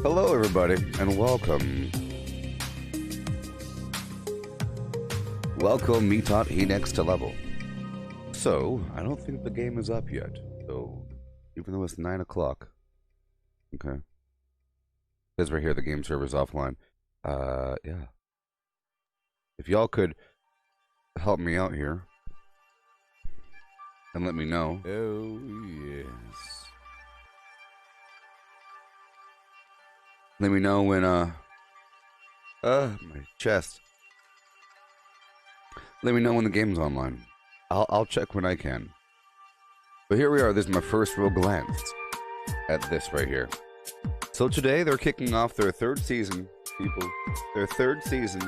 Hello, everybody, and welcome. Welcome, me taught he next to level. So, I don't think the game is up yet, so, even though it's 9 o'clock. Okay. It says right here, the game server's offline. Yeah. If y'all could help me out here, and let me know. Oh, yes. Let me know when, my chest. Let me know when the game's online. I'll check when I can. But here we are. This is my first real glance at this right here. So today they're kicking off their third season, people. Their third season,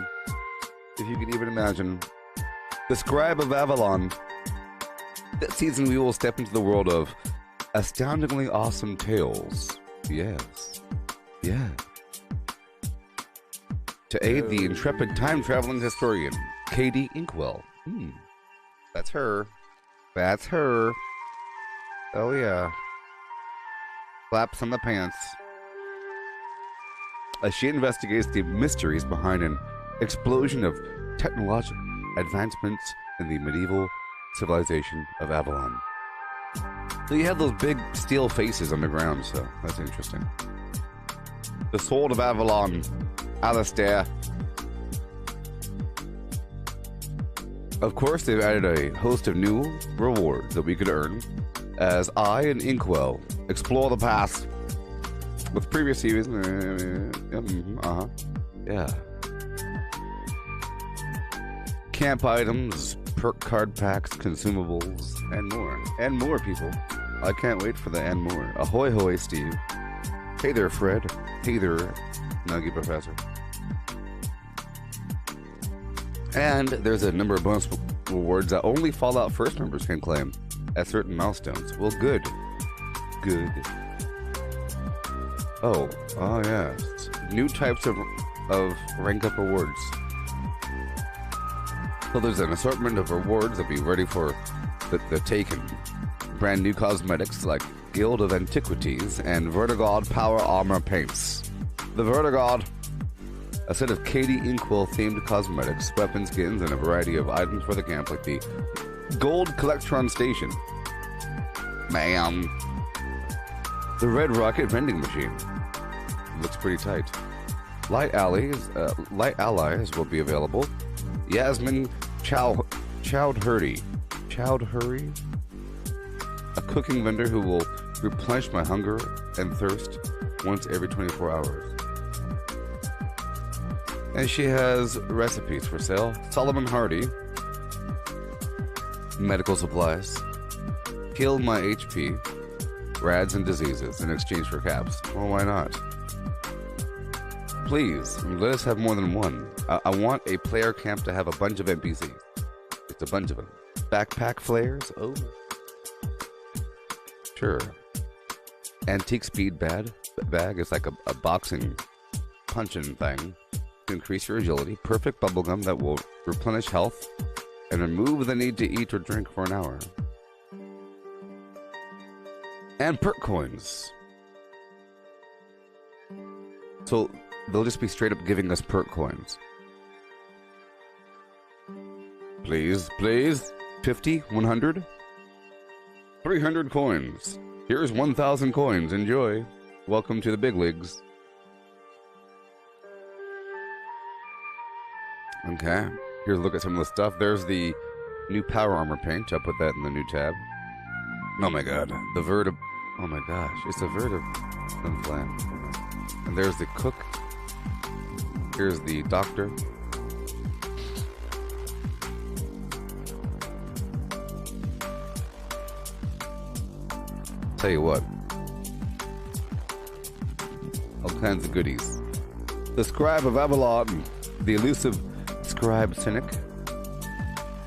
if you can even imagine. The Scribe of Avalon. This season we will step into the world of astoundingly awesome tales. Yes. Yeah. To aid the intrepid time-traveling historian, Katie Inkwell. That's her. That's her. Oh, yeah. Slaps on the pants. As she investigates the mysteries behind an explosion of technological advancements in the medieval civilization of Avalon. So you have those big steel faces on the ground, so that's interesting. The Sword of Avalon, Alistair. Of course, they've added a host of new rewards that we could earn as I and Inkwell explore the past with previous series. Yeah. Camp items, perk card packs, consumables, and more. And more, people. I can't wait for the and more. Ahoy hoy, Steve. Hey there, Fred. Hey there, Nuggy Professor. And there's a number of bonus rewards that only Fallout First members can claim at certain milestones. Well, good. Good. Oh yeah. New types of rank up rewards. So there's an assortment of rewards that be ready for the taken. Brand new cosmetics like Guild of Antiquities and Vertigod Power Armor Paints. The Vertigod, a set of Katie Inkwell themed cosmetics, weapon skins, and a variety of items for the camp, like the Gold Collectron Station. Man. The Red Rocket Vending Machine. Looks pretty tight. Light allies will be available. Yasmin Chowdhury. Chowdhury? A cooking vendor who will replenish my hunger and thirst once every 24 hours. And she has recipes for sale. Solomon Hardy. Medical supplies. Heal my HP. Rads and diseases in exchange for caps. Well, why not? Please, let us have more than one. I want a player camp to have a bunch of NPCs. It's a bunch of them. Backpack flares? Oh. Sure. Antique speed bag. It's like a boxing punching thing to increase your agility. Perfect bubblegum that will replenish health and remove the need to eat or drink for an hour. And perk coins. So they'll just be straight up giving us perk coins. Please, please. 50, 100, 300 coins. Here's 1,000 coins. Enjoy. Welcome to the big leagues. Okay. Here's a look at some of the stuff. There's the new power armor paint. I'll put that in the new tab. Oh my god. The Vertib... Oh my gosh. It's a Vertib... And there's the cook. Here's the doctor. Tell you what. All kinds of goodies. The Scribe of Avalon. The elusive Scribe Cynic.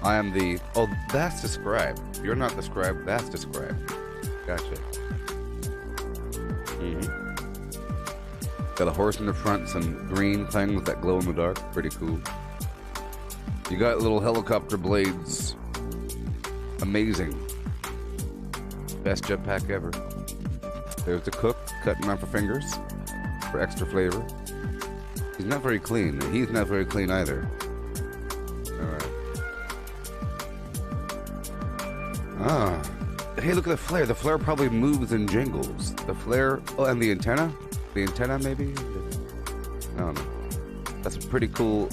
I am the... Oh, that's the Scribe. You're not the Scribe, that's the Scribe. Gotcha. Got a horse in the front, some green things that glow in the dark. Pretty cool. You got little helicopter blades. Amazing. Best jetpack ever. There's the cook, cutting off her fingers. for extra flavor. He's not very clean. He's not very clean either. Alright. Ah. Hey, look at the flare. The flare probably moves and jingles. The flare... Oh, and the antenna? The antenna, maybe? I don't know. That's a pretty cool,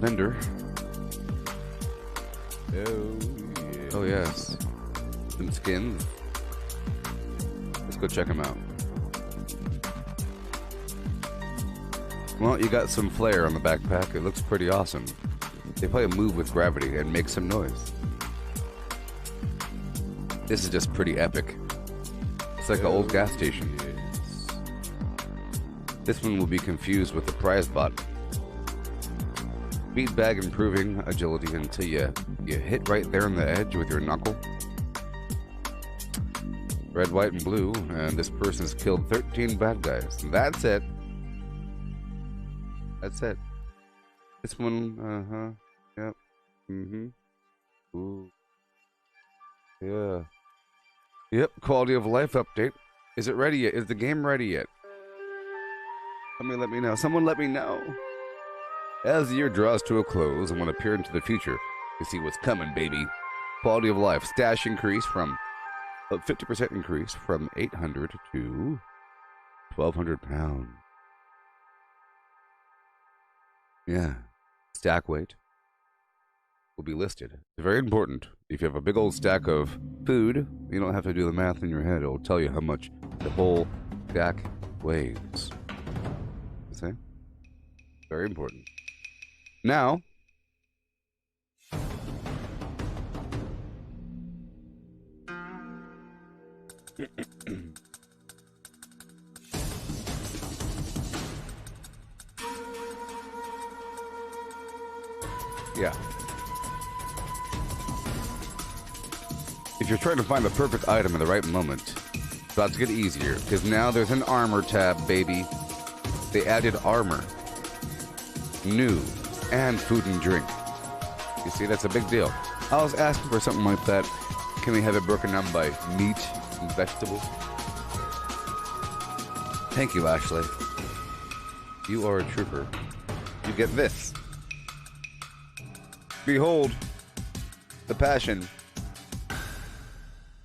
vendor. Oh, yeah. Oh, yes. Some skins. Let's go check them out. Well, you got some flare on the backpack. It looks pretty awesome. They probably move with gravity and make some noise. This is just pretty epic. It's like an old gas station. Yes. This one will be confused with the prize bot. Speed bag improving agility until you hit right there on the edge with your knuckle. Red, white, and blue, and this person's killed 13 bad guys. That's it. That's it. This one, yep. Ooh. Yeah. Yep, quality of life update. Is it ready yet? Is the game ready yet? Somebody let me know. Someone let me know. As the year draws to a close, I want to peer into the future to see what's coming, baby. Quality of life. Stash increase from... 50% increase from 800 to 1,200 pounds. Yeah. Stack weight will be listed. It's very important. If you have a big old stack of food, you don't have to do the math in your head. It'll tell you how much the whole stack weighs. You see? Very important. Now, yeah. If you're trying to find the perfect item in the right moment, it's about to get easier, because now there's an armor tab, baby. They added armor, new, and food and drink. You see, that's a big deal. I was asking for something like that. Can we have it broken down by meat and vegetables? Thank you, Ashley. You are a trooper. You get this. Behold, the passion,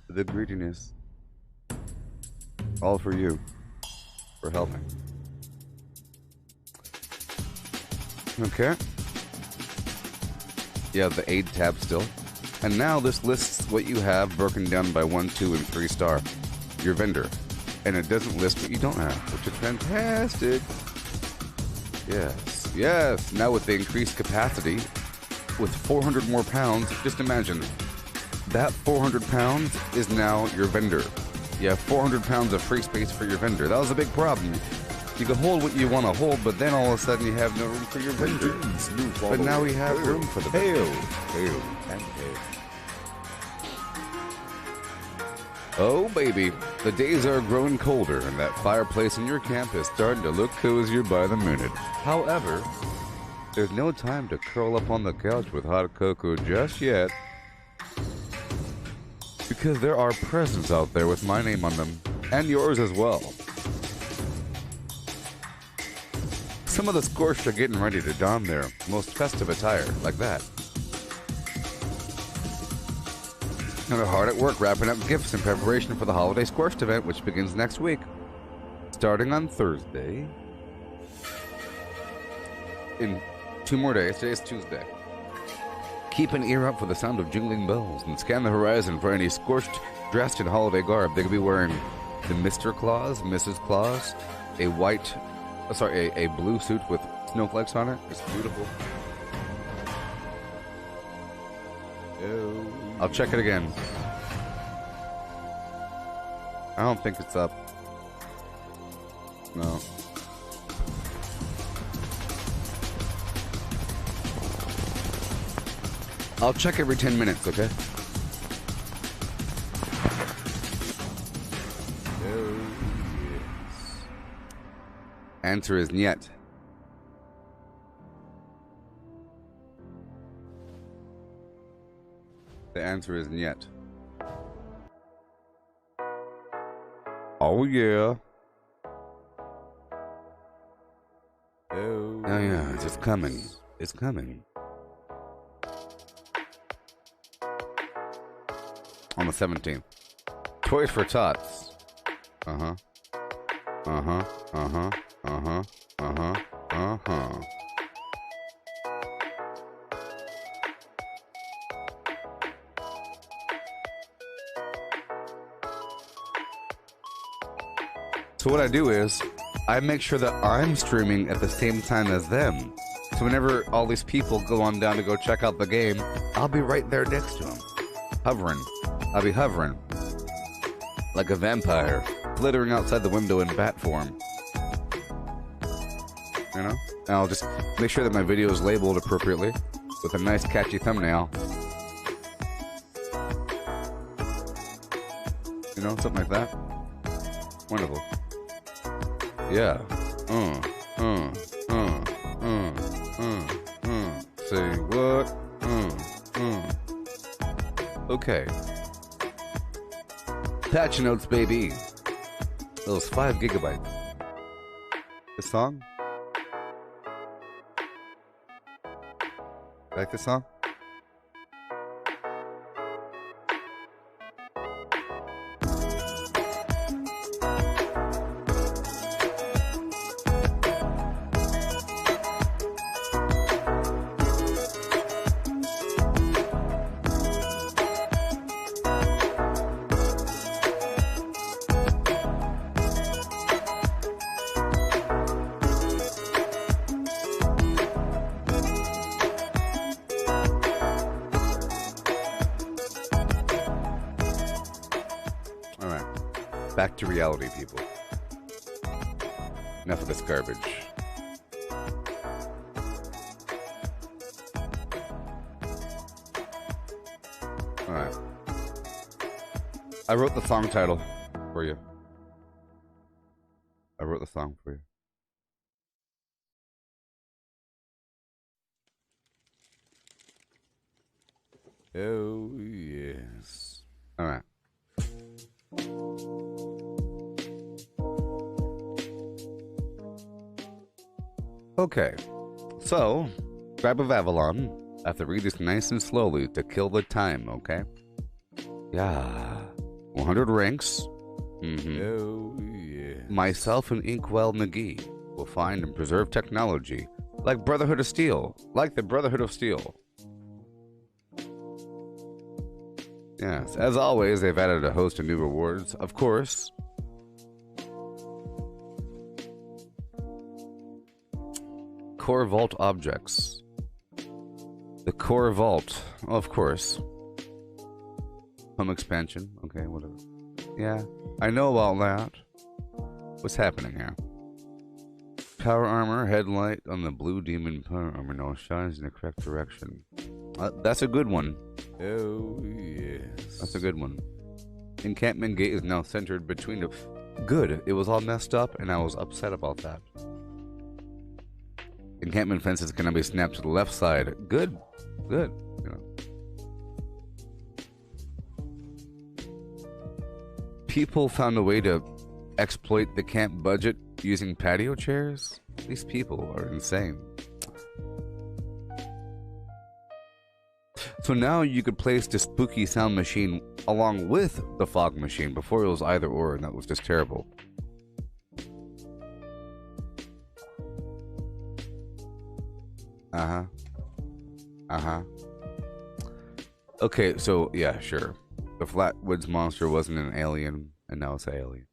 the greediness, all for you, for helping. Okay. You have the aid tab still. And now this lists what you have broken down by 1, 2, and 3 star. Your vendor. And it doesn't list what you don't have, which is fantastic. Yes. Yes. Now with the increased capacity, with 400 more pounds, just imagine. That 400 pounds is now your vendor. You have 400 pounds of free space for your vendor. That was a big problem. You can hold what you want to hold, but then all of a sudden you have no room for your vendor. But now we have room for the vendor. Hail. And hail. Oh, baby. The days are growing colder, and that fireplace in your camp is starting to look cozier by the minute. However, there's no time to curl up on the couch with hot cocoa just yet. Because there are presents out there with my name on them, and yours as well. Some of the scorched are getting ready to don their most festive attire, like that. And they're hard at work wrapping up gifts in preparation for the holiday scorched event, which begins next week. Starting on Thursday. In 2 more days. Today's Tuesday. Keep an ear out for the sound of jingling bells and scan the horizon for any scorched dressed in holiday garb. They could be wearing the Mr. Claus, Mrs. Claus, a blue suit with snowflakes on it. It's beautiful. I'll check it again. I don't think it's up. No. I'll check every 10 minutes, okay? Oh, yes. Answer is niet. The answer is niet. Oh, yeah. Oh yeah, it's coming. It's coming. On the 17th. Toys for Tots. Uh-huh. Uh-huh. Uh-huh. Uh-huh. Uh-huh. Uh-huh. So what I do is, I make sure that I'm streaming at the same time as them. So whenever all these people go on down to go check out the game, I'll be right there next to them. Hovering. I'll be hovering. Like a vampire, flittering outside the window in bat form. You know? And I'll just make sure that my video is labeled appropriately, with a nice catchy thumbnail. You know, something like that. Wonderful. Yeah. Say what? Okay. Patch notes, baby. Those 5 gigabytes. This song? Like this song? Back to reality, people. Enough of this garbage. Alright. I wrote the song title for you. I wrote the song for you. Oh, yes. Alright. Okay, so grab a Avalon. I have to read this nice and slowly to kill the time, okay? Yeah. 100 ranks. Oh, yes. Myself and Inkwell McGee will find and preserve technology like Brotherhood of Steel, like the Brotherhood of Steel. Yes, as always, they've added a host of new rewards, of course. Core Vault objects. The Core Vault, of course. Home expansion, okay, whatever. Yeah, I know about that. What's happening here? Power armor, headlight on the blue demon power armor now shines in the correct direction. That's a good one. Oh, yes. That's a good one. Encampment gate is now centered between the... Good. It was all messed up, and I was upset about that. Encampment fences can now be snapped to the left side. Good. Good. You know. People found a way to exploit the camp budget using patio chairs? These people are insane. So now you could place the spooky sound machine along with the fog machine. Before it was either or, and that was just terrible. Uh-huh. Uh-huh. Okay, so, yeah, sure. The Flatwoods monster wasn't an alien, and now it's an alien.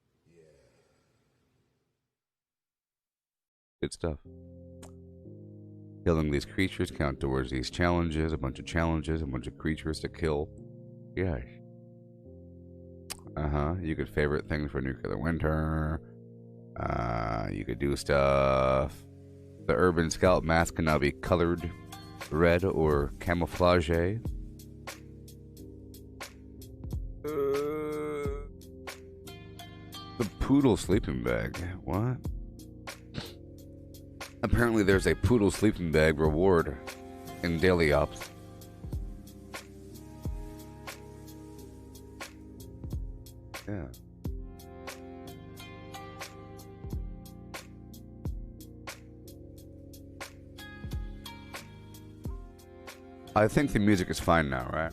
Good stuff. Killing these creatures count towards these challenges. A bunch of challenges, a bunch of creatures to kill. Yeah. Uh-huh. You could favorite things for nuclear winter. You could do stuff. The Urban Scout mask can now be colored red or camouflage. The Poodle sleeping bag. What? Apparently there's a Poodle sleeping bag reward in daily ops. Yeah. I think the music is fine now, right?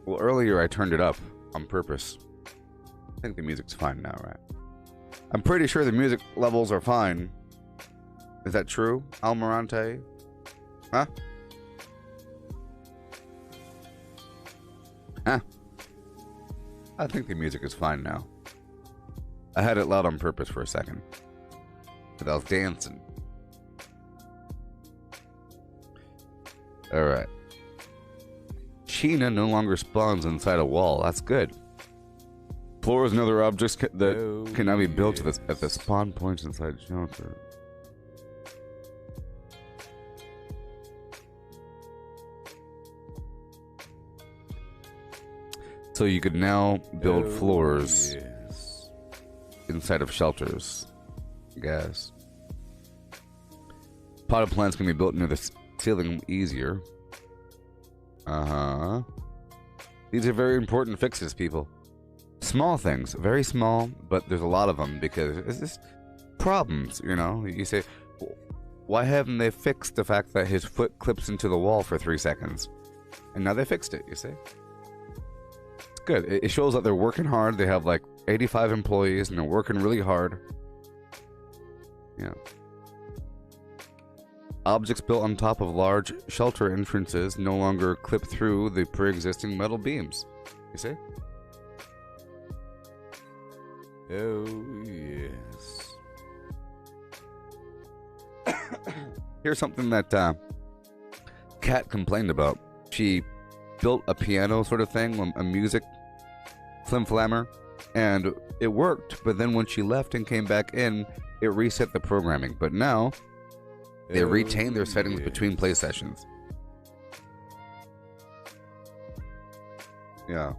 Well, earlier I turned it up on purpose. I think the music's fine now, right? I'm pretty sure the music levels are fine. Is that true, Almirante? Huh? Huh? I think the music is fine now. I had it loud on purpose for a second. Because I was dancing. Alright. Sheena no longer spawns inside a wall. That's good. Floors and other objects that can now be built at the spawn points inside shelter. So you could now build floors inside of shelters. Guess. Potted plants can be built near the ceiling easier. These are very important fixes, people. Small things, very small, but there's a lot of them because it's just problems, you know? You say, why haven't they fixed the fact that his foot clips into the wall for 3 seconds? And now they fixed it, you see? It's good. It shows that they're working hard. They have like 85 employees and they're working really hard. Yeah. Objects built on top of large shelter entrances no longer clip through the pre-existing metal beams. You see? Oh, yes. Here's something that Kat complained about. She built a piano sort of thing, a music flim-flammer, and it worked, but then when she left and came back in, it reset the programming. But now, they retain their settings between play sessions. Yeah.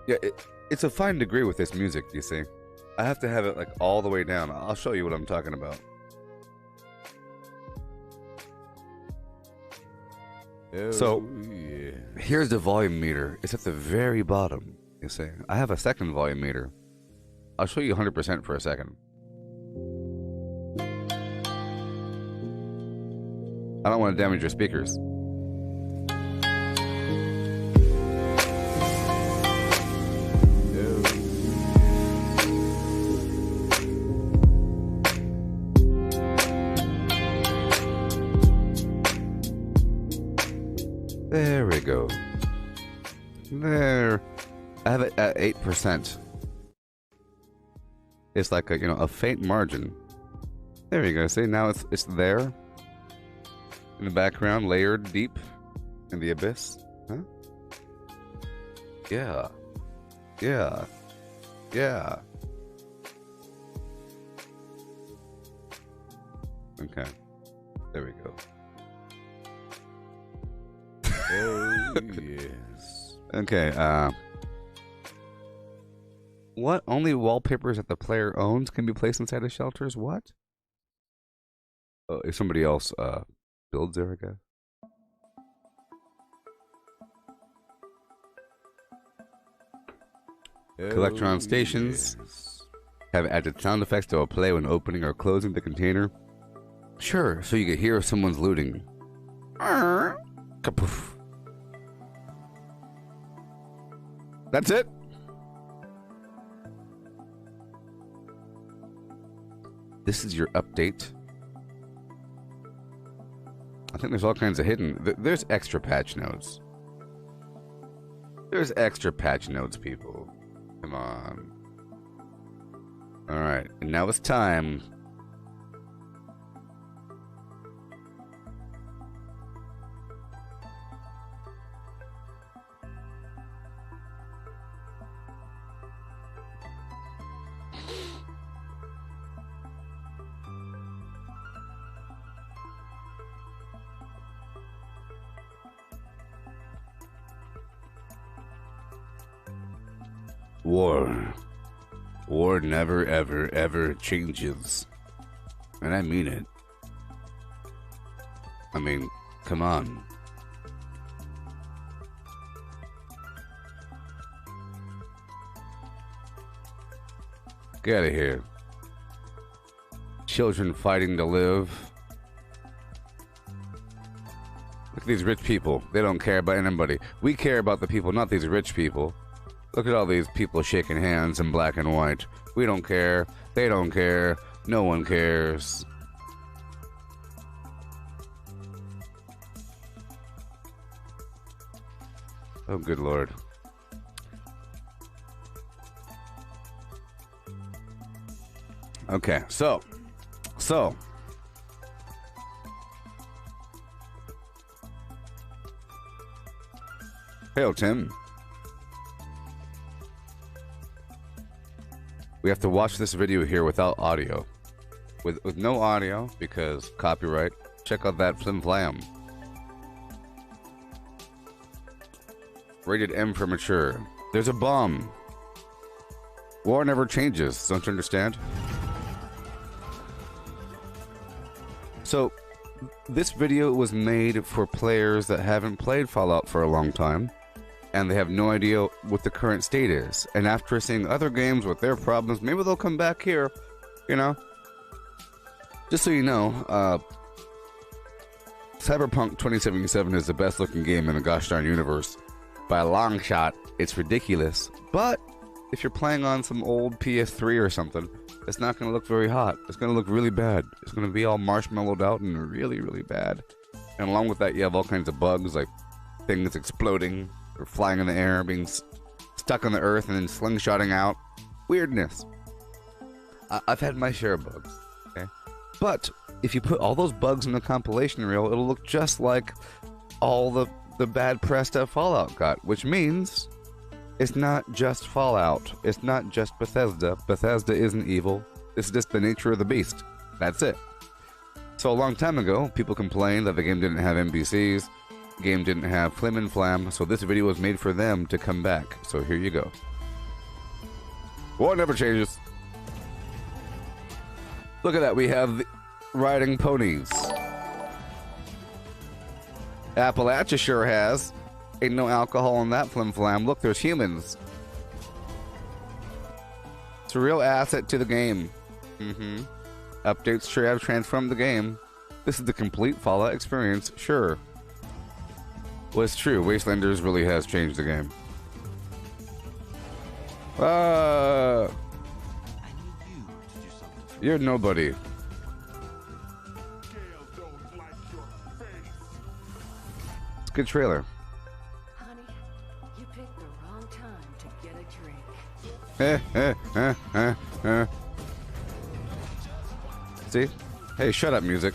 Yeah, it's a fine degree with this music, you see. I have to have it like all the way down. I'll show you what I'm talking about. So, here's the volume meter. It's at the very bottom, you see. I have a second volume meter. I'll show you 100% for a second. I don't want to damage your speakers. There we go. There. I have it at 8%. It's like a, you know, a faint margin. There you go. See, now it's there. In the background, layered deep in the abyss. Huh? Yeah. Yeah. Yeah. Okay. There we go. Oh, yes. Okay, what? Only wallpapers that the player owns can be placed inside of shelters? What? Oh, if somebody else, builds there, I guess. Collectron stations have added sound effects that will play when opening or closing the container. Sure, so you can hear if someone's looting. Kapoof. That's it. This is your update. I think there's all kinds of hidden. There's extra patch notes. There's extra patch notes, people. Come on. Alright, and now it's time. War never, ever, ever changes. And I mean it. I mean, come on. Get out of here. Children fighting to live. at these rich people. They don't care about anybody. We care about the people, not these rich people. Look at all these people shaking hands in black and white. We don't care. They don't care. No one cares. Oh, good Lord. Okay, so. Hail, Tim. We have to watch this video here without audio. With no audio, because copyright. Check out that flim flam. Rated M for mature. There's a bomb. War never changes, don't you understand? So, this video was made for players that haven't played Fallout for a long time, and they have no idea what the current state is. And after seeing other games with their problems, maybe they'll come back here, you know? Just so you know, Cyberpunk 2077 is the best looking game in the gosh darn universe. By a long shot, it's ridiculous. But if you're playing on some old PS3 or something, it's not going to look very hot. It's going to look really bad. It's going to be all marshmallowed out and really, really bad. And along with that, you have all kinds of bugs, like things exploding or flying in the air, being stuck on the earth and then slingshotting out. Weirdness. I've had my share of bugs. Okay? But if you put all those bugs in the compilation reel, it'll look just like all the bad press that Fallout got, which means it's not just Fallout. It's not just Bethesda. Bethesda isn't evil. It's just the nature of the beast. That's it. So a long time ago, people complained that the game didn't have NPCs, the game didn't have flim and flam, so this video was made for them to come back. So here you go. War never changes. Look at that, we have riding ponies. Appalachia sure has. Ain't no alcohol in that flim flam. Look, there's humans. It's a real asset to the game. Updates sure have transformed the game. This is the complete Fallout experience, sure. Well, it's true. Wastelanders really has changed the game. You're nobody. It's a good trailer. Honey, you picked the wrong time to get a drink. See? Hey, shut up, music.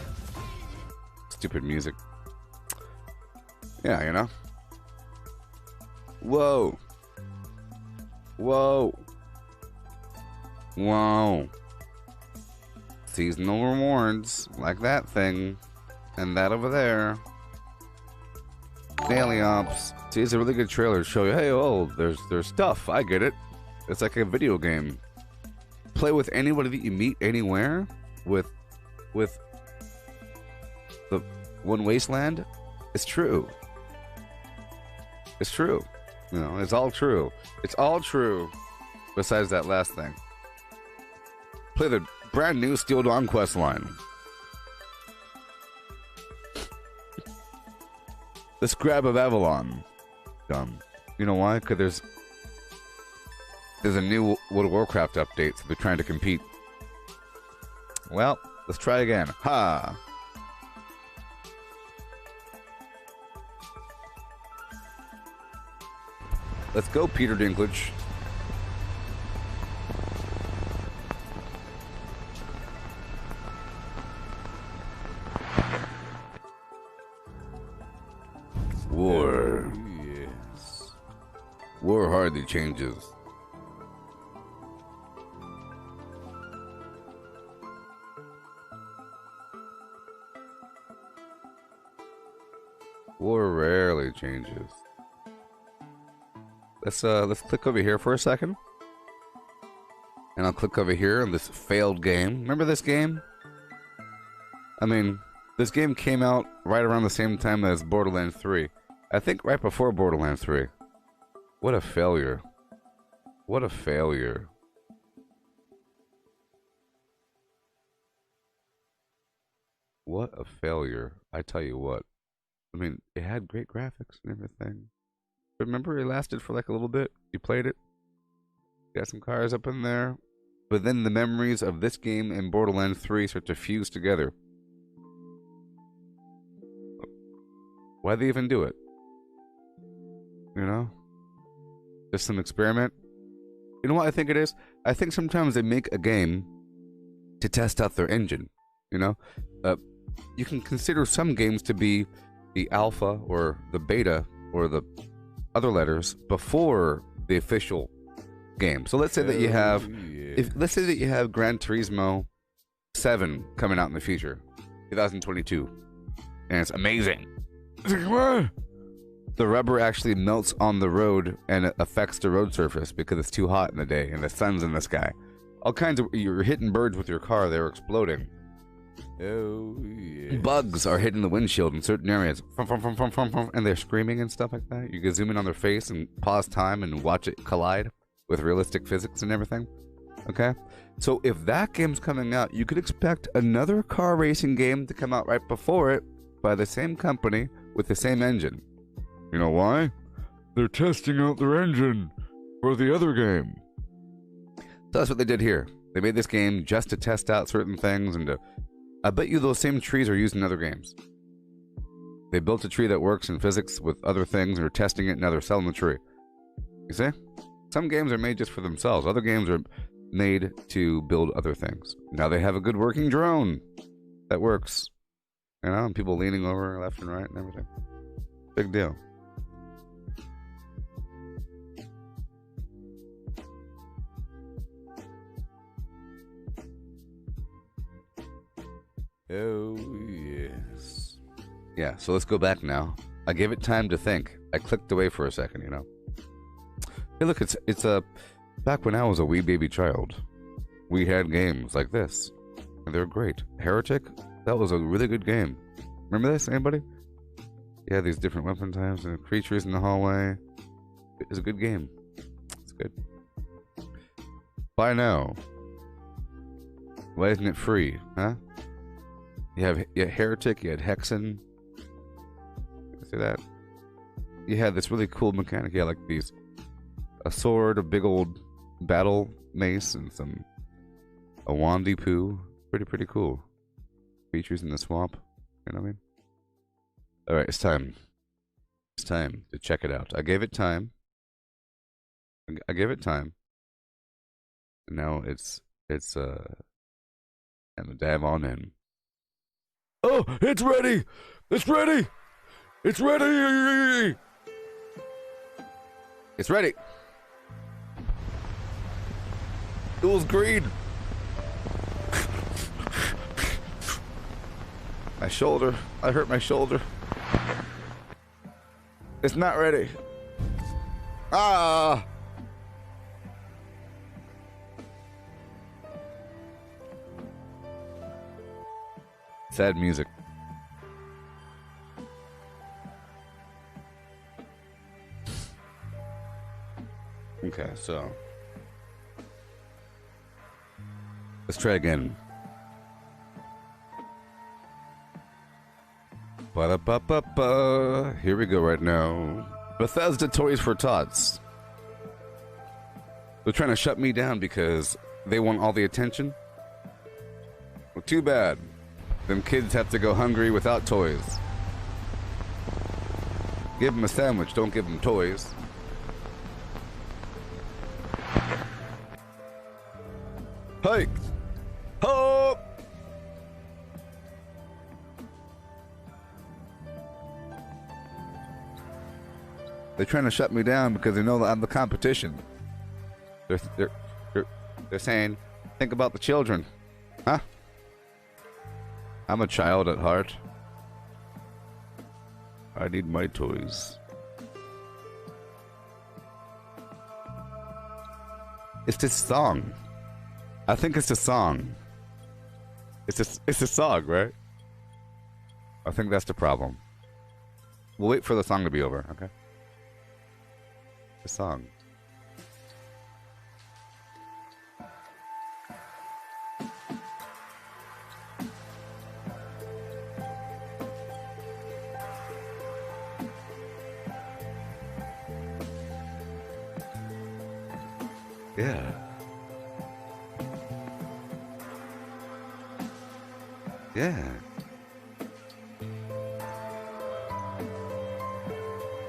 Stupid music. Yeah, you know? Whoa. Whoa. Whoa. Seasonal rewards, like that thing. And that over there. Daily ops. See, it's a really good trailer to show you, hey, oh, there's stuff. I get it. It's like a video game. Play with anybody that you meet anywhere. With the one wasteland. It's true. It's true. You know, it's all true. It's all true. Besides that last thing. Play the brand new Steel Dawn quest line. The Scrap of Avalon. Dumb. You know why? Because there's a new World of Warcraft update, so they're trying to compete. Well, let's try again. Ha! Let's go, Peter Dinklage. War. Yes. War hardly changes. War rarely changes. Let's click over here for a second. And I'll click over here on this failed game. Remember this game? I mean, this game came out right around the same time as Borderlands 3. I think right before Borderlands 3. What a failure. What a failure. What a failure. I tell you what. I mean, it had great graphics and everything. Remember, it lasted for like a little bit. You played it. Got some cars up in there. But then the memories of this game and Borderlands 3 start to fuse together. Why'd they even do it? You know? Just some experiment. You know what I think it is? I think sometimes they make a game to test out their engine. You know? You can consider some games to be the alpha or the beta or the other letters before the official game. So let's say that you have, let's say that you have Gran Turismo 7 coming out in the future, 2022, and it's amazing. The rubber actually melts on the road and it affects the road surface because it's too hot in the day and the sun's in the sky. All kinds of, you're hitting birds with your car, they're exploding. Oh, yeah. Bugs are hitting the windshield in certain areas, and they're screaming and stuff like that. You can zoom in on their face and pause time and watch it collide with realistic physics and everything. Okay? So if that game's coming out, you could expect another car racing game to come out right before it by the same company with the same engine. You know why? They're testing out their engine for the other game. So that's what they did here. They made this game just to test out certain things and to... I bet you those same trees are used in other games. They built a tree that works in physics with other things and are testing it and now they're selling the tree. You see? Some games are made just for themselves. Other games are made to build other things. Now they have a good working drone that works. You know, and people leaning over left and right and everything. Big deal. Oh, yes. Yeah, so let's go back now. I gave it time to think. I clicked away for a second, you know. Hey, look, it's back when I was a wee baby child, we had games like this. And they're great. Heretic, that was a really good game. Remember this, anybody? You had these different weapon types and creatures in the hallway. It was a good game. It's good. Buy now. Why isn't it free, huh? You had Heretic, you had Hexen. See that? You had this really cool mechanic. You had like these, a sword, a big old battle mace, and a wandy poo. Pretty cool. Features in the swamp. You know what I mean? Alright, it's time. It's time to check it out. I gave it time. I gave it time. And now it's time to dive on in. Oh, it's ready! It's ready! It's ready! It's ready! It was green! My shoulder. I hurt my shoulder. It's not ready. Ah! Sad music. Okay, so let's try again. Ba-da-ba-ba-ba. Here we go right now. Bethesda Toys for Tots. They're trying to shut me down because they want all the attention. Well, too bad. Them kids have to go hungry without toys. Give them a sandwich, don't give them toys. Hey! Ho! They're trying to shut me down because they know that I'm the competition. They're saying, think about the children. Huh? I'm a child at heart. I need my toys. It's this song. I think it's a song. It's a song, right? I think that's the problem. We'll wait for the song to be over, okay? The song. Yeah. Yeah.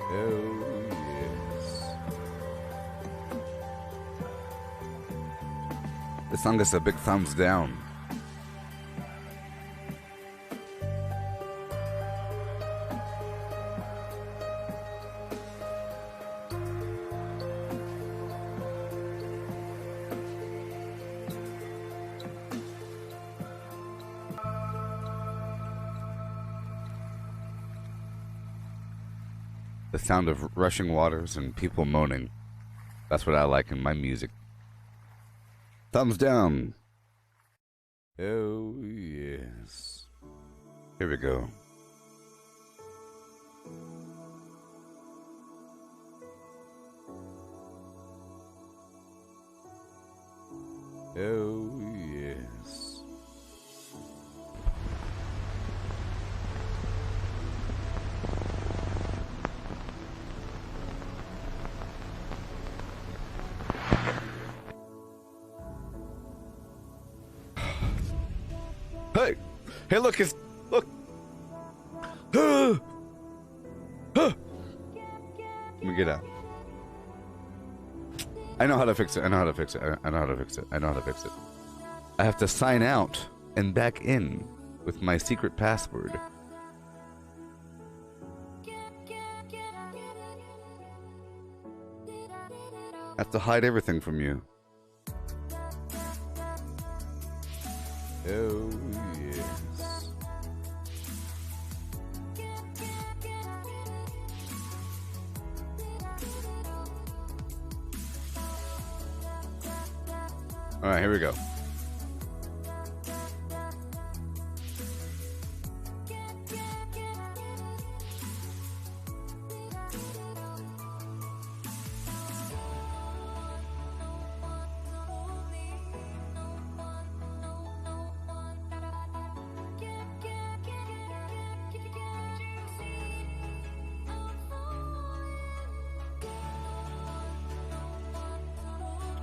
Oh, yes. This song gets a big thumbs down. The sound of rushing waters and people moaning. That's what I like in my music. Thumbs down. Oh, yes. Here we go. Oh, yes. Hey! Hey, look, it's... Look! Let me get out. I know how to fix it. I know how to fix it. I know how to fix it. I know how to fix it. I have to sign out and back in with my secret password. I have to hide everything from you. Oh, yes. All right, here we go.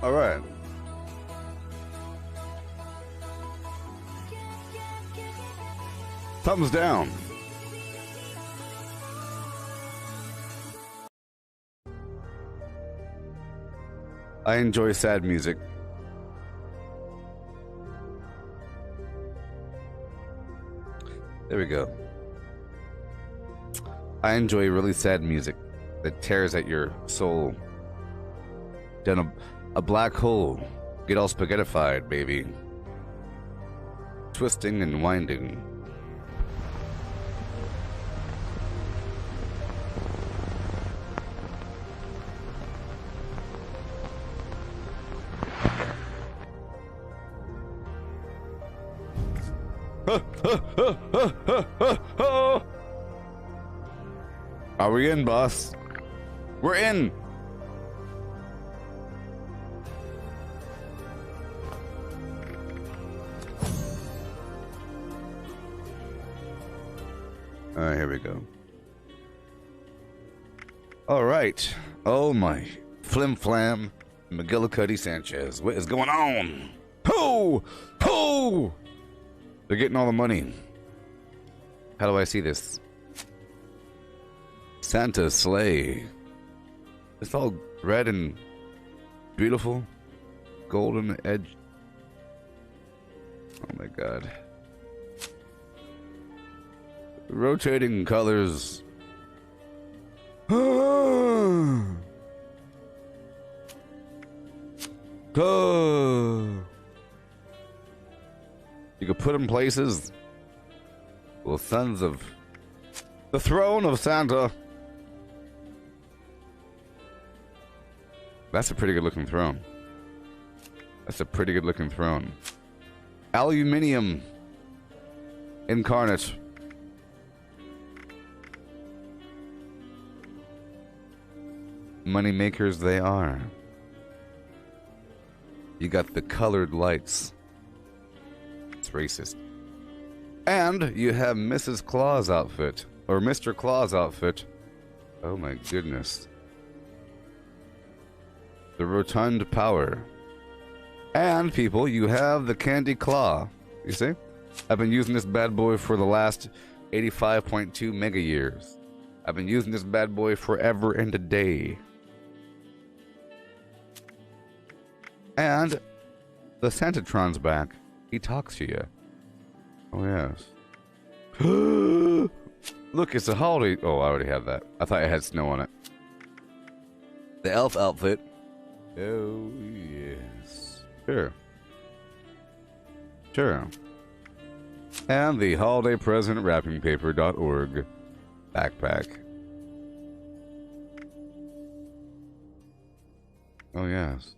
All right. Thumbs down. I enjoy sad music. There we go. I enjoy really sad music that tears at your soul. Down a black hole. Get all spaghettified, baby. Twisting and winding. Are we in, boss? We're in! Alright, here we go. Alright. Oh my. Flim Flam McGillicuddy Sanchez. What is going on? Ho! Ho! They're getting all the money. How do I see this? Santa's sleigh. It's all red and beautiful. Golden edge. Oh my god. Rotating colors. Oh. You could put in places. Well, sons of the throne of Santa. That's a pretty good looking throne. That's a pretty good looking throne. Aluminium incarnate. Money makers they are. You got the colored lights. It's racist. And you have Mrs. Claus outfit. Or Mr. Claus outfit. Oh my goodness. The rotund power. And people, you have the Candy Claw. You see? I've been using this bad boy for the last 85.2 mega years. I've been using this bad boy forever and a day. And the Santatron's back. He talks to you. Oh, yes. Look, it's a holiday. Oh, I already have that. I thought it had snow on it. The elf outfit. Oh, yes. Sure. Sure. And the holiday present wrapping paper.org backpack. Oh, yes.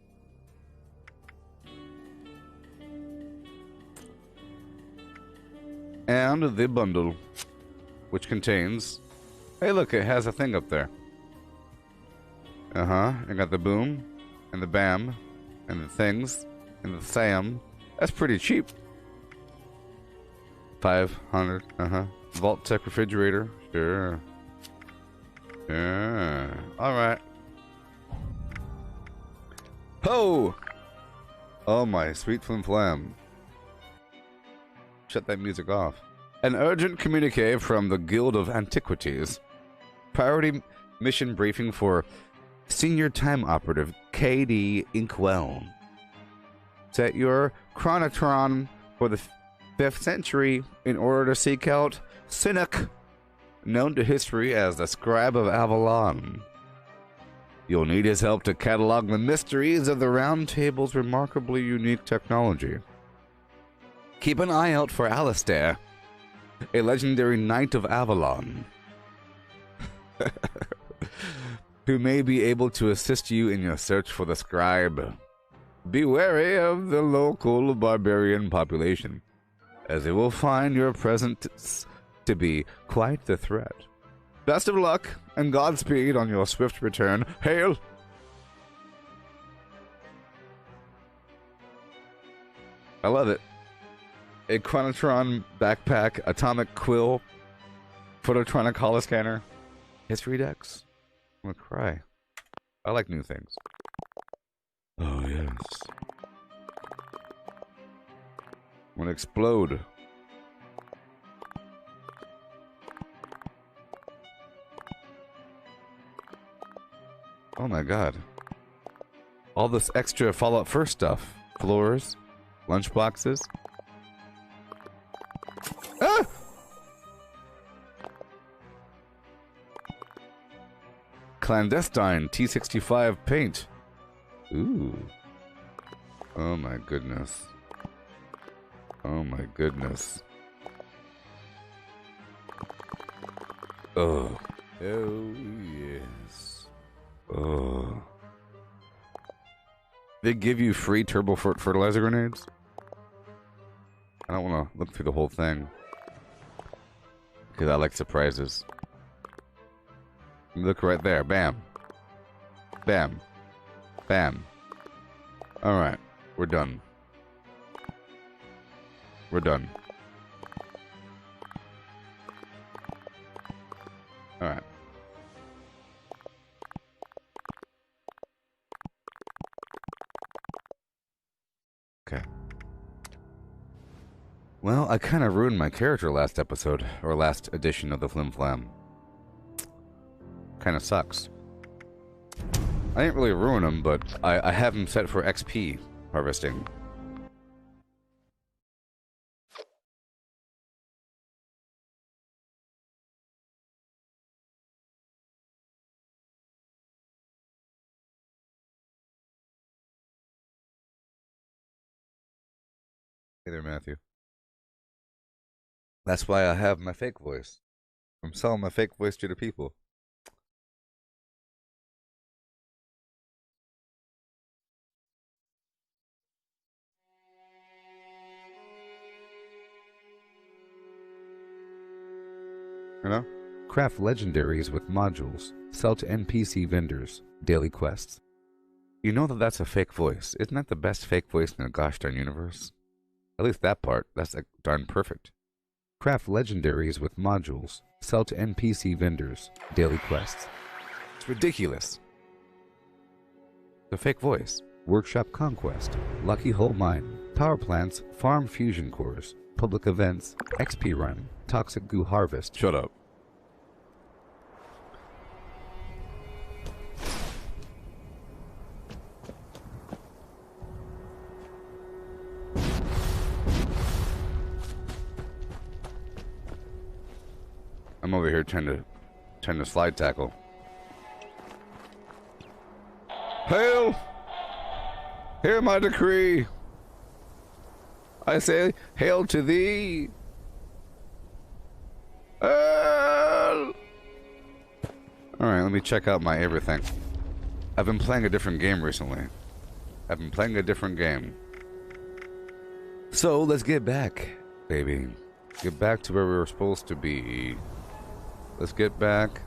And the bundle, which contains... Hey, look, it has a thing up there. Uh-huh. I got the boom, and the bam, and the things, and the Sam. That's pretty cheap. 500, uh-huh. Vault Tech refrigerator. Sure. Yeah. Alright. Ho! Oh my sweet flim flam. Shut that music off. An urgent communique from the Guild of Antiquities. Priority mission briefing for Senior Time Operative KD Inkwell. Set your chronotron for the 5th century in order to seek out Cynic, known to history as the Scribe of Avalon. You'll need his help to catalog the mysteries of the Round Table's remarkably unique technology. Keep an eye out for Alistair, a legendary Knight of Avalon, who may be able to assist you in your search for the scribe. Be wary of the local barbarian population, as they will find your presence to be quite the threat. Best of luck, and Godspeed on your swift return. Hail! I love it. A Chronotron backpack, atomic quill, phototronic holoscanner, history decks. I'm gonna cry. I like new things. Oh, yes. I'm gonna explode. Oh my god. All this extra Fallout 1st stuff. Floors, lunchboxes. Ah! Clandestine T65 paint. Ooh. Oh my goodness. Oh my goodness. Oh. Oh, yes. Oh. They give you free turbo fertilizer grenades? I don't want to look through the whole thing. Because I like surprises. Look right there. Bam. Bam. Bam. Alright. We're done. We're done. Alright. Okay. Well, I kind of ruined my character last episode, or last edition of the Flim Flam. Kind of sucks. I didn't really ruin him, but I have him set for XP harvesting. Hey there, Matthew. That's why I have my fake voice. I'm selling my fake voice to the people. You know? Craft legendaries with modules. Sell to NPC vendors. Daily quests. You know that that's a fake voice. Isn't that the best fake voice in the gosh darn universe? At least that part. That's like darn perfect. Craft legendaries with modules. Sell to NPC vendors. Daily quests. It's ridiculous. The fake voice. Workshop Conquest, Lucky Hole Mine, Power Plants, Farm Fusion Cores, Public Events, XP Run, Toxic Goo Harvest. Shut up. I'm over here trying to slide tackle. Hail! Hear my decree! I say, hail to thee! Hail! Alright, let me check out my everything. I've been playing a different game recently. So, let's get back, baby. Get back to where we were supposed to be. Let's get back.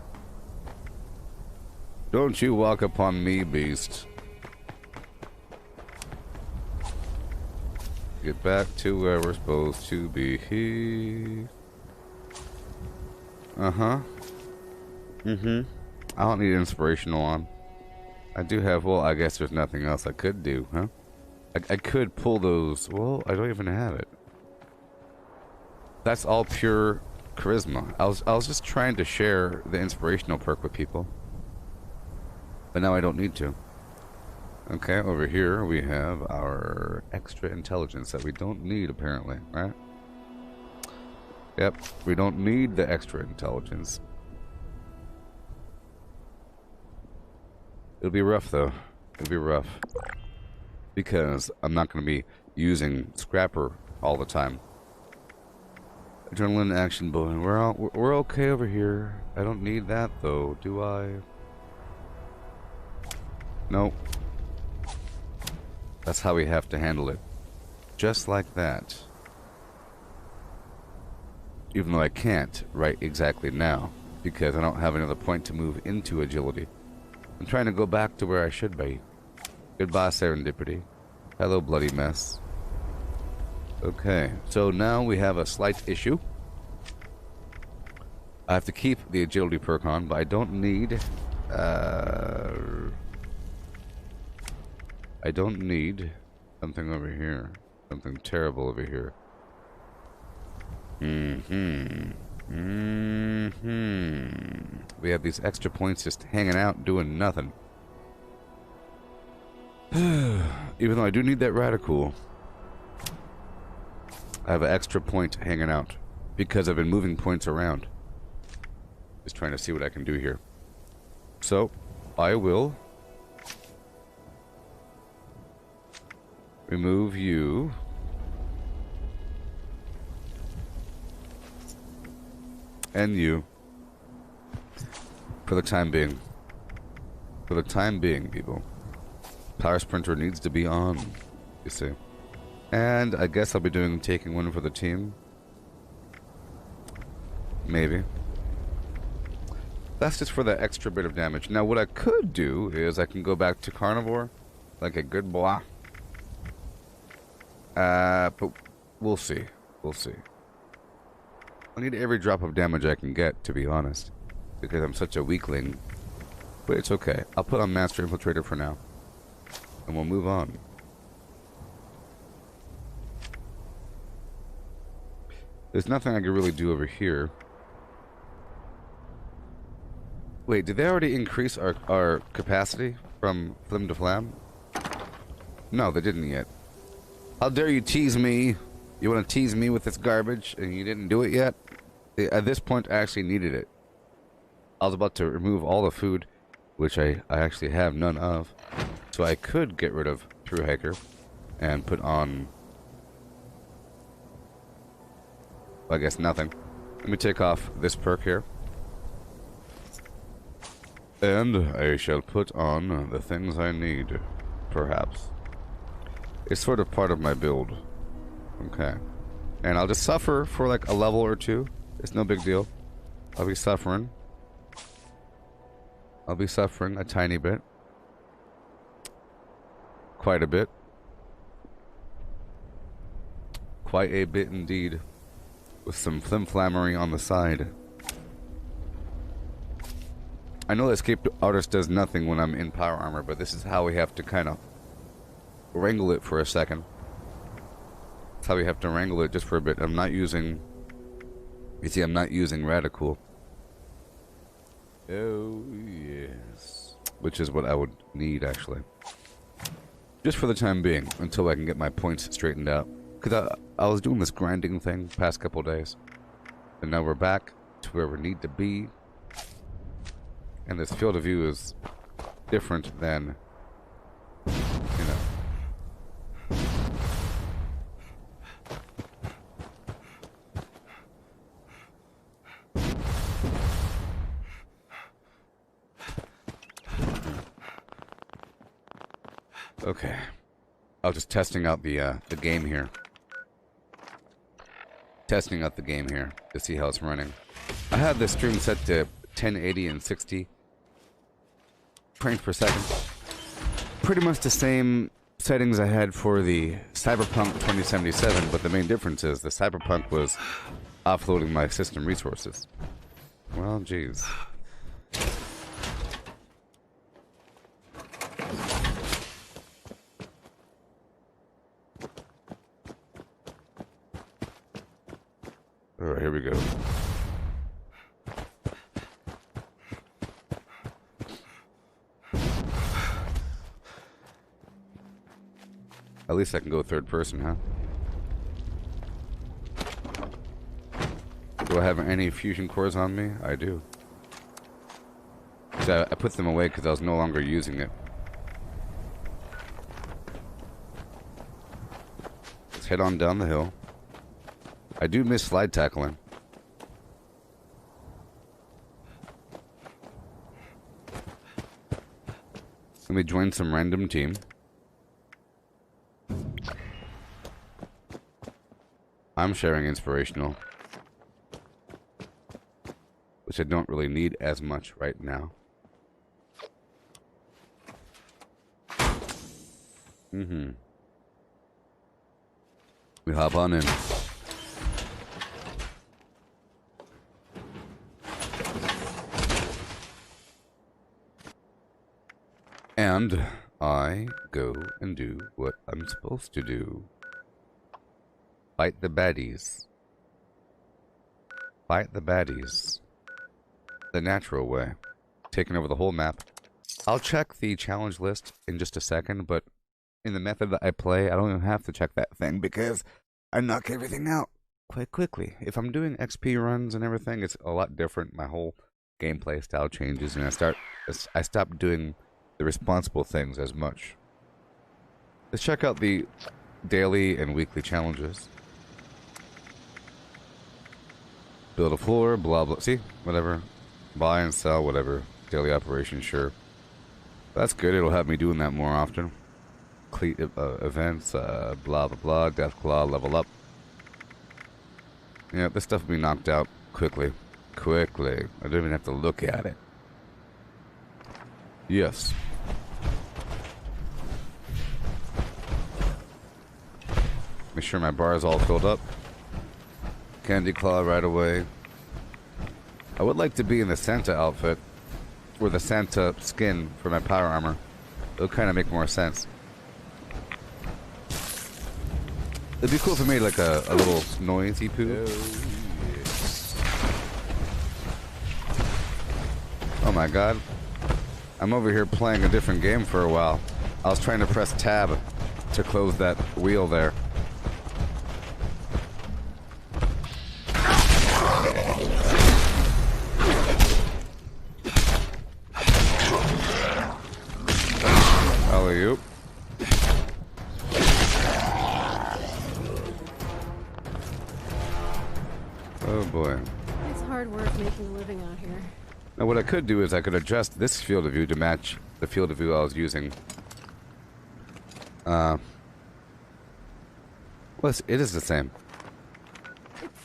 Don't you walk upon me, beast. Get back to where we're supposed to be. Uh-huh. I don't need inspirational on. I do have, well, I guess there's nothing else I could do, huh? I could pull those, well, I don't even have it. That's all pure charisma. I was just trying to share the inspirational perk with people. But now I don't need to. Okay, over here we have our extra intelligence that we don't need apparently, right? Yep, we don't need the extra intelligence. It'll be rough though. It'll be rough. Because I'm not going to be using Scrapper all the time. Adrenaline action boy. We're okay over here. I don't need that though, do I? Nope. That's how we have to handle it. Just like that. Even though I can't right exactly now, because I don't have another point to move into agility. I'm trying to go back to where I should be. Goodbye, serendipity. Hello, bloody mess. Okay, so now we have a slight issue. I have to keep the agility perk on, but I don't need... I don't need something over here. Something terrible over here. We have these extra points just hanging out, doing nothing. Even though I do need that radical, I have an extra point hanging out because I've been moving points around. Just trying to see what I can do here. So, I will remove you. And you. For the time being. For the time being, people. Power Sprinter needs to be on, you see. And I guess I'll be taking one for the team. Maybe. That's just for the extra bit of damage. Now what I could do is I can go back to Carnivore, like a good boy. But we'll see. We'll see. I need every drop of damage I can get, to be honest. Because I'm such a weakling. But it's okay. I'll put on Master Infiltrator for now. And we'll move on. There's nothing I can really do over here. Wait, did they already increase our capacity from flim to flam? No, they didn't yet. How dare you tease me? You want to tease me with this garbage and you didn't do it yet? At this point, I actually needed it. I was about to remove all the food, which I actually have none of. So I could get rid of True Hacker and put on, I guess, nothing. Let me take off this perk here. And I shall put on the things I need, perhaps. It's sort of part of my build. Okay. And I'll just suffer for like a level or two. It's no big deal. I'll be suffering. I'll be suffering a tiny bit. Quite a bit. Quite a bit indeed. With some flimflammery on the side. I know Escape Artist does nothing when I'm in power armor, but this is how we have to kind of wrangle it for a second. That's how we have to wrangle it just for a bit. I'm not using... You see, I'm not using Radical. Oh, yes. Which is what I would need, actually. Just for the time being, until I can get my points straightened out. Because I was doing this grinding thing past couple days. And now we're back to where we need to be. And this field of view is different than, you know. Okay. I was just testing out the game here. Testing out the game here to see how it's running. I had the stream set to 1080 and 60 frames per second. Pretty much the same settings I had for the Cyberpunk 2077, but the main difference is the Cyberpunk was offloading my system resources. Well, geez. Alright, here we go. At least I can go third person, huh? Do I have any fusion cores on me? I do. So I put them away because I was no longer using it. Let's head on down the hill. I do miss slide tackling. Let me join some random team. I'm sharing inspirational, which I don't really need as much right now. We hop on in. And I go and do what I'm supposed to do. Fight the baddies. Fight the baddies. The natural way. Taking over the whole map. I'll check the challenge list in just a second, but in the method that I play, I don't even have to check that thing because I knock everything out quite quickly. If I'm doing XP runs and everything, it's a lot different. My whole gameplay style changes, and I stop doing the responsible things as much. Let's check out the daily and weekly challenges. Build a floor, blah blah. See, whatever. Buy and sell, whatever. Daily operation, sure. That's good. It'll have me doing that more often. Complete events, blah blah blah. Death claw, level up. Yeah, this stuff will be knocked out quickly. Quickly. I don't even have to look at it. Yes. Make sure my bar is all filled up. Candy claw right away. I would like to be in the Santa outfit, or the Santa skin for my power armor. It'll kind of make more sense. It'd be cool if I made like a little noisy poo. Oh my god. I'm over here playing a different game for a while. I was trying to press tab to close that wheel there. Alley-oop. Oh boy. It's hard work making a living out here. Now what I could do is I could adjust this field of view to match the field of view I was using. Well, it is the same.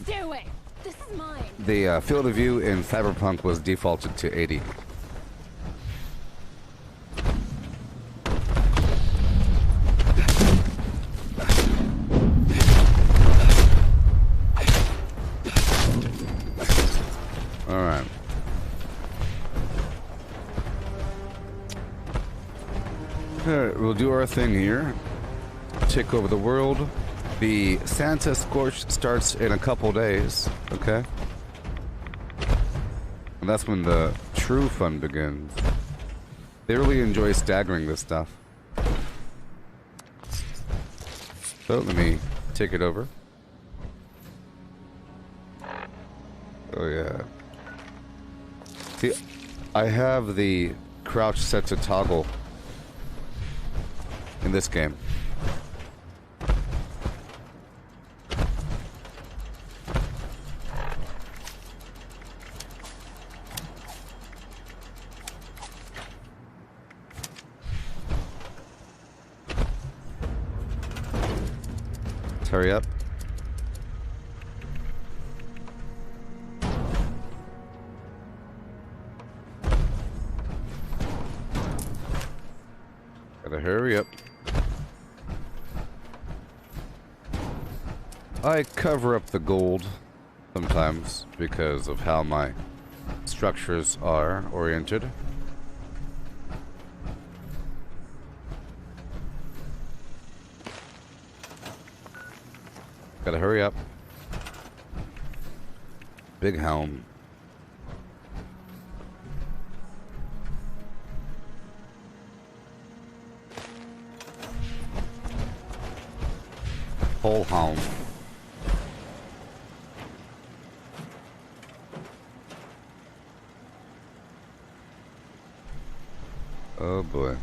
Do it! This is mine! The field of view in Cyberpunk was defaulted to 80. Alright. Alright, we'll do our thing here. take over the world. The Santa Scorch starts in a couple days, okay? And that's when the true fun begins. They really enjoy staggering this stuff. So let me take it over. Oh yeah. See, I have the crouch set to toggle in this game. Let's hurry up. Gotta hurry up. I cover up the gold sometimes because of how my structures are oriented. Gotta hurry up. Big helm. Whole helm. Oh boy.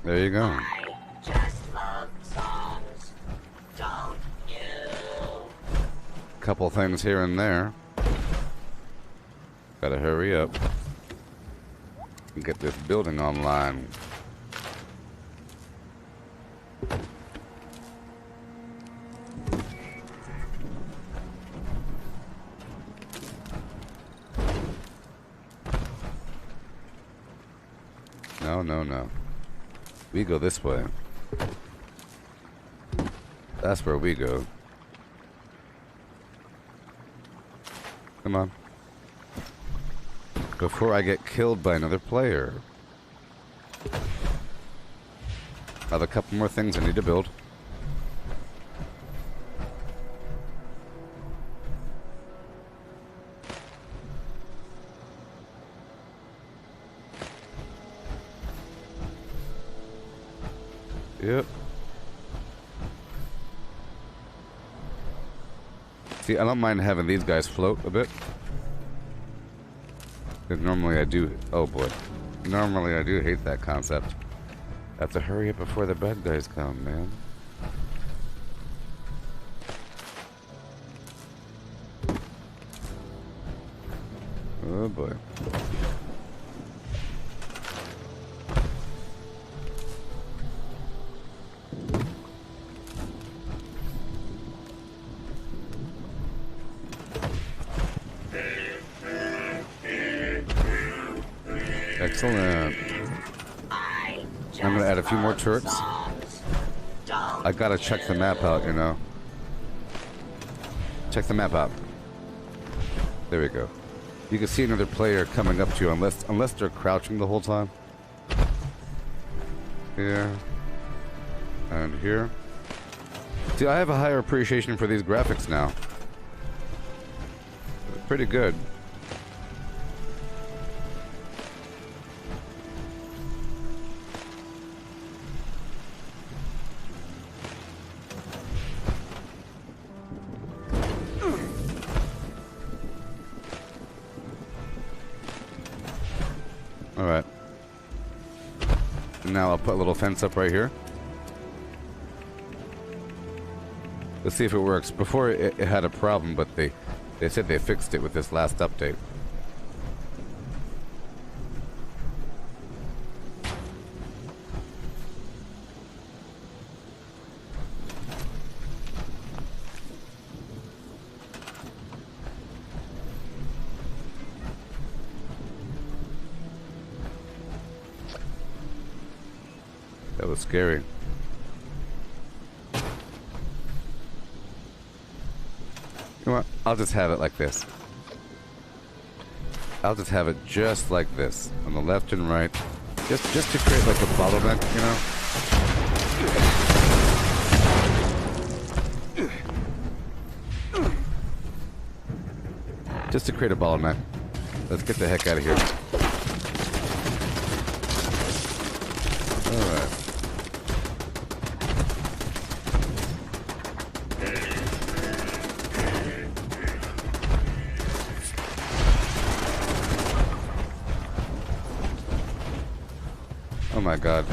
There you go. I just love songs, don't you? Couple things here and there. Gotta hurry up and get this building online. No, no, no. We go this way. That's where we go. Come on. Before I get killed by another player. I have a couple more things I need to build. Yep. See, I don't mind having these guys float a bit. Because normally I do... Oh boy. Normally I do hate that concept. I have to hurry up before the bad guys come, man. Oh boy. Excellent. I'm gonna add a few more turrets. I gotta check the map out, you know. Check the map out. There we go. You can see another player coming up to you unless they're crouching the whole time. Here. And here. See, I have a higher appreciation for these graphics now. Pretty good. Alright. Now I'll put a little fence up right here. Let's see if it works. Before it had a problem, but they said they fixed it with this last update. That was scary. You know what? I'll just have it like this. I'll just have it just like this, on the left and right, just to create like a bottleneck, you know. Just to create a bottleneck. Let's get the heck out of here. All right. Oh my god.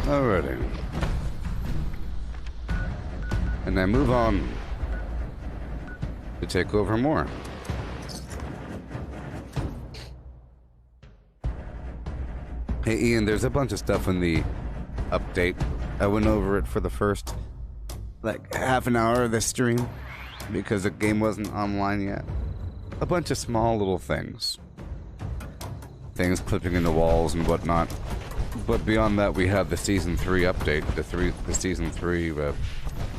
Alrighty. And I move on to take over more. Hey Ian, there's a bunch of stuff in the update. I went over it for the first like half an hour of the stream because the game wasn't online yet. A bunch of small little things. Things clipping into walls and whatnot. But beyond that, we have the Season 3 update. The Season 3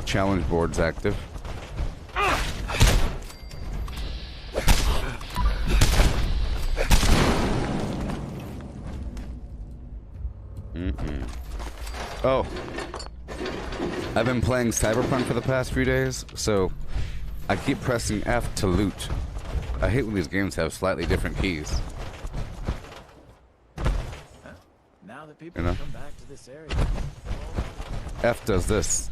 challenge board's active. Oh. I've been playing Cyberpunk for the past few days, so I keep pressing F to loot. I hate when these games have slightly different keys. Now that people You know? come back to this area. F does this.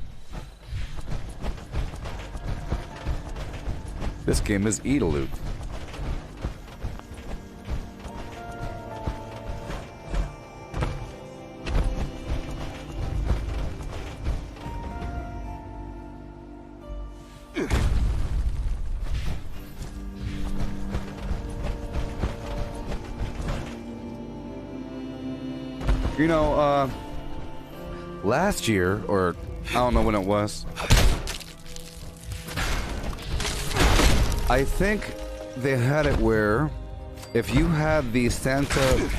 This game is E to loot. You know, last year, or I don't know when it was, I think they had it where if you had the Santa,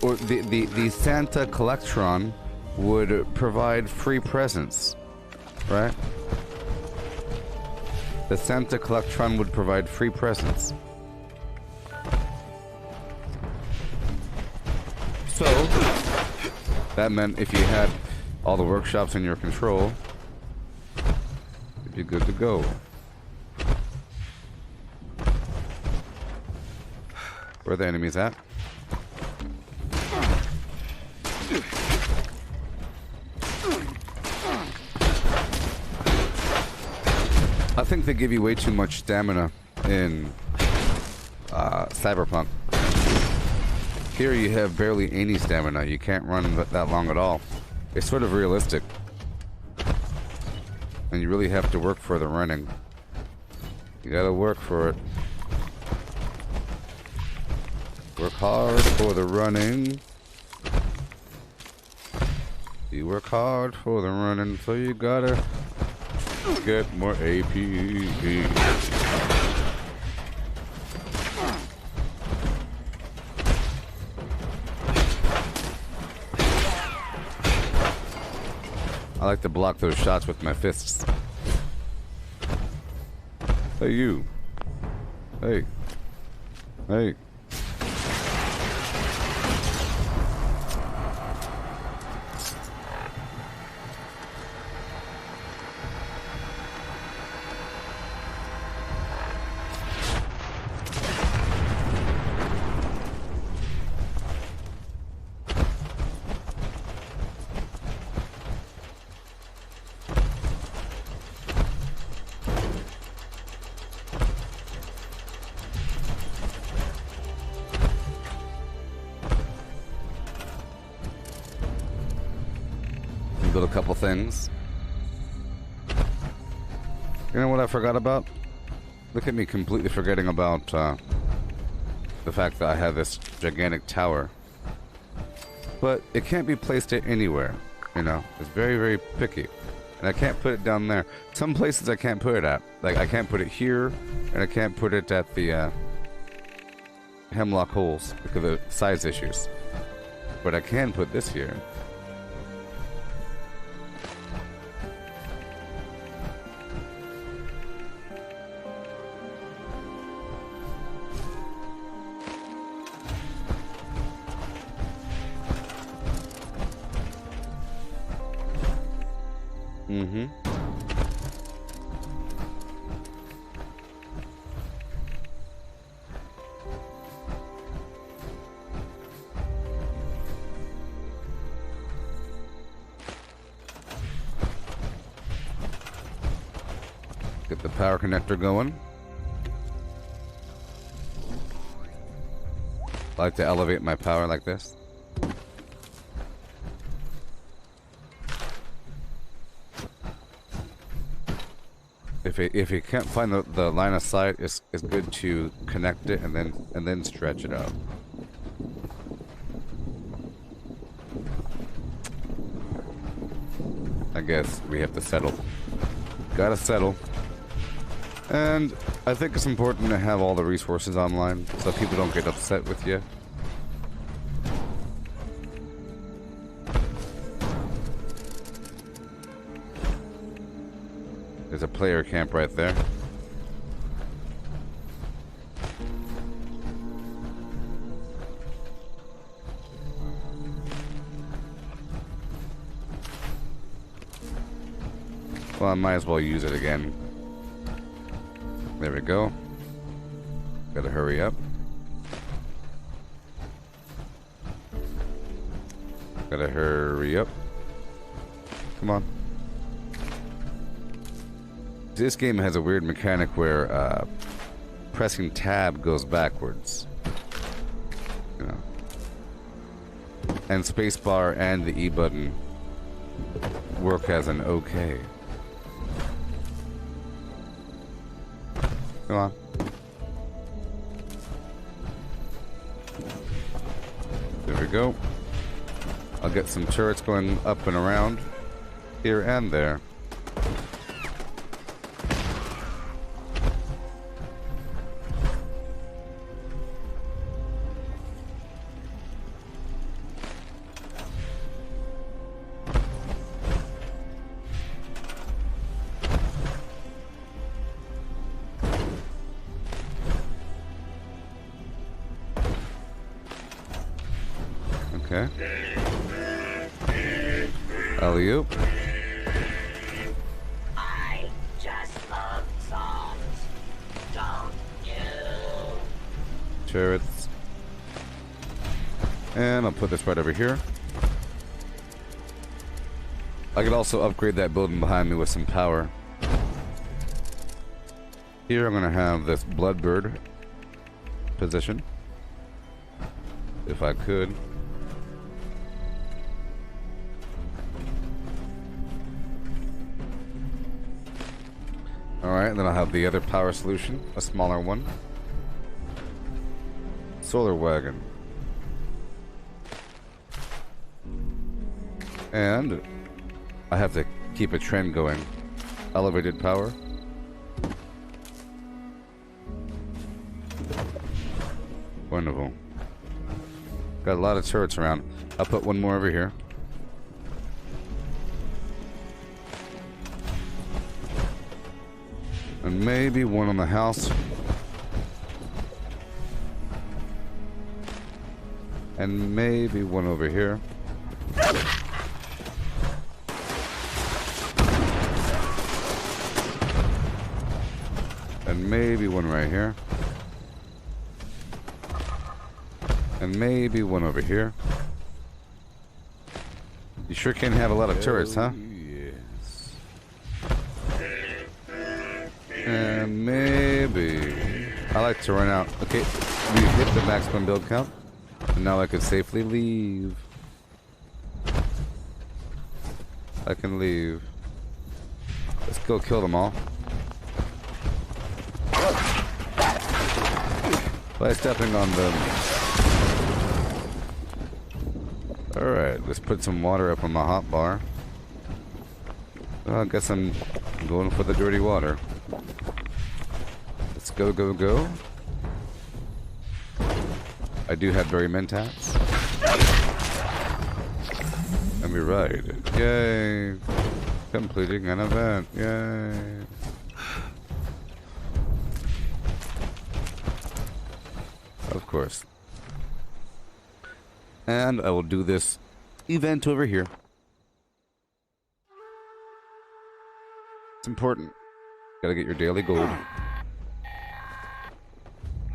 or the Santa Collectron would provide free presents, right? The Santa Collectron would provide free presents. So, that meant if you had all the workshops in your control, you'd be good to go. Where are the enemies at? I think they give you way too much stamina in Cyberpunk. Here you have barely any stamina. You can't run that long at all. It's sort of realistic. And you really have to work for the running. You gotta work for it. Work hard for the running. You work hard for the running, so you gotta get more AP. I like to block those shots with my fists. Hey, you. Hey. Hey. Build a couple things. You know what I forgot about? Look at me completely forgetting about the fact that I have this gigantic tower. But it can't be placed anywhere. You know, it's very, very picky. And I can't put it down there. Some places I can't put it at. Like, I can't put it here, and I can't put it at the hemlock holes because of size issues. But I can put this here. Mm-hmm. Get the power connector going. I like to elevate my power like this. If you can't find the line of sight, it's good to connect it and then stretch it out. I guess we have to settle. Gotta settle. And I think it's important to have all the resources online so people don't get upset with you. There's a player camp right there. Well, I might as well use it again. There we go. Gotta hurry up. Gotta hurry up. Come on. This game has a weird mechanic where pressing tab goes backwards. You know. And spacebar and the E button work as an OK. Come on. There we go. I'll get some turrets going up and around here and there. Okay. Alley-oop. I just love songs, don't you? Turrets. And I'll put this right over here. I could also upgrade that building behind me with some power. Here I'm gonna have this Bloodbird position. If I could. Alright, then I'll have the other power solution, a smaller one. Solar wagon. And I have to keep a trend going. Elevated power. Wonderful. Got a lot of turrets around. I'll put one more over here. And maybe one on the house. And maybe one over here. And maybe one right here. And maybe one over here. You sure can have a lot of turrets, huh? Yes. And maybe... I like to run out. Okay, we hit the maximum build count. And now I can safely leave. I can leave. Let's go kill them all. By stepping on them. Alright, let's put some water up on my hot bar. I guess I'm going for the dirty water. Let's go, go, go. I do have berry mentats. And we ride. Yay! Completing an event. Yay! Of course. And I will do this event over here. It's important. Gotta get your daily gold.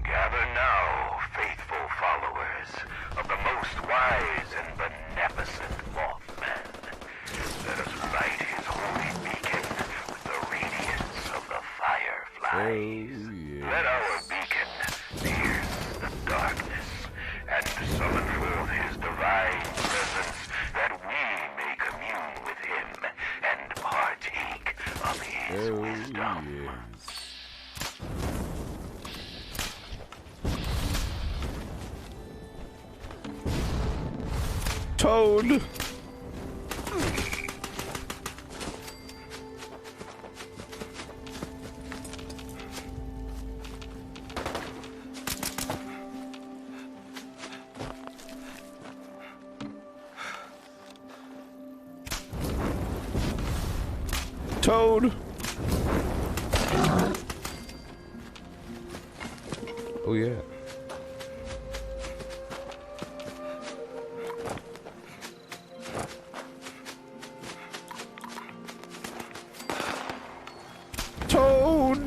Gather now, faithful followers of the most wise and beneficent Mothman. Let us light his holy beacon with the radiance of the fireflies. Oh, yes. Let our beacon pierce the darkness and summon forth his divine presence that we may commune with him and partake of his Oh, wisdom. yes. Toad! Toad! Oh yeah. Toad!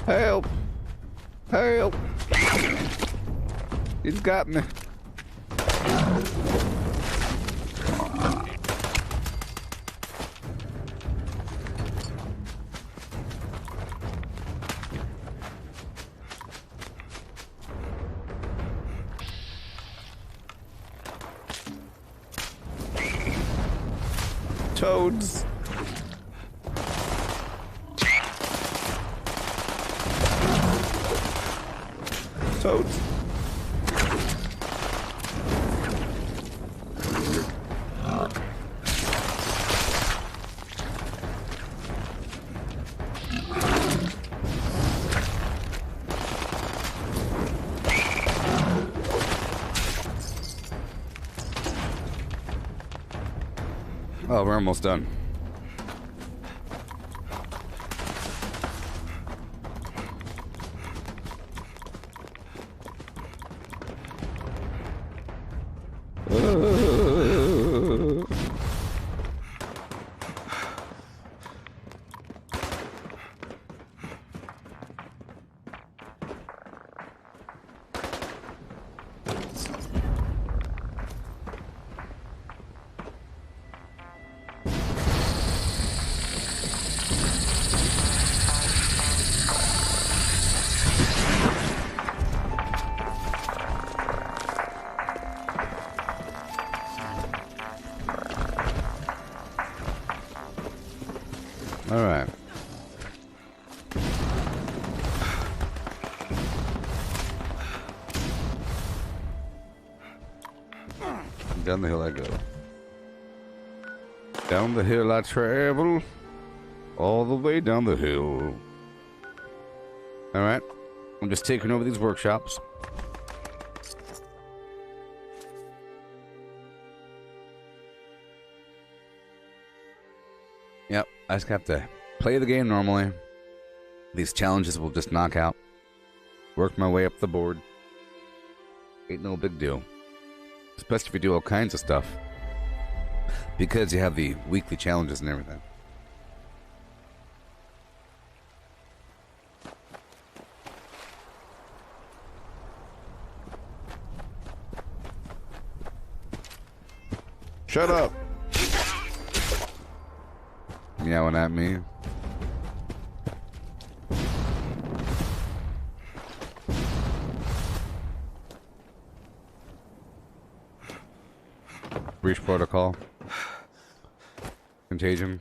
Help! Help! He's got me. Toads. Toads. Oh, we're almost done. All right. Down the hill I go. Down the hill I travel. All the way down the hill. All right. I'm just taking over these workshops. Yep, I just have to play the game normally. These challenges will just knock out. Work my way up the board. Ain't no big deal. Especially if you do all kinds of stuff. Because you have the weekly challenges and everything. Shut up! Meowing at me. Breach protocol. Contagion.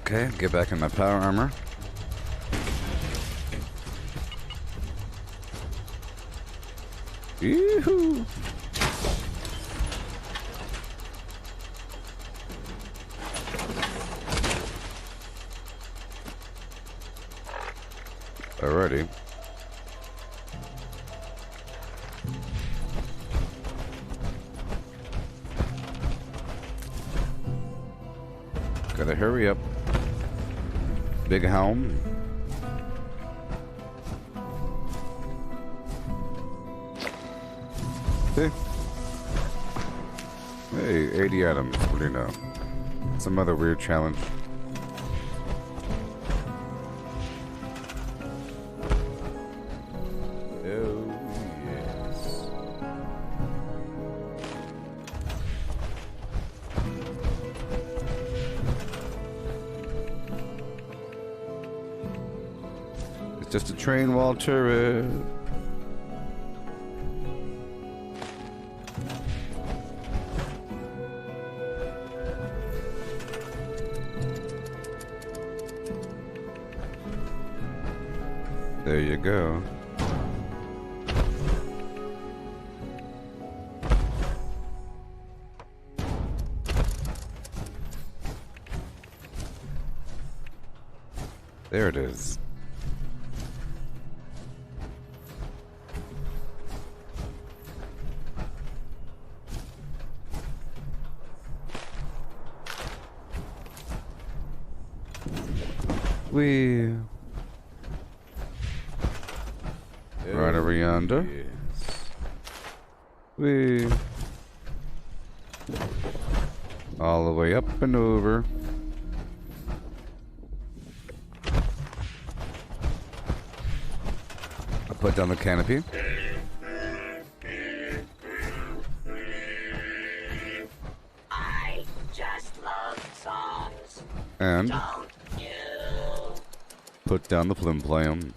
Okay, get back in my power armor. Yoo-hoo! Alrighty. Gotta hurry up. Big helm. Hey. Hey, 80 atoms. What do you know? Some other weird challenge. Oh, yes. It's just a train wall turret. There you go. There it is. We right over yonder. Yes. We all the way up and over. I put down the canopy. I just love songs. And Don't you? put down the flim flam.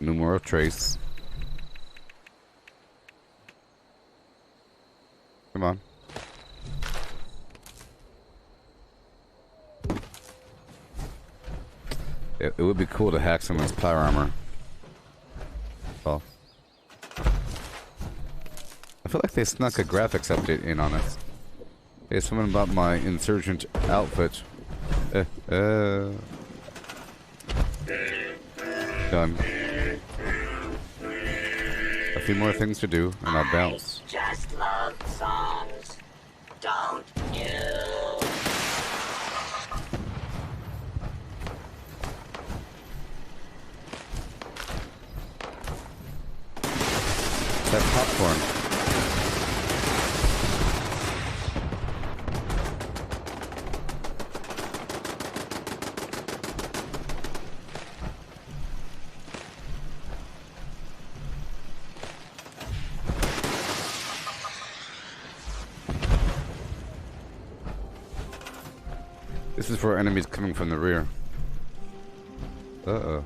No more of Trace. Come on. It would be cool to hack some of this power armor. Oh. I feel like they snuck a graphics update in on us. Hey, someone about my insurgent outfit. Done. A few more things to do, and I'll bounce. Just love songs. Don't you? That popcorn. This is for enemies coming from the rear. Uh-oh.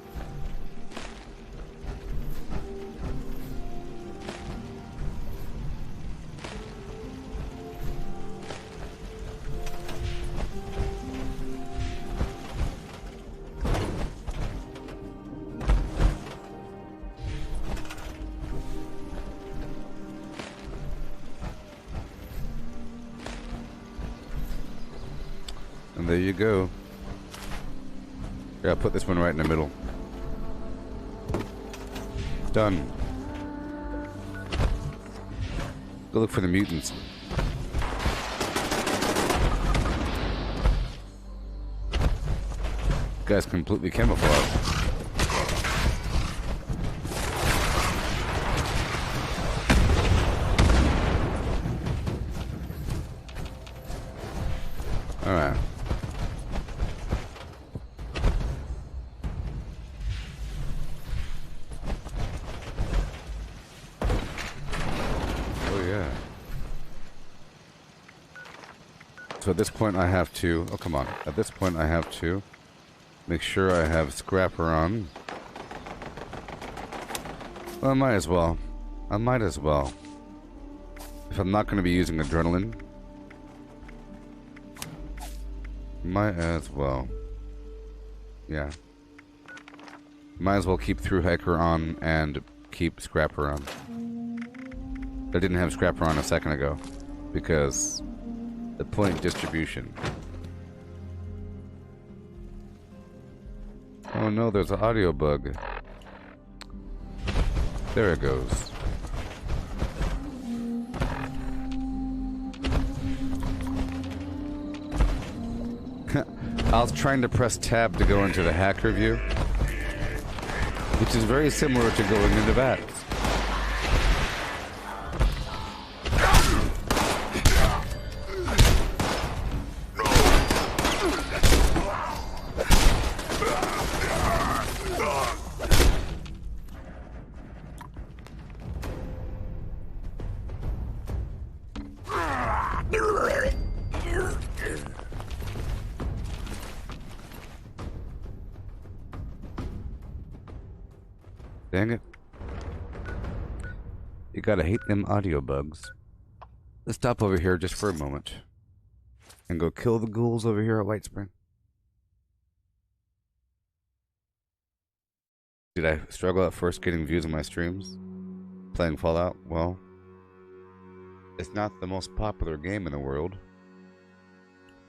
And there you go. Yeah, I'll put this one right in the middle. Done. Go look for the mutants. Guy's completely camouflaged. Alright. Oh yeah. So at this point I have to, oh come on, at this point I have to make sure I have Scrapper on. Well, I might as well. I might as well. If I'm not going to be using Adrenaline, Might as well. Yeah. Might as well keep Through Hiker on and keep Scrapper on. I didn't have Scrapper on a second ago because the point distribution. Oh no, there's an audio bug. There it goes. I was trying to press tab to go into the hacker view, which is very similar to going into VATS. Dang it. You gotta hate them audio bugs. Let's stop over here just for a moment and go kill the ghouls over here at White Spring. Did I struggle at first getting views on my streams? Playing Fallout? Well, it's not the most popular game in the world.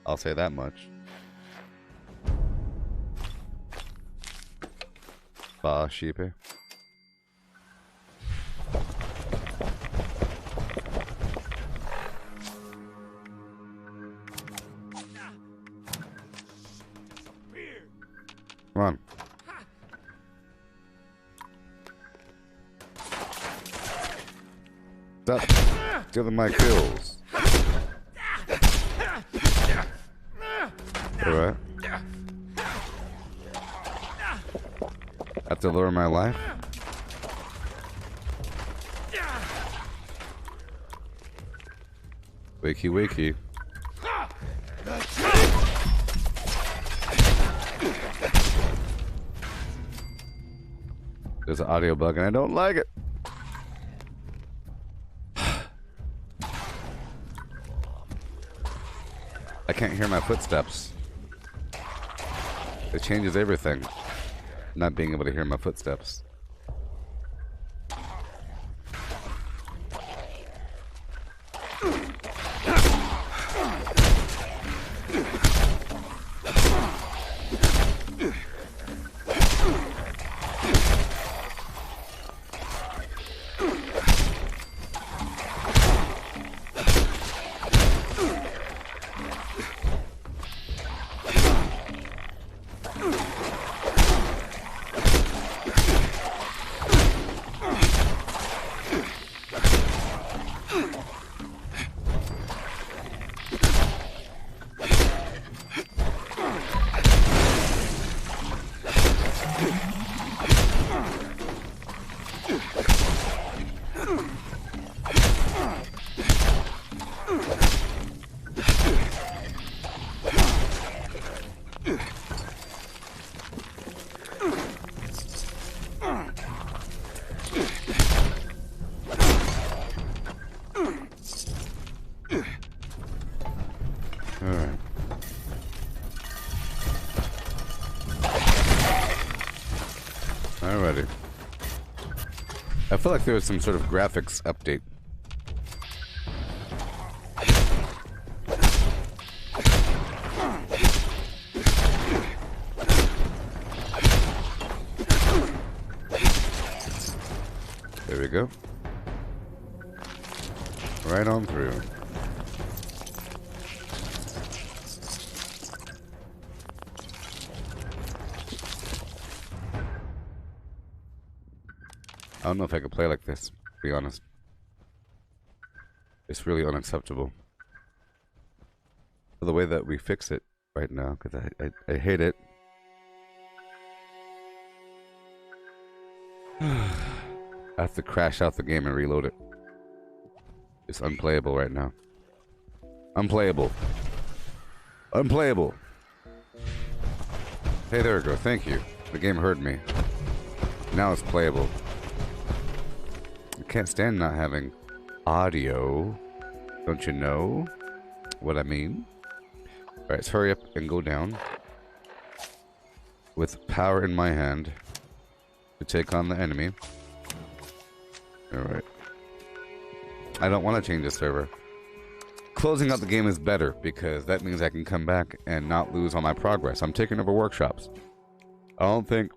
I'll say that much. Bah, sheepy. Come on. Stop stealing my kills. Alright. Have to lower my life? Wakey wakey. There's an audio bug and I don't like it. I can't hear my footsteps. It changes everything. Not being able to hear my footsteps. I feel like there was some sort of graphics update. There we go. Right on through. I don't know if I could play like this, to be honest. It's really unacceptable. The way that we fix it right now, because I hate it. I have to crash out the game and reload it. It's unplayable right now. Unplayable. Unplayable. Hey, there we go. Thank you. The game heard me. Now it's playable. I can't stand not having audio. Don't you know what I mean? Alright, let's hurry up and go down. With power in my hand. To take on the enemy. Alright. I don't want to change the server. Closing out the game is better because that means I can come back and not lose all my progress. I'm taking over workshops. I think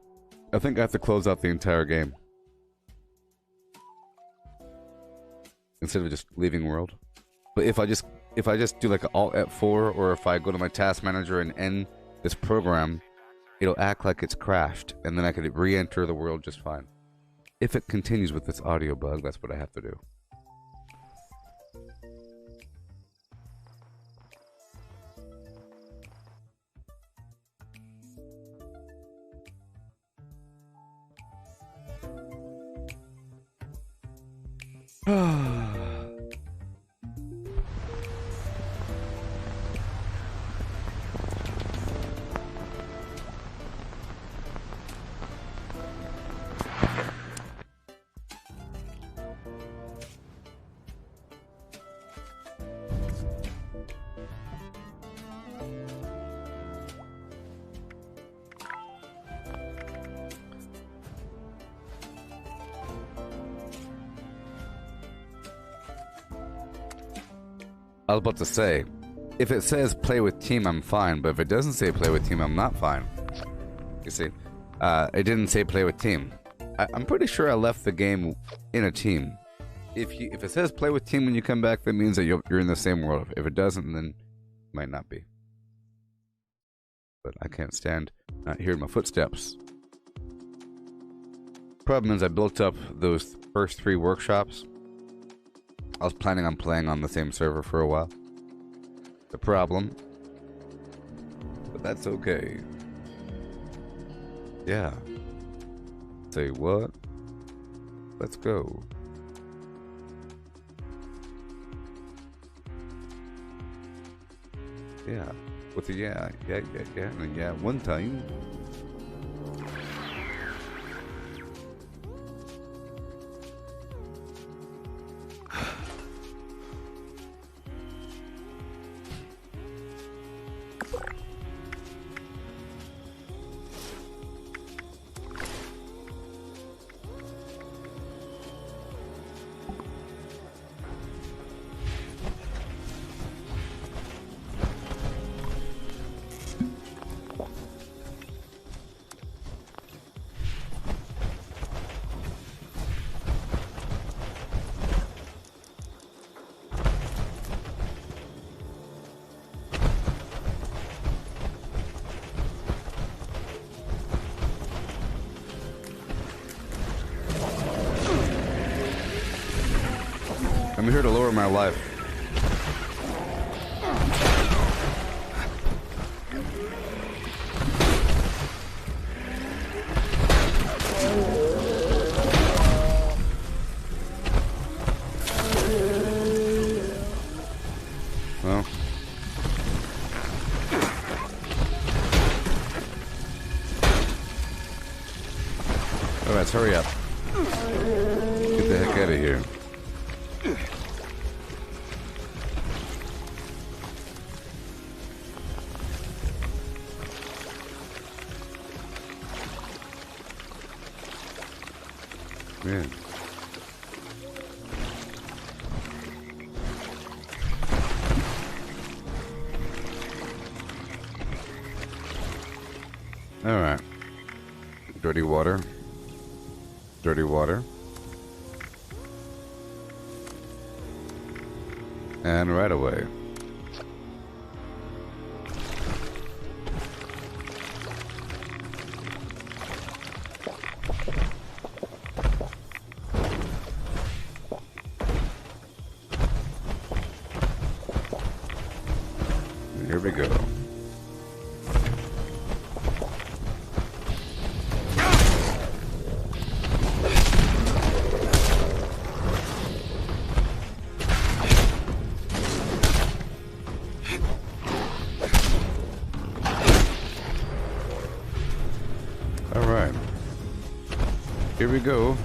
I have to close out the entire game. Instead of just leaving world. But if I just do like an Alt F4 or if I go to my task manager and end this program, it'll act like it's crashed and then I could re-enter the world just fine. If it continues with this audio bug, that's what I have to do. I was about to say, if it says play with team, I'm fine, but if it doesn't say play with team, I'm not fine. You see, it didn't say play with team. I'm pretty sure I left the game in a team. If it says play with team when you come back, that means that you're in the same world. If it doesn't, then it might not be. But I can't stand not hearing my footsteps. Problem is I built up those first 3 workshops. I was planning on playing on the same server for a while. The problem. But that's okay. Yeah. Say what? Let's go. Yeah. With the yeah. And yeah, one time. I'm here to lower my life. Well. Alright, let's hurry up. Get the heck out of here. Man. All right. Dirty water. Dirty water. And right away. Here we go. All right. Here we go.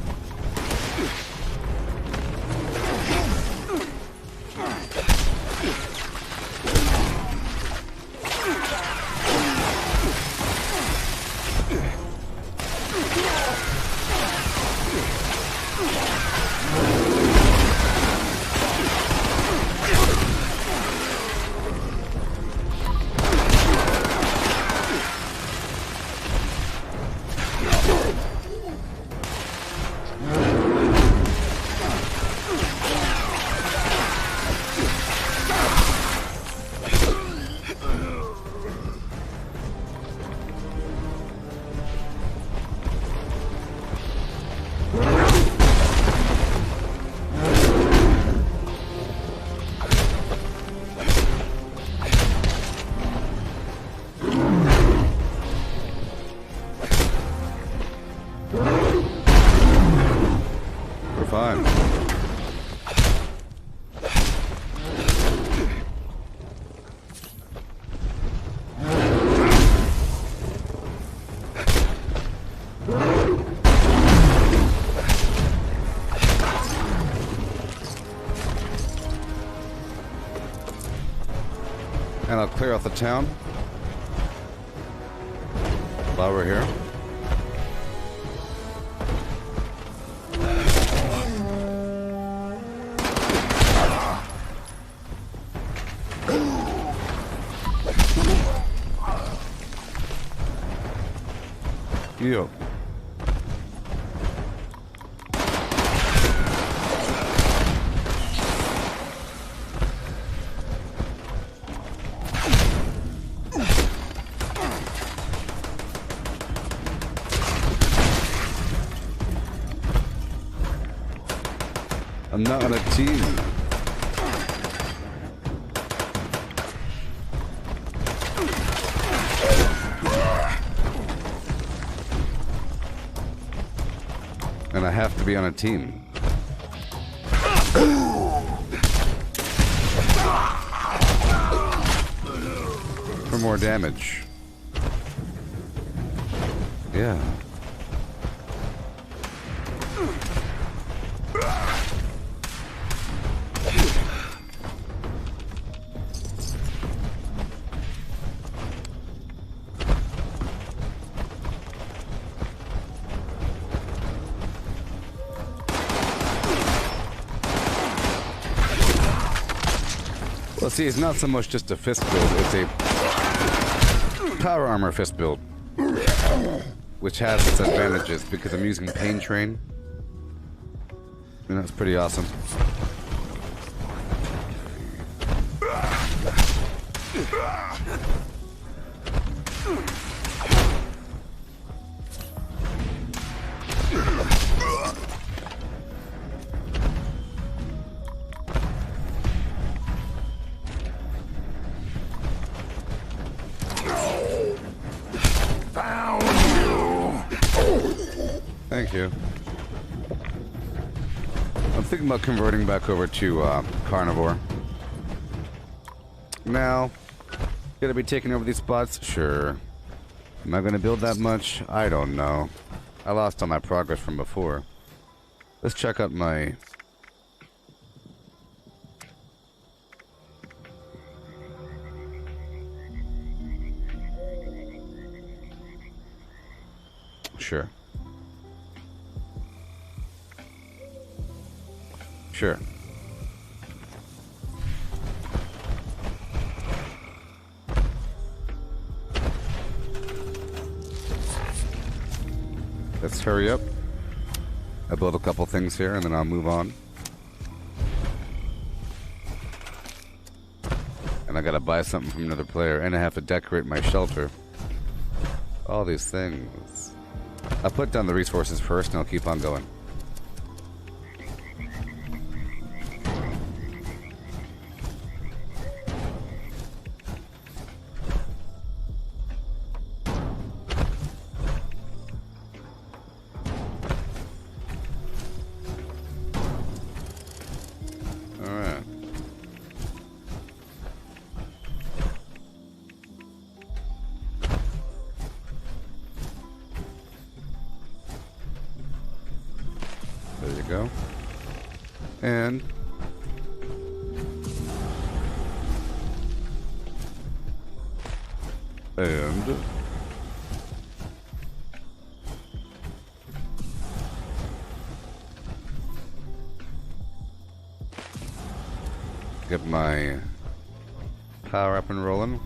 And I'll clear out the town while we're here. Yo. I'm not on a team. And I have to be on a team. For more damage. Yeah. Well, see, it's not so much just a fist build, it's a power armor fist build. Which has its advantages because I'm using Pain Train. And that's pretty awesome. Thank you. I'm thinking about converting back over to carnivore. Now, gonna be taking over these spots? Sure. Am I gonna build that much? I don't know. I lost all my progress from before. Let's check out my... Sure. Sure. Let's hurry up. I'll build a couple things here and then I'll move on. And I gotta buy something from another player and I have to decorate my shelter. All these things. I'll put down the resources first and I'll keep on going. And get my power up and rolling.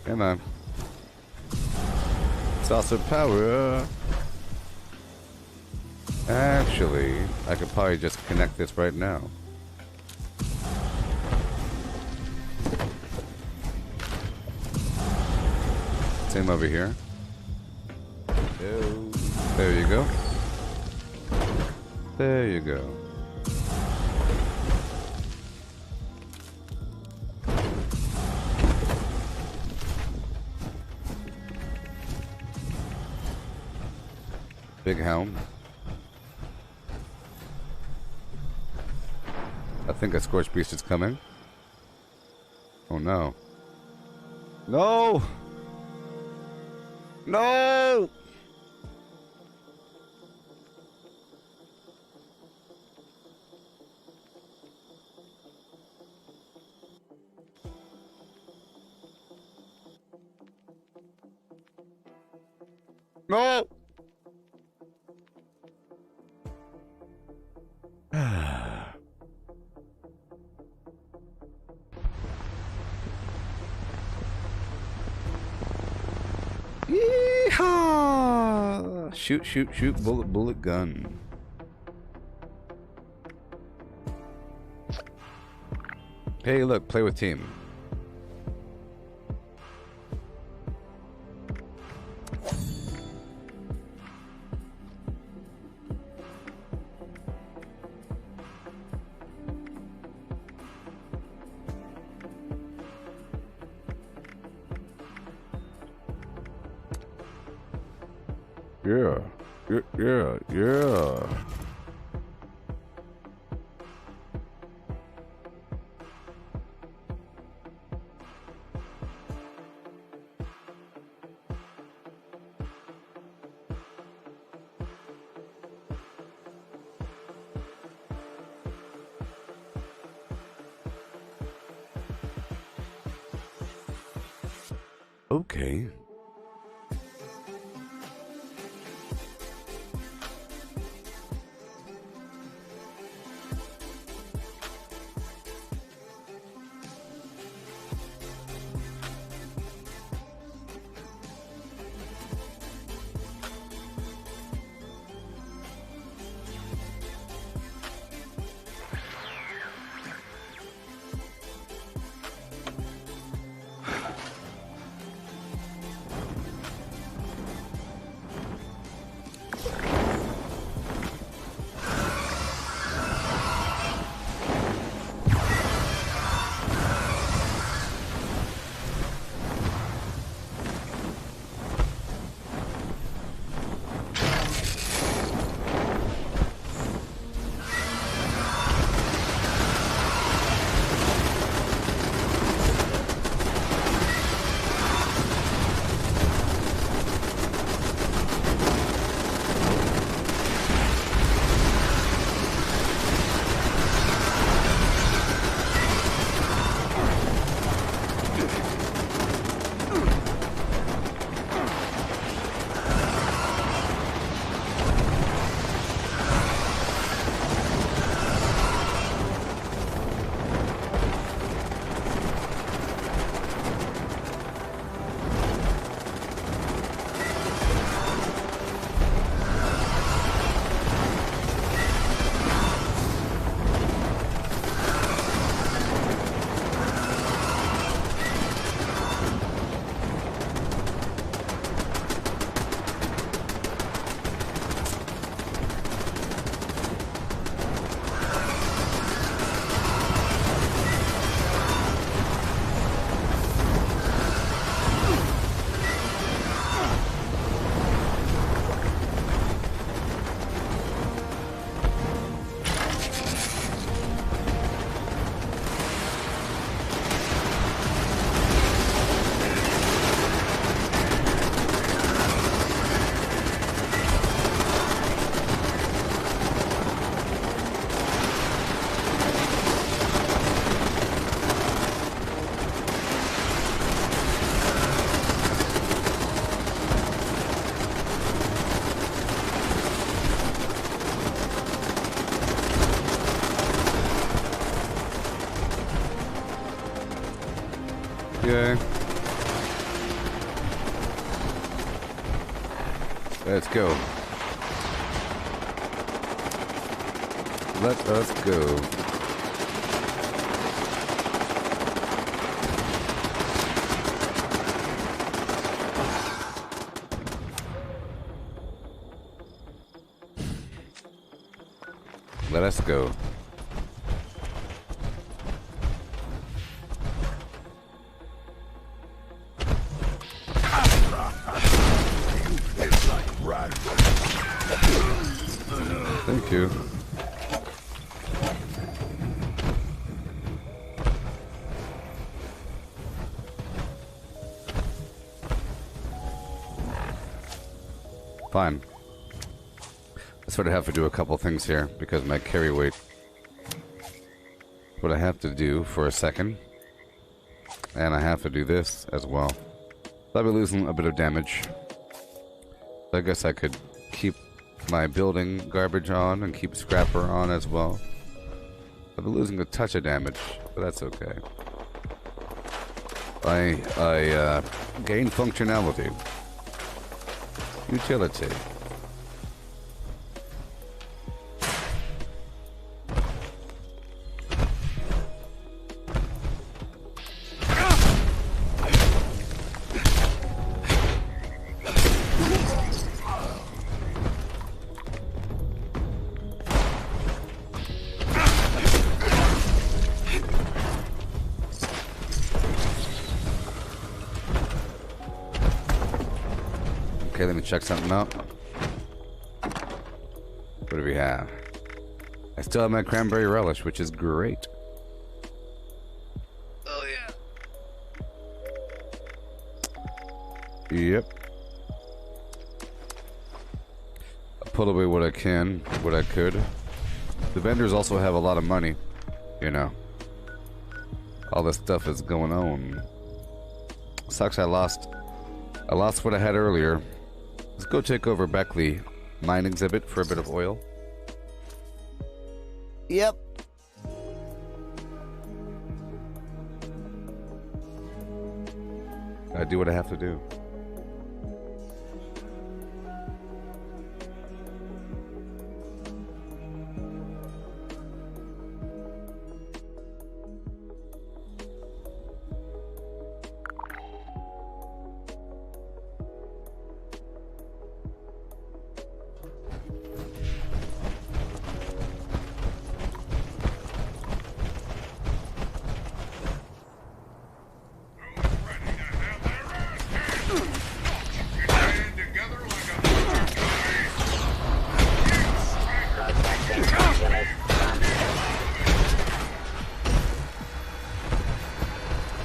Come on. It's also power. Actually, I could probably just connect this right now. Same over here. There you go. There you go. Big helm. I think a Scorch Beast is coming. Oh no. No! No! No! Yeehaw! Shoot, shoot, shoot, bullet, bullet, gun. Hey, look, play with team. Yeah, yeah, yeah, yeah. Okay. Okay. Let's go. Let us go. Let us go. Thank you. Fine. I sort of have to do a couple things here because my carry weight. What I have to do for a second. And I have to do this as well. So I'll be losing a bit of damage. So I guess I could keep my building garbage on and keep scrapper on as well. I'll be losing a touch of damage, but that's okay. I gain functionality. Utility. Okay, let me check something out. What do we have? I still have my cranberry relish, which is great. Oh yeah. Yep. I put away what I can, what I could. The vendors also have a lot of money, you know. All this stuff is going on. Sucks I lost what I had earlier. Let's go take over Beckley mine exhibit for a bit of oil. Yep. I do what I have to do.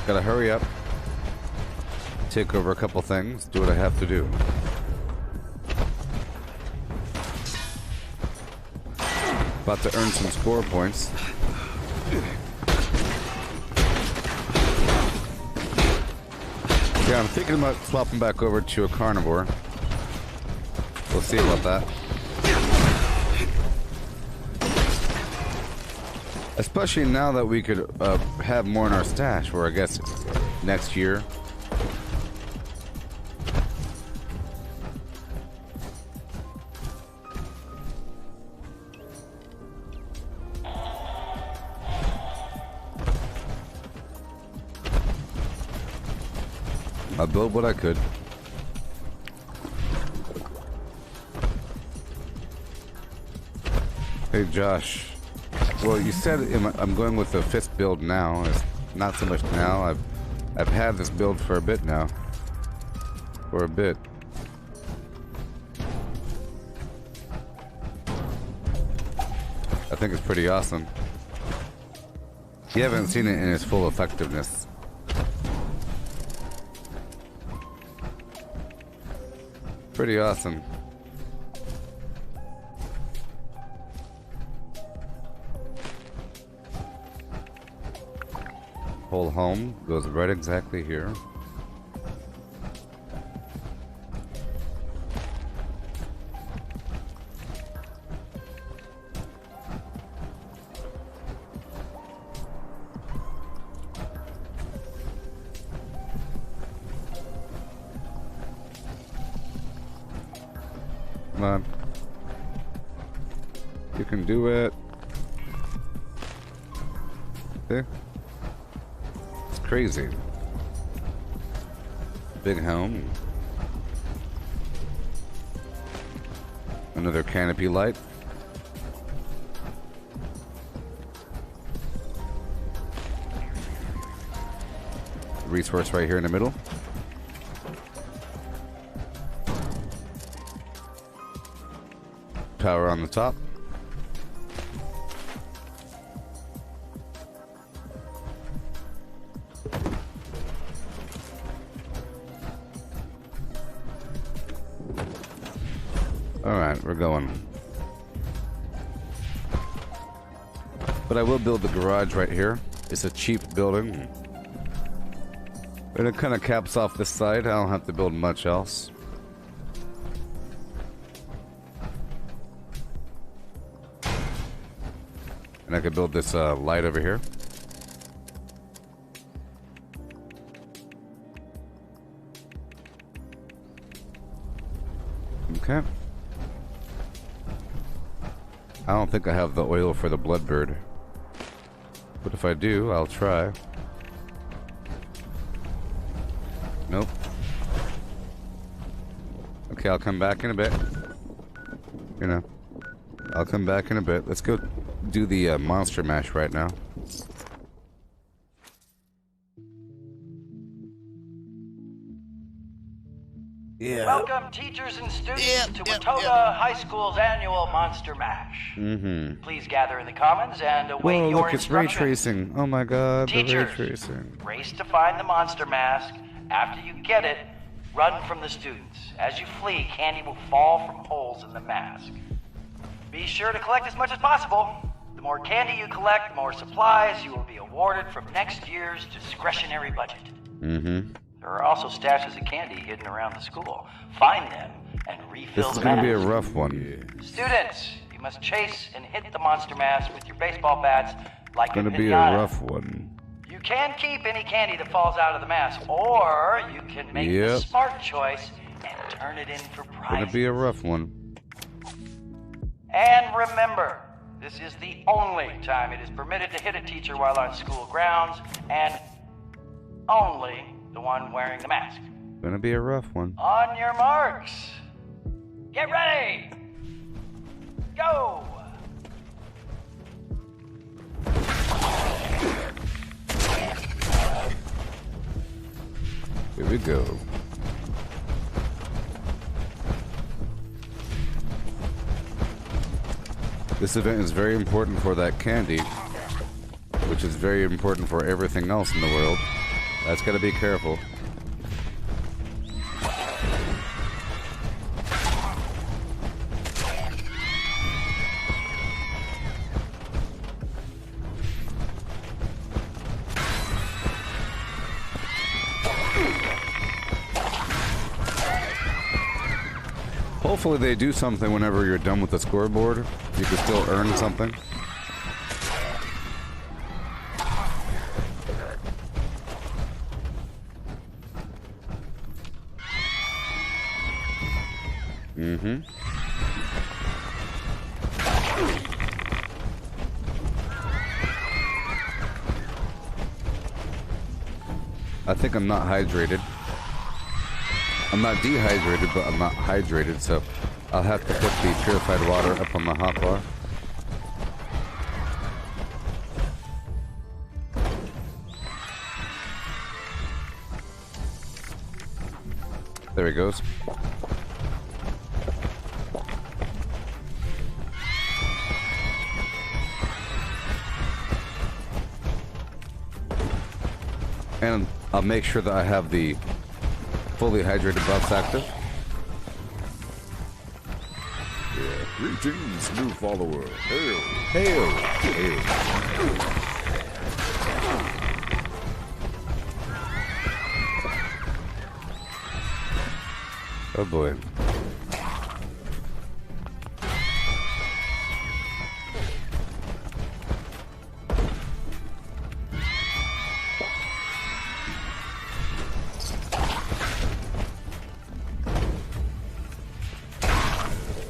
Gotta hurry up, take over a couple things, do what I have to do. About to earn some score points. Yeah, I'm thinking about swapping back over to a carnivore. We'll see about that. Especially now that we could have more in our stash, or I guess next year. I'll build what I could. Hey Josh. Well, you said I'm going with the 5th build now. It's not so much now. I've had this build for a bit now. For a bit. I think it's pretty awesome. You haven't seen it in its full effectiveness. Pretty awesome. Whole home goes right exactly here. Come on. You can do it. See? Crazy. Big home. Another canopy light. Resource right here in the middle. Power on the top. Alright, we're going. But I will build the garage right here. It's a cheap building. And it kind of caps off this side. I don't have to build much else. And I could build this light over here. Okay. I don't think I have the oil for the bloodbird. But if I do, I'll try. Nope. Okay, I'll come back in a bit. You know. I'll come back in a bit. Let's go do the monster mash right now. Yeah. Welcome, teachers and students, to Watoga High School's annual Monster Mash. Please gather in the commons and await Whoa, your look, it's ray instructions. tracing. Oh my god, the ray Teachers, tracing. race to find the monster mask. After you get it, run from the students. As you flee, candy will fall from holes in the mask. Be sure to collect as much as possible. The more candy you collect, the more supplies you will be awarded from next year's discretionary budget. There are also stashes of candy hidden around the school. Find them and refill This is the gonna be a mask. rough one. Students, you must chase and hit the monster mask with your baseball bats like It's gonna a be a pinata. rough one. You can keep any candy that falls out of the mask, or you can make the Yep. smart choice and turn it in for prizes. Gonna be a rough one. And remember, this is the only time it is permitted to hit a teacher while on school grounds, and only the one wearing the mask. Gonna be a rough one. On your marks, get ready, go! Here we go. This event is very important for that candy, which is very important for everything else in the world. That's gotta be careful. Hopefully they do something whenever you're done with the scoreboard. You can still earn something. I think I'm not hydrated. I'm not dehydrated, but I'm not hydrated, so I'll have to put the purified water up on the hot bar. There he goes. And I'll make sure that I have the fully hydrated buffs active. Yeah. Greetings, new follower. Hail. Hail! Hail. Oh boy.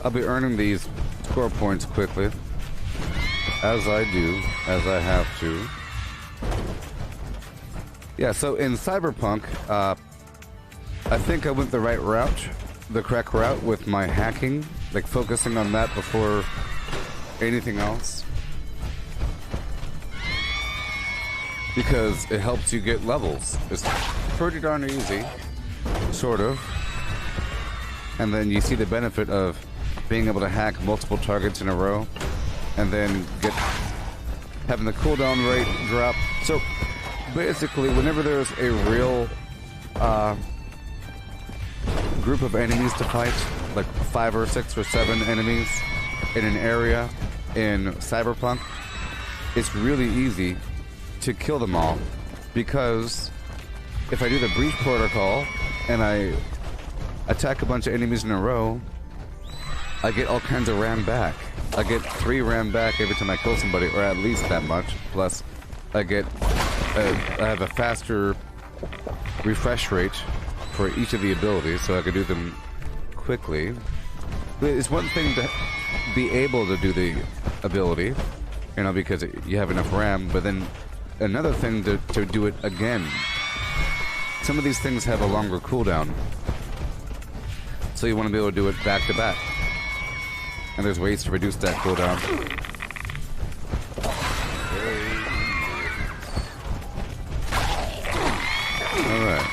I'll be earning these score points quickly, as I do, as I have to. Yeah, so in Cyberpunk, I think I went the right route, the correct route with my hacking, like focusing on that before anything else. Because it helps you get levels. It's pretty darn easy, sort of. And then you see the benefit of being able to hack multiple targets in a row, and then having the cooldown rate drop. So basically, whenever there's a real group of enemies to fight, like 5 or 6 or 7 enemies in an area in Cyberpunk, it's really easy to kill them all, because if I do the breach protocol and I attack a bunch of enemies in a row, I get all kinds of ram back. I get 3 ram back every time I kill somebody, or at least that much. Plus, I have a faster refresh rate for each of the abilities, so I can do them quickly. It's one thing to be able to do the ability, you know, because you have enough RAM, but then another thing to do it again. Some of these things have a longer cooldown, so you want to be able to do it back to back. And there's ways to reduce that cooldown. Alright.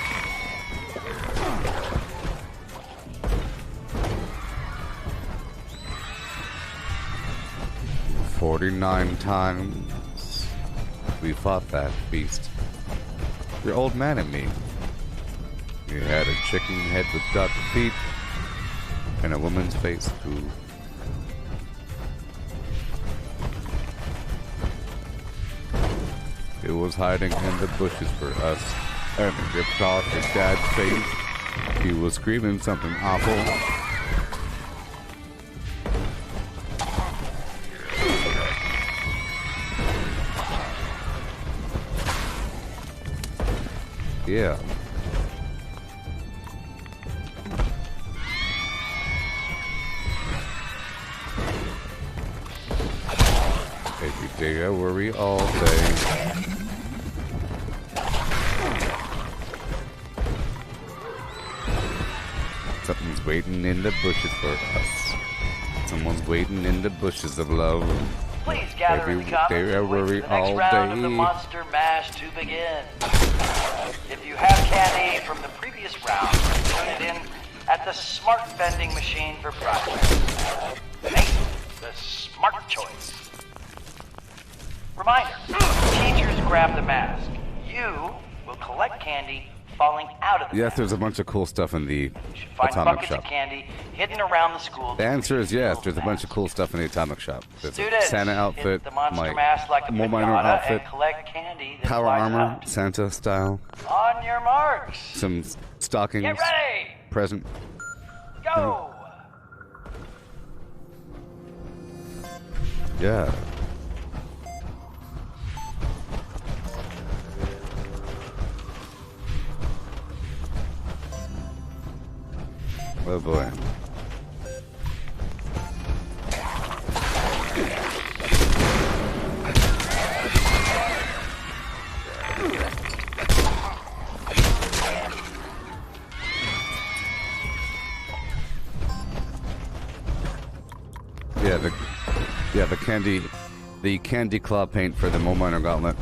"49 times we fought that beast. Your old man and me. You had a chicken head with duck feet and a woman's face too. It was hiding in the bushes for us, and it ripped off his dad's face. He was screaming something awful. Yeah. Every day I worry all day. Something's waiting in the bushes for us. Someone's waiting in the bushes of love. Please gather in the comments Every day I and wait worry for the next all round of day. the Monster Mash to begin. If you have candy from the previous round, turn it in at the smart vending machine for progress. Make the smart choice. Reminder, teachers grab the mask. You will collect candy falling out of the Yes, mask. there's a bunch of cool stuff in the You should find Atomic buckets Shop. of candy hidden around the school. The answer is yes, there's a bunch of cool stuff in the Atomic Shop. There's a Students, Santa hit outfit, the monster my mask like a Mole Miner pinata outfit, and collect candy that power flies armor, out. Santa style, On your marks. some stockings, Get ready. present. Go. Yeah. Oh boy. The candy claw paint for the Mole Miner Gauntlet.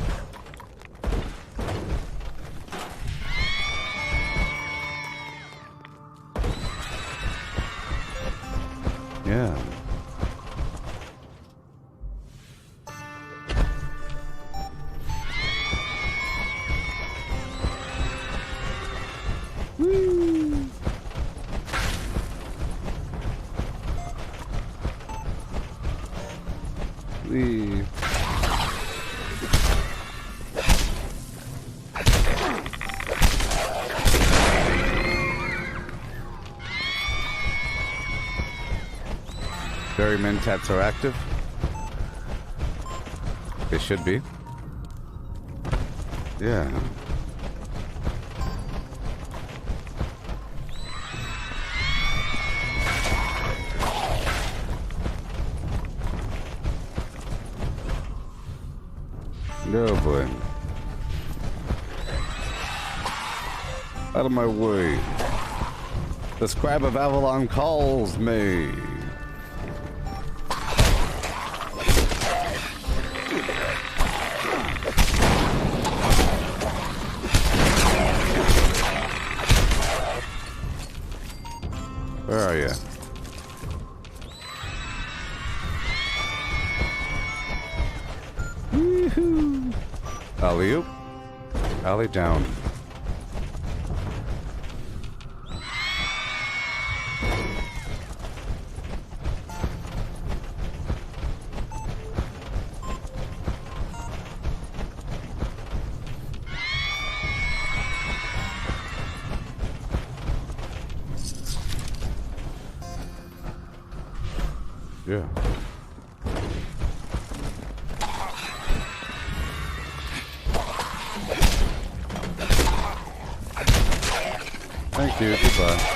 Yeah. Woo. Wee. Berry mentats are active. They should be. Yeah. Oh boy. Out of my way. The scribe of Avalon calls me. Where are you? Woohoo! Alley-oop. Alley down. Yeah. Thank you. Goodbye.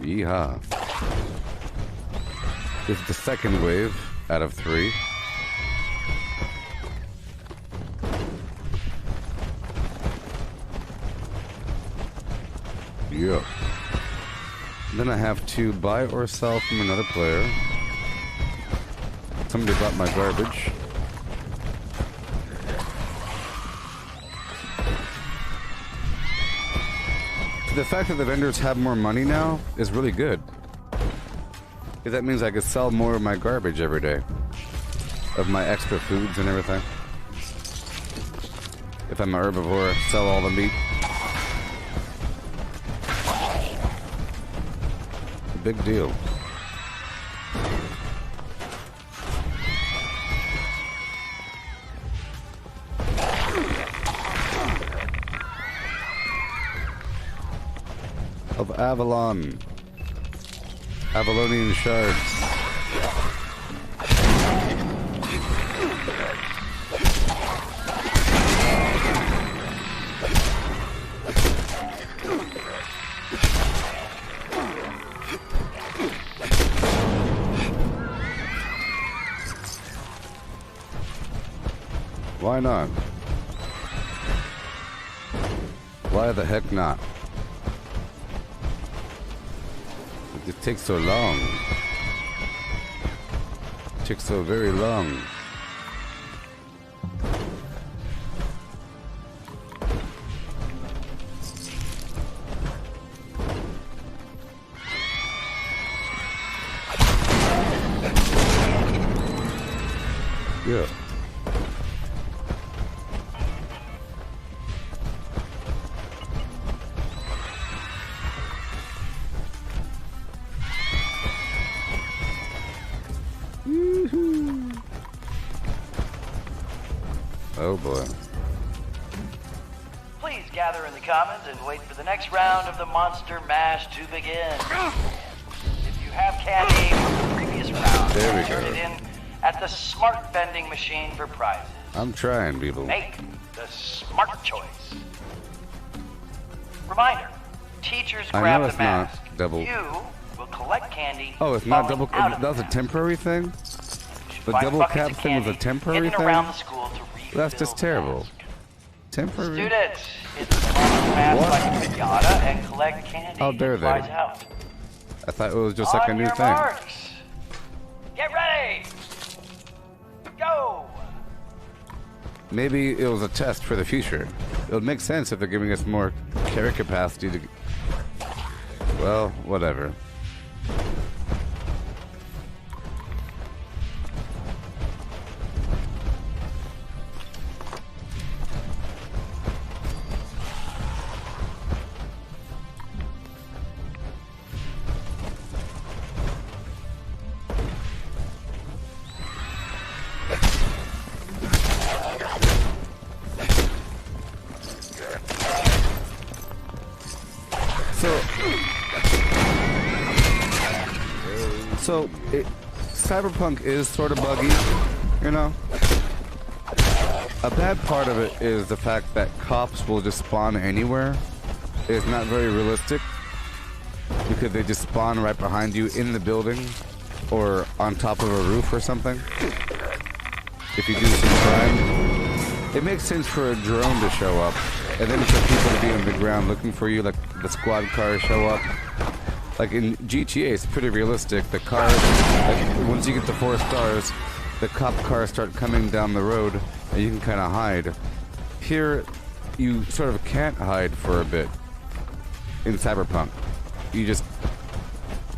Yeehaw. This is the second wave out of 3. Yeah. Then I have to buy or sell from another player. Somebody bought my garbage. The fact that the vendors have more money now is really good. Because that means I could sell more of my garbage every day. Of my extra foods and everything. If I'm a herbivore, sell all the meat. Big deal. Of Avalon. Avalonian shards. Why not? Why the heck not? It takes so long. It takes so very long. Yeah. Oh boy. Please gather in the commons and wait for the next round of the Monster Mash to begin. If you have candy from the previous round, there we turn go. it in at the smart vending machine for prizes. I'm trying, people. Make the smart choice. Reminder, teachers I grab know the it's not mask. double. You will collect candy. Oh, it's not falling double. out of That was a mask. temporary thing? You should The find double buckets cap of thing was a candy temporary hidden thing? around the school to refill That's just the terrible. mask. Temporary? Students, hit the mask What? like a pinata and collect candy. How dare and they? prize out. I thought it was just like a On new your thing. marks. Get ready. Go. Maybe it was a test for the future. It would make sense if they're giving us more carry capacity to... Well, whatever. So, Cyberpunk is sort of buggy, you know? A bad part of it is the fact that cops will just spawn anywhere. It's not very realistic because they just spawn right behind you in the building or on top of a roof or something. If you do some crime, it makes sense for a drone to show up and then for people to be on the ground looking for you, like the squad cars show up. Like in GTA, it's pretty realistic. The cars, like once you get to 4 stars, the cop cars start coming down the road, and you can kind of hide. Here, you sort of can't hide for a bit. In Cyberpunk, you just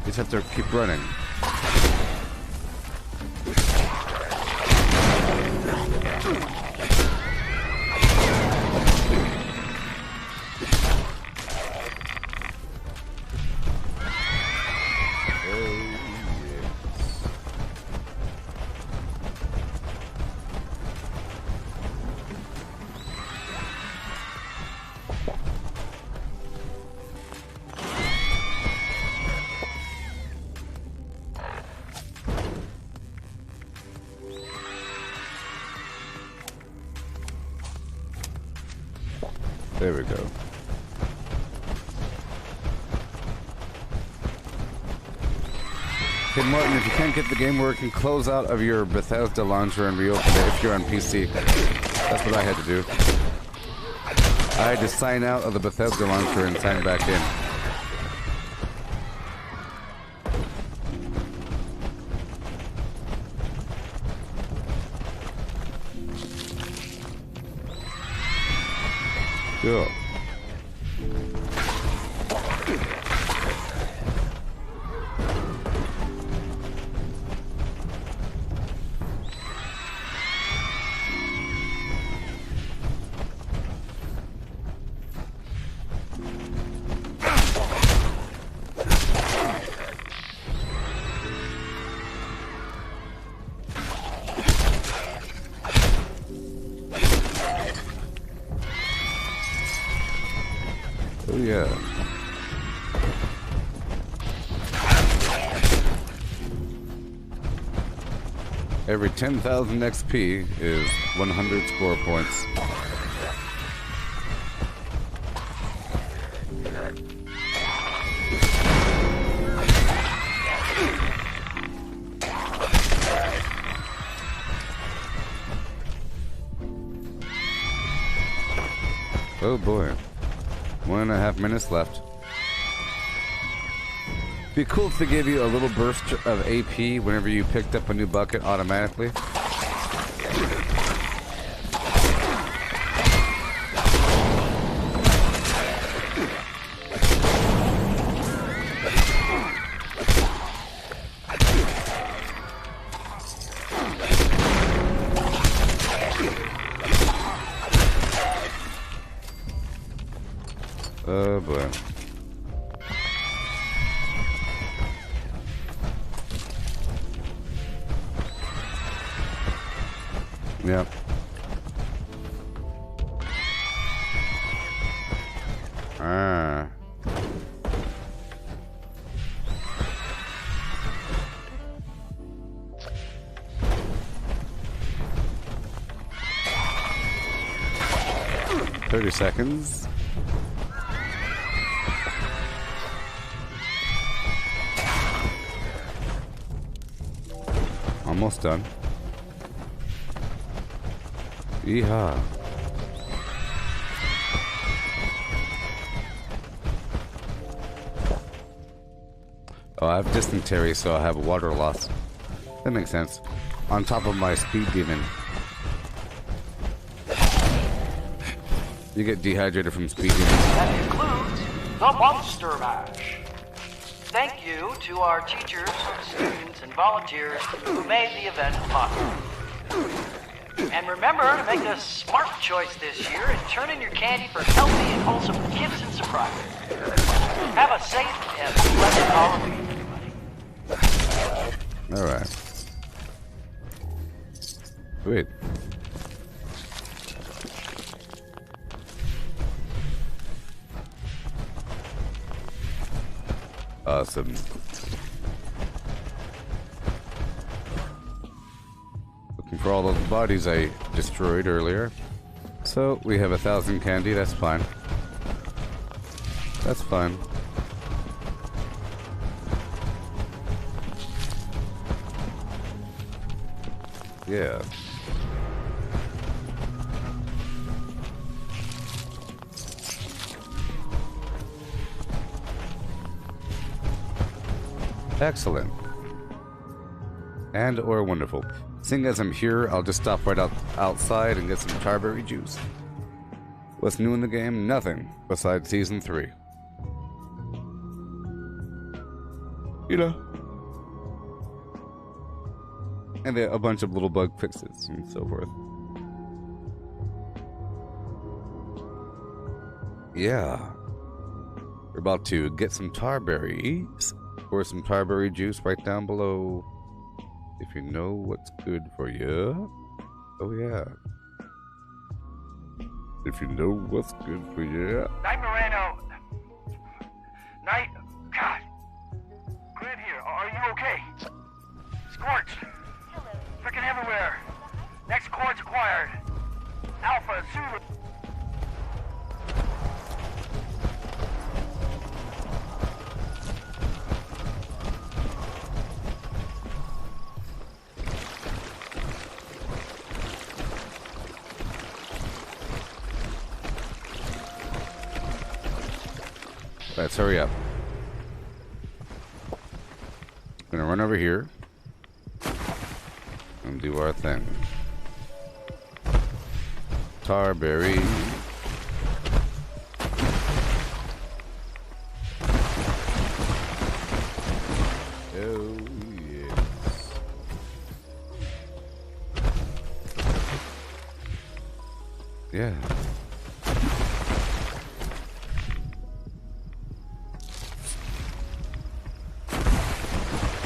have to keep running. There we go. Hey Martin, if you can't get the game working, close out of your Bethesda launcher and reopen it if you're on PC. That's what I had to do. I had to sign out of the Bethesda launcher and sign back in. Cool. Oh yeah. Every 10,000 XP is 100 score points. Oh boy. 1.5 minutes left. Be cool if they gave you a little burst of AP whenever you picked up a new bucket automatically. Oh boy. Yep. Ah. "30 seconds. Almost done. Yeehaw. Oh, I have dysentery, so I have water loss. That makes sense. On top of my speed demon. You get dehydrated from speed demon. That concludes the Monster Mash. Thank you to our teachers, students, and volunteers who made the event possible. And remember to make a smart choice this year and turn in your candy for healthy and wholesome gifts and surprises. Have a safe and blessed Halloween, everybody. Alright. Sweet. Awesome. Looking for all those bodies I destroyed earlier. So we have 1,000 candy, that's fine. That's fine. Yeah. Excellent. And or wonderful. Seeing as I'm here, I'll just stop right outside and get some tarberry juice. What's new in the game? Nothing, besides Season 3. You know. And a bunch of little bug fixes and so forth. Yeah. We're about to get some tarberries. Pour some tarberry juice right down below. If you know what's good for you. Oh yeah. If you know what's good for you. Night Moreno. Night. God. Grant here. Are you okay? Scorch. Freaking everywhere. Next chord's acquired. Alpha, Zulu. Let's hurry up. Gonna run over here and do our thing. Tarberry. Oh yes. Yeah.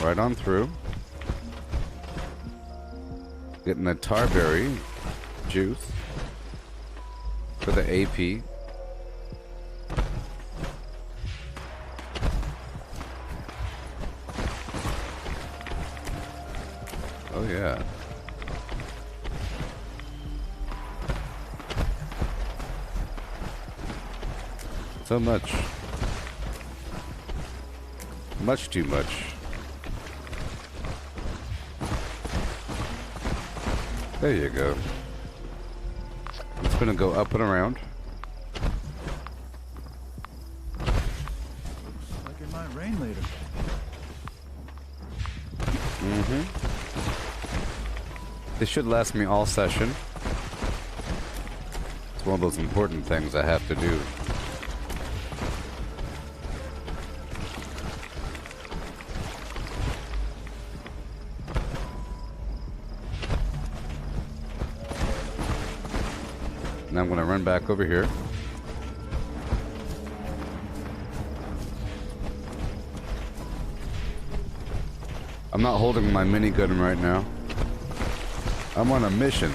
Right on through. Getting the tarberry juice for the AP. Oh yeah. So much. Much too much. There you go. It's gonna go up and around. Like it might rain later. This should last me all session. It's one of those important things I have to do. Now I'm going to run back over here. I'm not holding my minigun right now. I'm on a mission.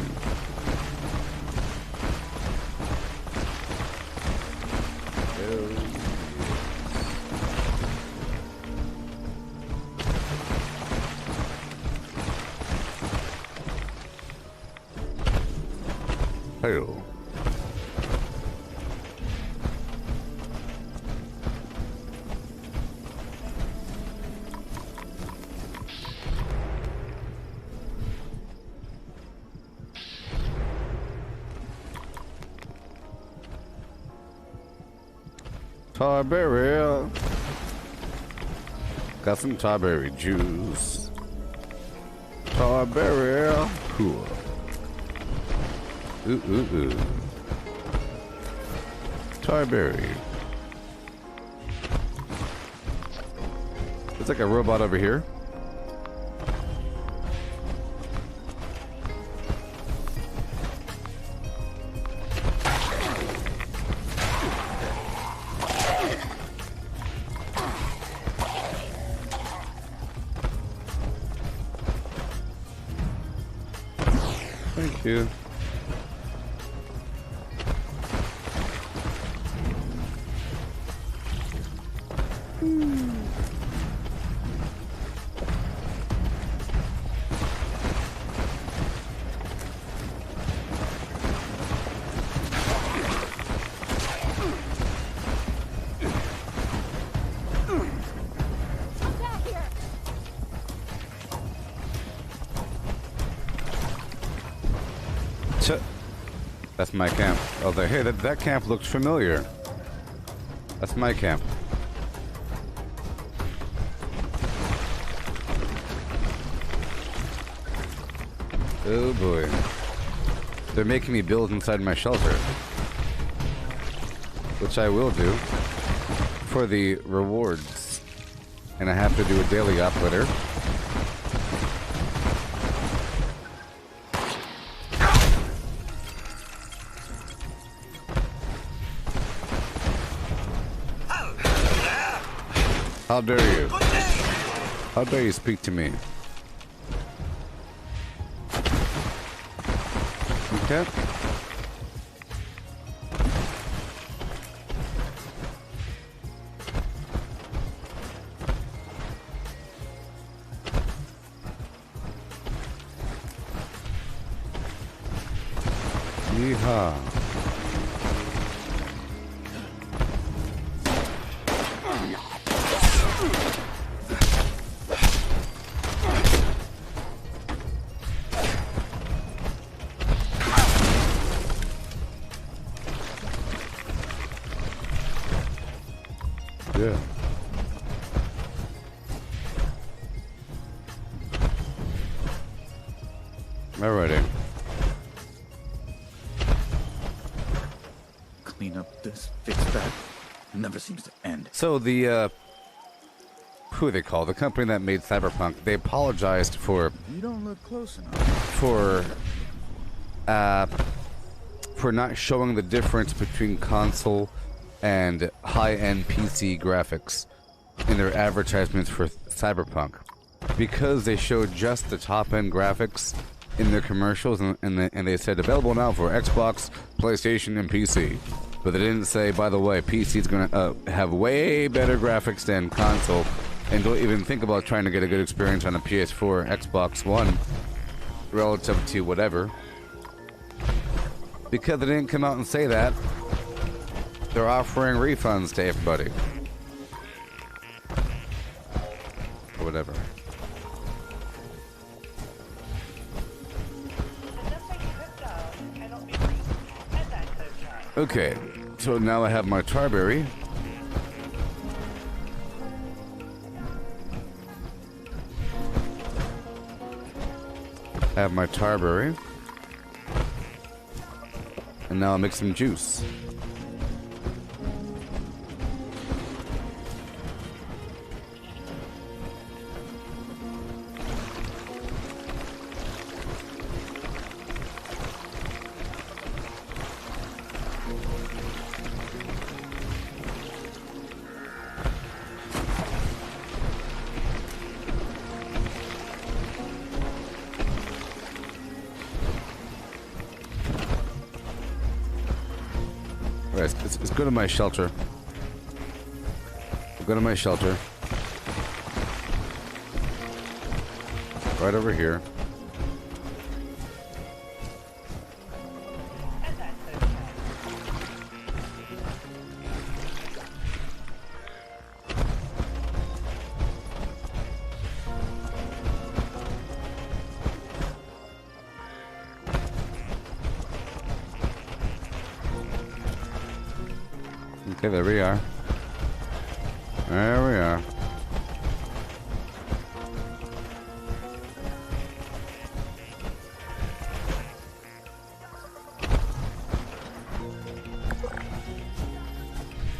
Hell. Tarberry. Got some tarberry juice. Tarberry. Cool. Ooh, ooh, ooh. Tarberry. It's like a robot over here. Thank you. That's my camp. Oh, hey, that camp looked familiar. That's my camp. Oh boy. They're making me build inside my shelter. Which I will do. For the rewards. And I have to do a daily operator. How dare you? How dare you speak to me? Okay. Yeehaw. Alrighty. Clean up this, fix that. Never seems to end. So the who they call the company that made Cyberpunk, they apologized for You don't look close enough. for not showing the difference between console and high-end PC graphics in their advertisements for Cyberpunk, because they showed just the top-end graphics in their commercials, and they said available now for Xbox, PlayStation, and PC. But they didn't say, by the way, PC's gonna have way better graphics than console, and don't even think about trying to get a good experience on a PS4, Xbox One, relative to whatever. Because they didn't come out and say that, they're offering refunds to everybody. Or whatever. Okay, so now I have my Tarberry. And now I'll make some juice. Let's go to my shelter. We'll go to my shelter. Right over here. Okay, there we are. There we are.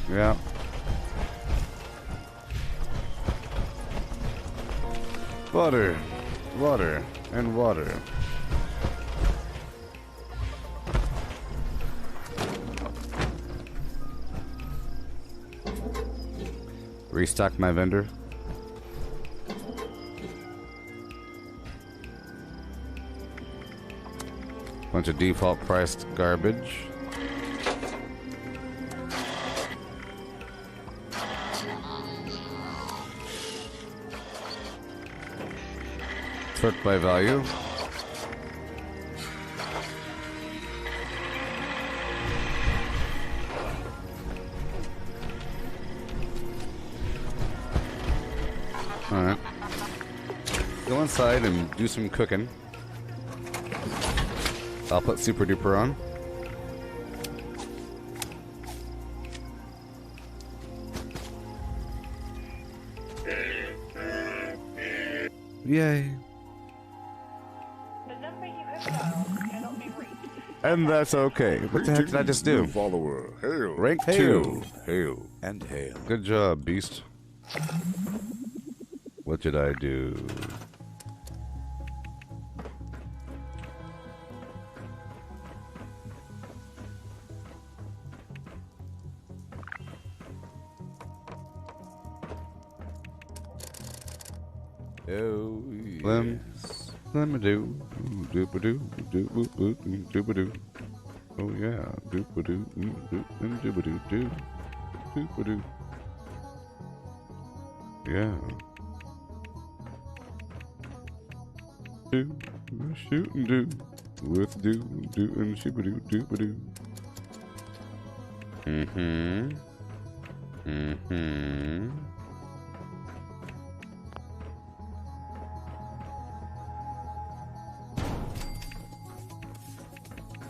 Yeah. Water, water, and water. Restock my vendor. Bunch of default priced garbage. Sort by value. Alright. Go inside and do some cooking. I'll put Super Duper on. Yay. The number you have dialed cannot be reached. And that's okay. What the heck did I just do? New follower. Hail. Rank Hail. 2. Hail. And hail. Good job, beast. What did I do? Oh, Let me do. Doop-a-doo. Doop-a-doo. Oh, yeah. Doop-a-doo. Doop-a-doo. Doop. Doop-a-doo. Yeah. Do, shoot and do, with do and shoot-a-doo, doop-a-doo. Mm-hmm. Mm-hmm.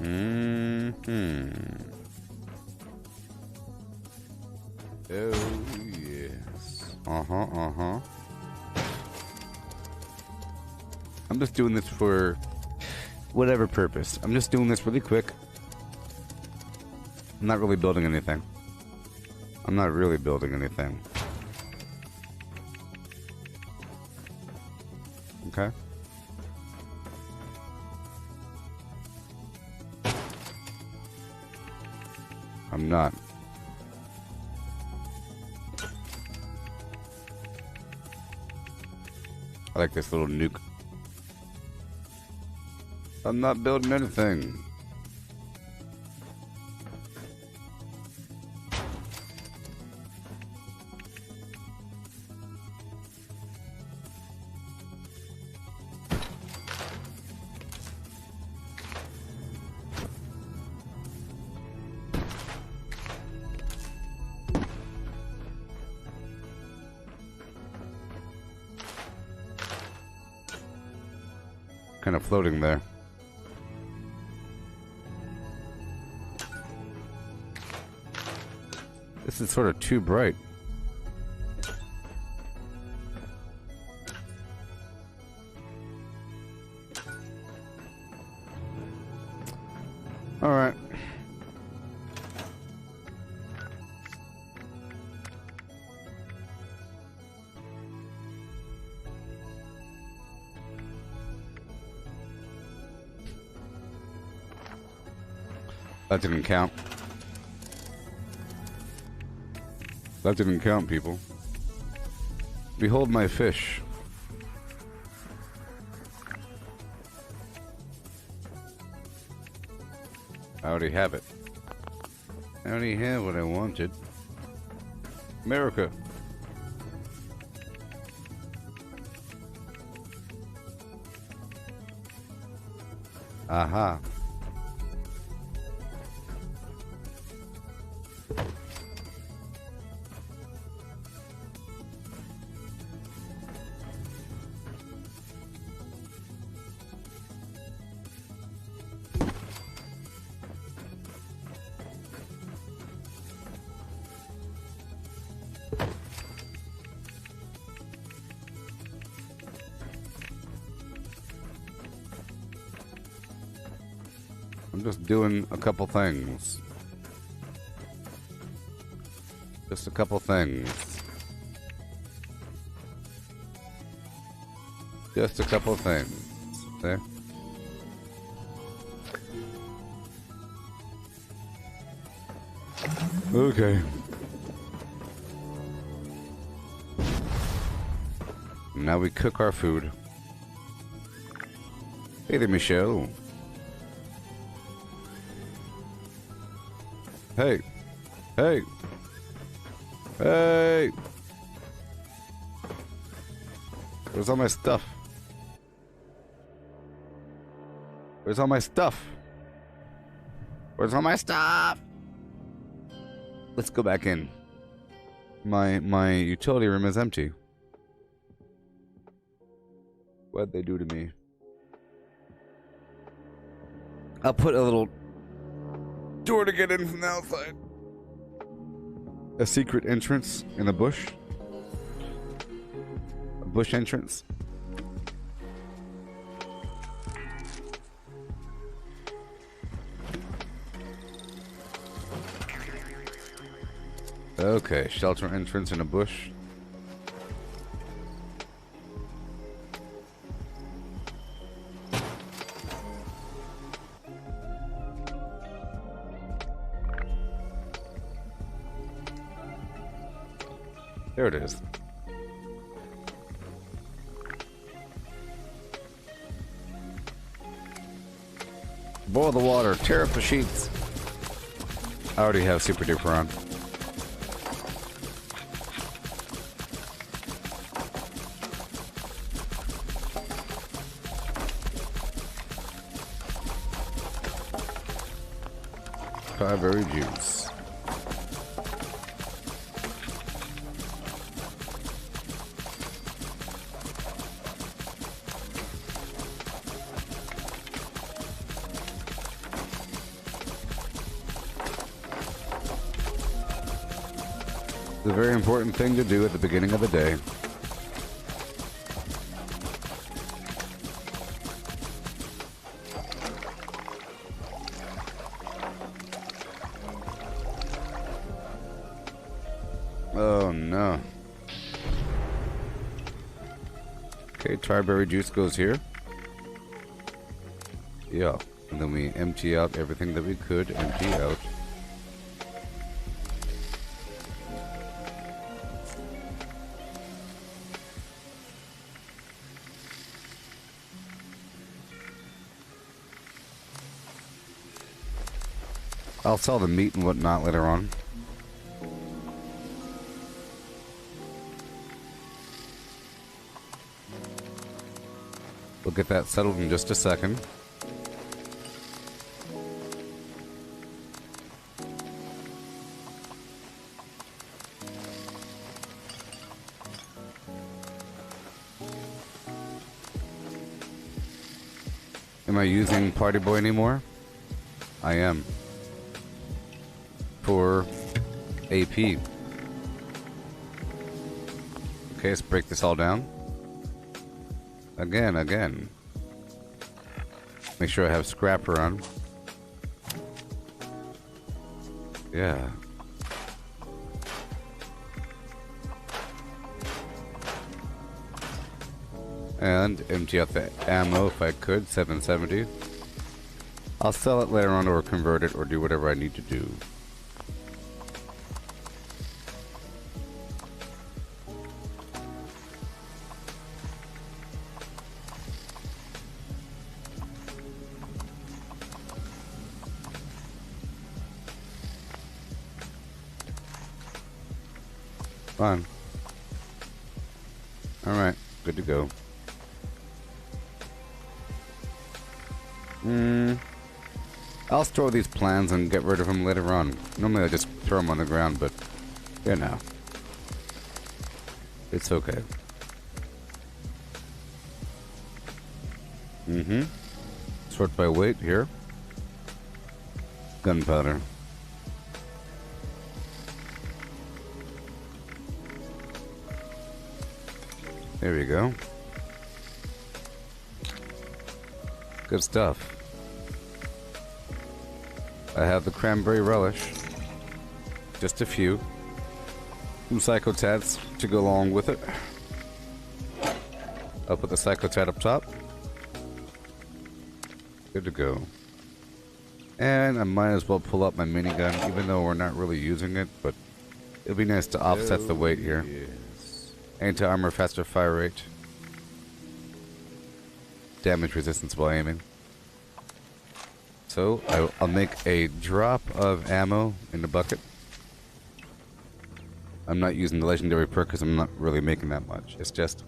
Mm-hmm. Oh, yes. Uh-huh, uh-huh. I'm just doing this for whatever purpose. I'm just doing this really quick. I'm not really building anything. I'm not really building anything. Okay. I'm not. I like this little nuke. I'm not building anything. Kind of floating there. This is sort of too bright. All right. That didn't count. That didn't count, people. Behold my fish. I already have it. I already have what I wanted. America. Aha. I'm just doing a couple things. Just a couple things. Just a couple things. There. Okay. Now we cook our food. Hey there, Michelle. Hey. Hey. Hey. Where's all my stuff? Where's all my stuff? Where's all my stuff? Let's go back in. My utility room is empty. What'd they do to me? I'll put a little door to get in from the outside. A secret entrance in the bush. A bush entrance. Okay, shelter entrance in a bush. There it is. Boil the water, tear up the sheets. I already have super duper on. Strawberry juice. It's a very important thing to do at the beginning of the day. Oh no. Okay, tarberry juice goes here. Yeah. And then we empty out everything that we could empty out. I'll sell the meat and whatnot later on. We'll get that settled in just a second. Am I using Party Boy anymore? I am. For AP. Okay, let's break this all down. Again. Make sure I have Scrapper on. Yeah. And empty out the ammo if I could, 770. I'll sell it later on or convert it or do whatever I need to do. Fine. Alright, good to go. I'll store these plans and get rid of them later on. Normally I just throw them on the ground, but you know. It's okay. Sort by weight here. Gunpowder. There we go. Good stuff. I have the cranberry relish. Just a few. Some psychotats to go along with it. I'll put the psychotat up top. Good to go. And I might as well pull up my minigun, even though we're not really using it, but it'll be nice to offset the weight here. Yes. Anti-armor, faster fire rate. Damage resistance while aiming. So, I'll make a drop of ammo in the bucket. I'm not using the legendary perk because I'm not really making that much. It's just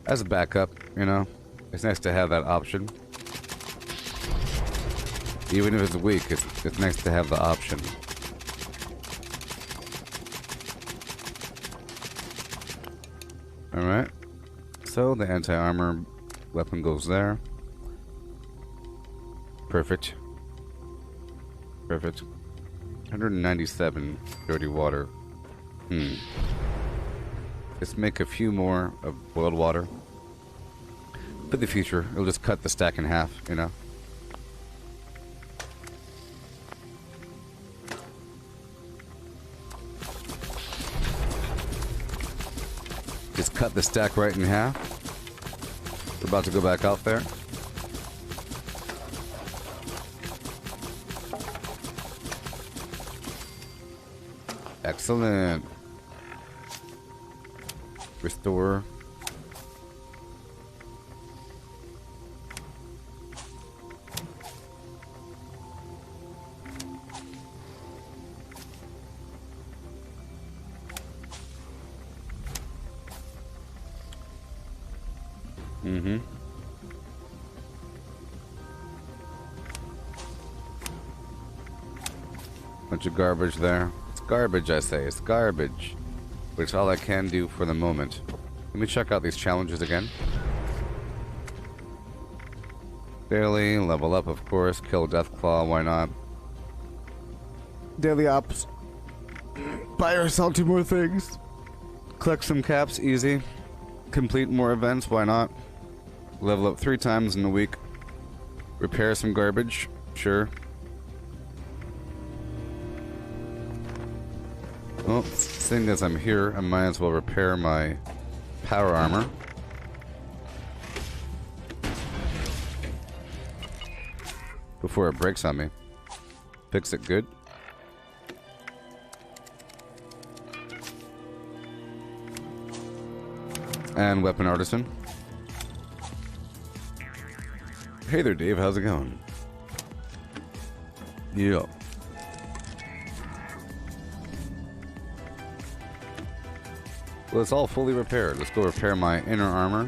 as a backup, you know? It's nice to have that option. Even if it's weak, it's nice to have the option. Alright. So, the anti-armor weapon goes there. Perfect. Perfect. 197 dirty water. Let's make a few more of boiled water. For the future, it'll just cut the stack in half, you know? Just cut the stack right in half. We're about to go back out there. Excellent. Restore. Bunch of garbage there. It's garbage, I say. It's garbage. But it's all I can do for the moment. Let me check out these challenges again. Daily, level up, of course. Kill Deathclaw, why not? Daily ops. Buy or sell 2 more things. Collect some caps, easy. Complete more events, why not? Level up 3 times in a week. Repair some garbage, sure. Well, seeing as I'm here, I might as well repair my power armor. Before it breaks on me. Fix it good. And weapon artisan. Hey there, Dave. How's it going? Yeah. Well, it's all fully repaired. Let's go repair my inner armor.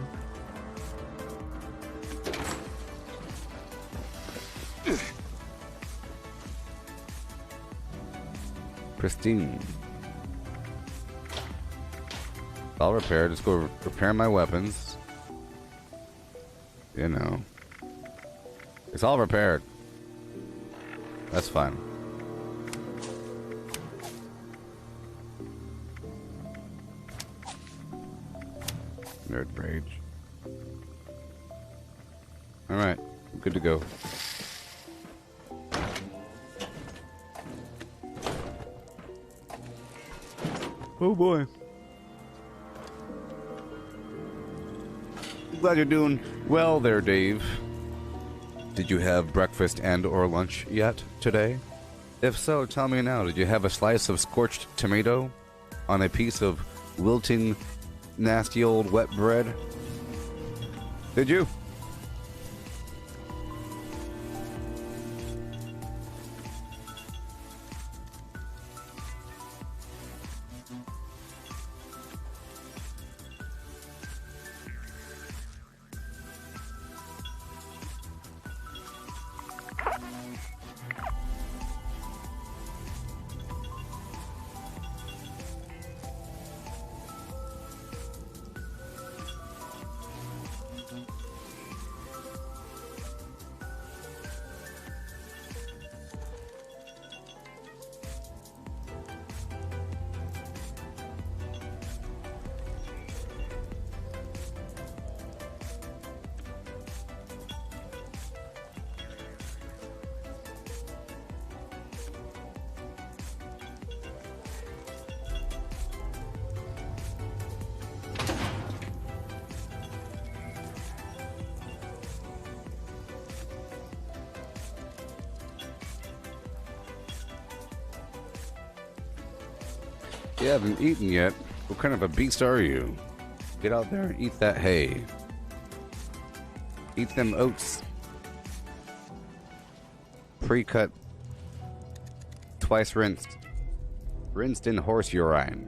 Pristine. All repaired. Let's go repair my weapons. You know. It's all repaired. That's fine. Nerd rage. Alright. I'm good to go. Oh boy. Glad you're doing well there, Dave. Did you have breakfast and or lunch yet today? If so, tell me now. Did you have a slice of scorched tomato on a piece of wilting, nasty old wet bread? Did you? You haven't eaten yet. What kind of a beast are you? Get out there and eat that hay. Eat them oats. Pre-cut. Twice rinsed. Rinsed in horse urine.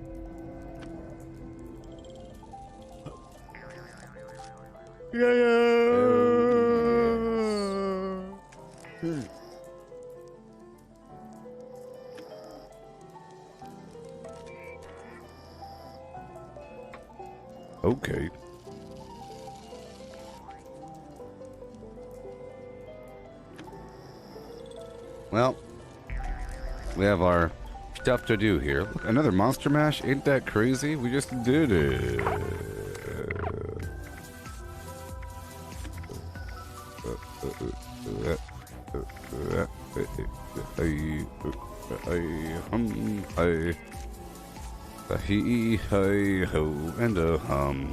Okay. Well, we have our stuff to do here. Look, another monster mash? Ain't that crazy? We just did it. A hee, hi, ho, and a hum.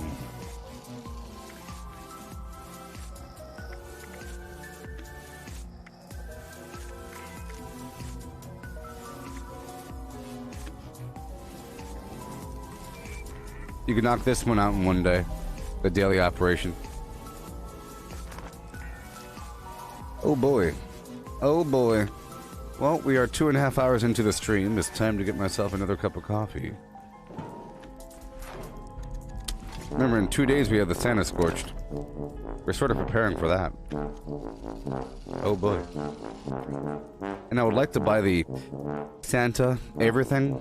You can knock this one out in one day. The daily operation. Oh boy. Oh boy. Well, we are 2.5 hours into the stream. It's time to get myself another cup of coffee. Remember, in 2 days we have the Santa Scorched. We're sort of preparing for that. Oh boy. And I would like to buy the Santa everything.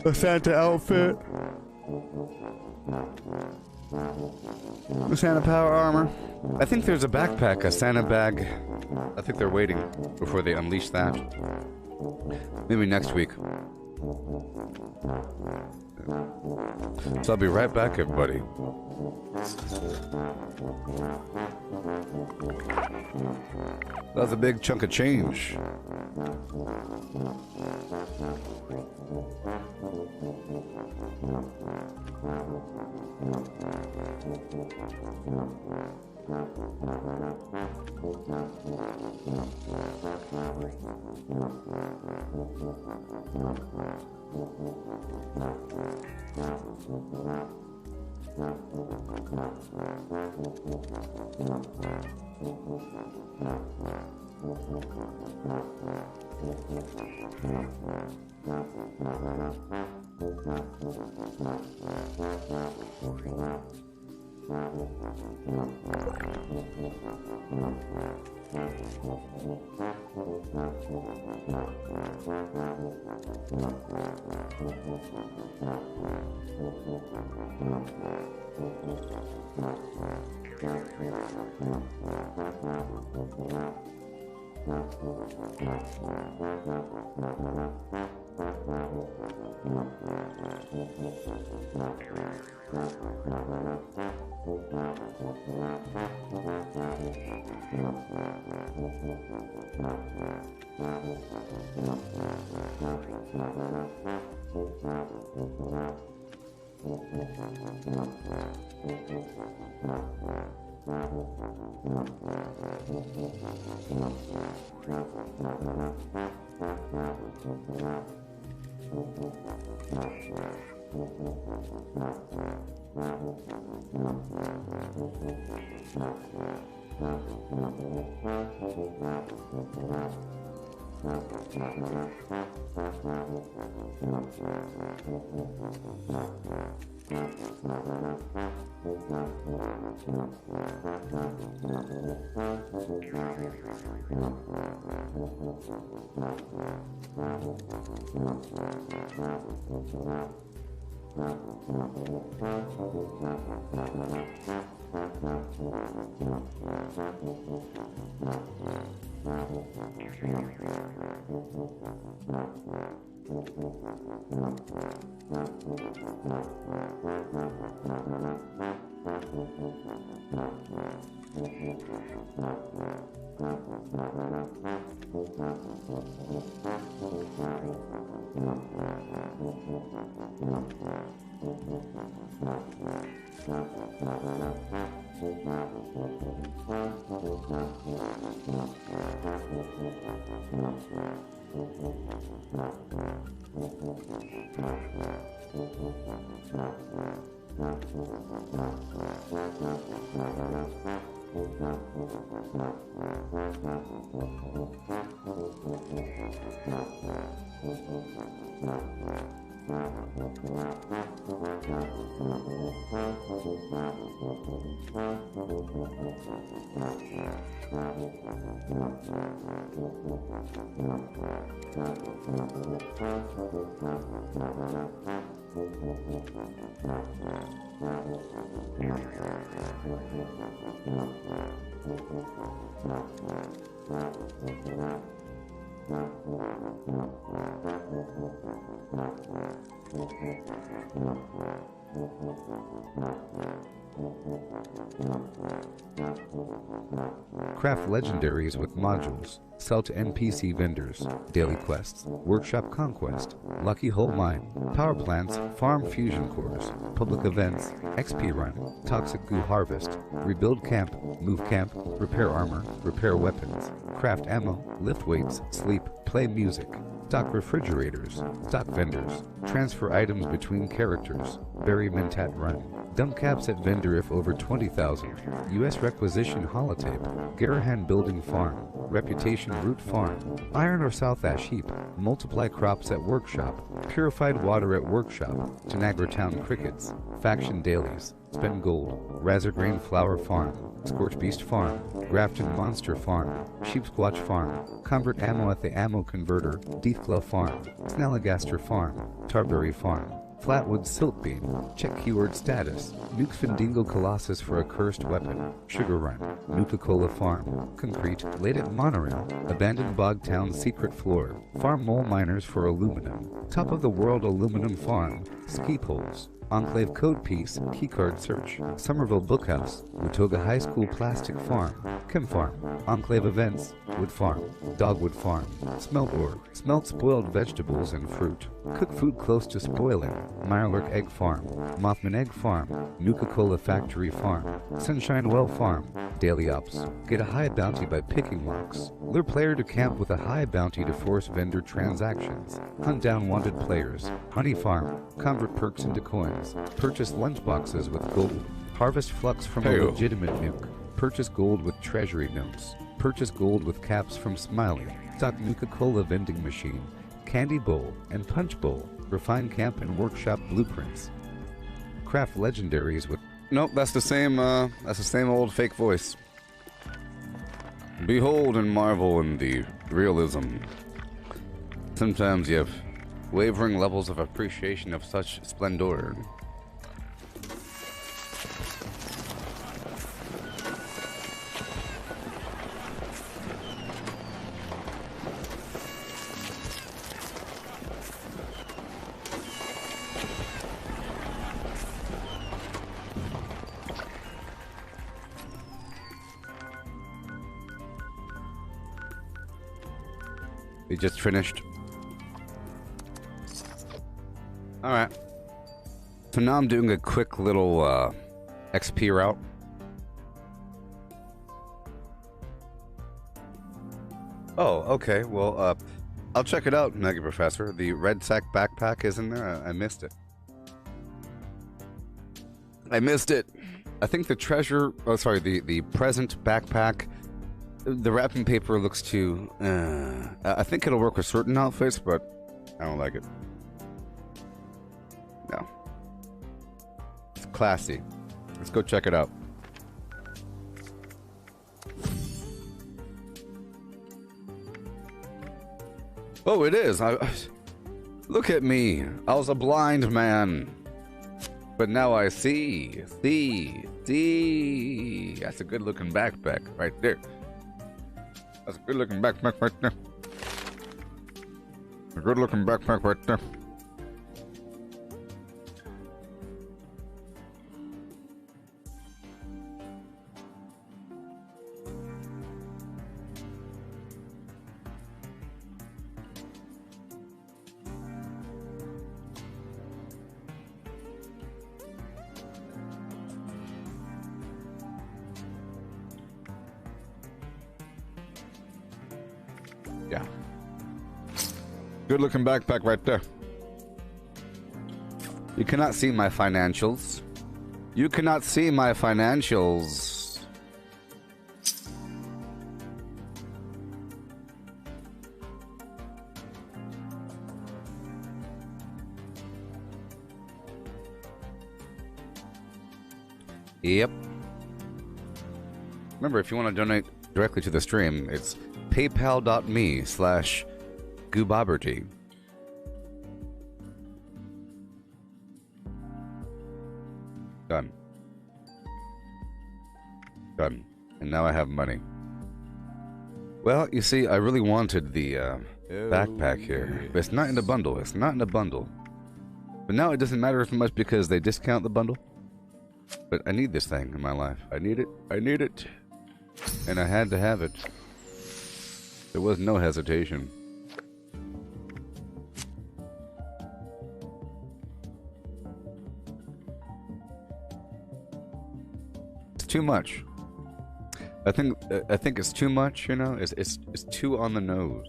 The Santa outfit. The Santa power armor. I think there's a backpack, a Santa bag. I think they're waiting before they unleash that. Maybe next week. So I'll be right back, everybody. That's a big chunk of change. Craft legendaries with modules. Sell to NPC vendors. Daily quests. Workshop conquest. Lucky hole mine. Power plants. Farm fusion cores. Public events. XP run. Toxic goo harvest. Rebuild camp. Move camp. Repair armor. Repair weapons. Craft ammo. Lift weights. Sleep. Play music. Stock refrigerators. Stock vendors. Transfer items between characters. Bury Mentat run. Dump caps at vendor if over 20,000. U.S. requisition holotape. Garahan building farm. Reputation root farm. Iron or South Ash heap. Multiply crops at workshop. Purified water at workshop. Tanagra town crickets. Faction dailies. Spend gold. Razorgrain flower farm. Scorch beast farm. Grafton monster farm. Sheep squatch farm. Convert ammo at the ammo converter. Deathglow farm. Snalligaster farm. Tarberry farm. Flatwood Siltbeam. Check keyword status. Nuke Findingo Colossus for a cursed weapon. Sugar Run. Nuka-Cola Farm. Concrete. Latent Monorail. Abandoned Bogtown Secret Floor. Farm Mole Miners for aluminum. Top of the World Aluminum Farm. Ski Poles. Enclave Code Piece, Keycard Search, Somerville Bookhouse, Watoga High School Plastic Farm, Chem Farm, Enclave Events, Wood Farm, Dogwood Farm, Smelt Org, Smelt Spoiled Vegetables and Fruit, Cook Food Close to Spoiling, Mirelurk Egg Farm, Mothman Egg Farm, Nuka-Cola Factory Farm, Sunshine Well Farm, Daily Ops, get a high bounty by picking locks, lure player to camp with a high bounty to force vendor transactions, hunt down wanted players, Honey Farm, convert perks into coins, purchase lunchboxes with gold, harvest flux from a legitimate nuke, purchase gold with treasury notes, purchase gold with caps from Smiley, stock Nuka-Cola vending machine, candy bowl and punch bowl, refine camp and workshop blueprints, craft legendaries with... Nope, that's the same old fake voice. Behold and marvel in the realism. Sometimes you have wavering levels of appreciation of such splendor. We just finished. Alright. So now I'm doing a quick little XP route. Oh, okay. Well, I'll check it out, Nugget Professor. The red sack backpack is in there. I missed it. I missed it. I think the treasure... Oh, sorry. The present backpack... The wrapping paper looks too... I think it'll work with certain outfits, but I don't like it. No. It's classy. Let's go check it out. Oh, it is. Look at me. I was a blind man. But now I see. See. That's a good looking backpack right there. That's a good looking backpack right there. A good looking backpack right there. Yeah. Good looking backpack right there. You cannot see my financials. You cannot see my financials. Yep. Remember, if you want to donate directly to the stream, it's paypal.me/Gooboberti. Done. Done. And now I have money. Well, you see, I really wanted the backpack here. But it's not in the bundle. It's not in the bundle. But now it doesn't matter as much because they discount the bundle. But I need this thing in my life. I need it. I need it. And I had to have it. There was no hesitation. It's too much. I think it's too much, you know? It's too on the nose.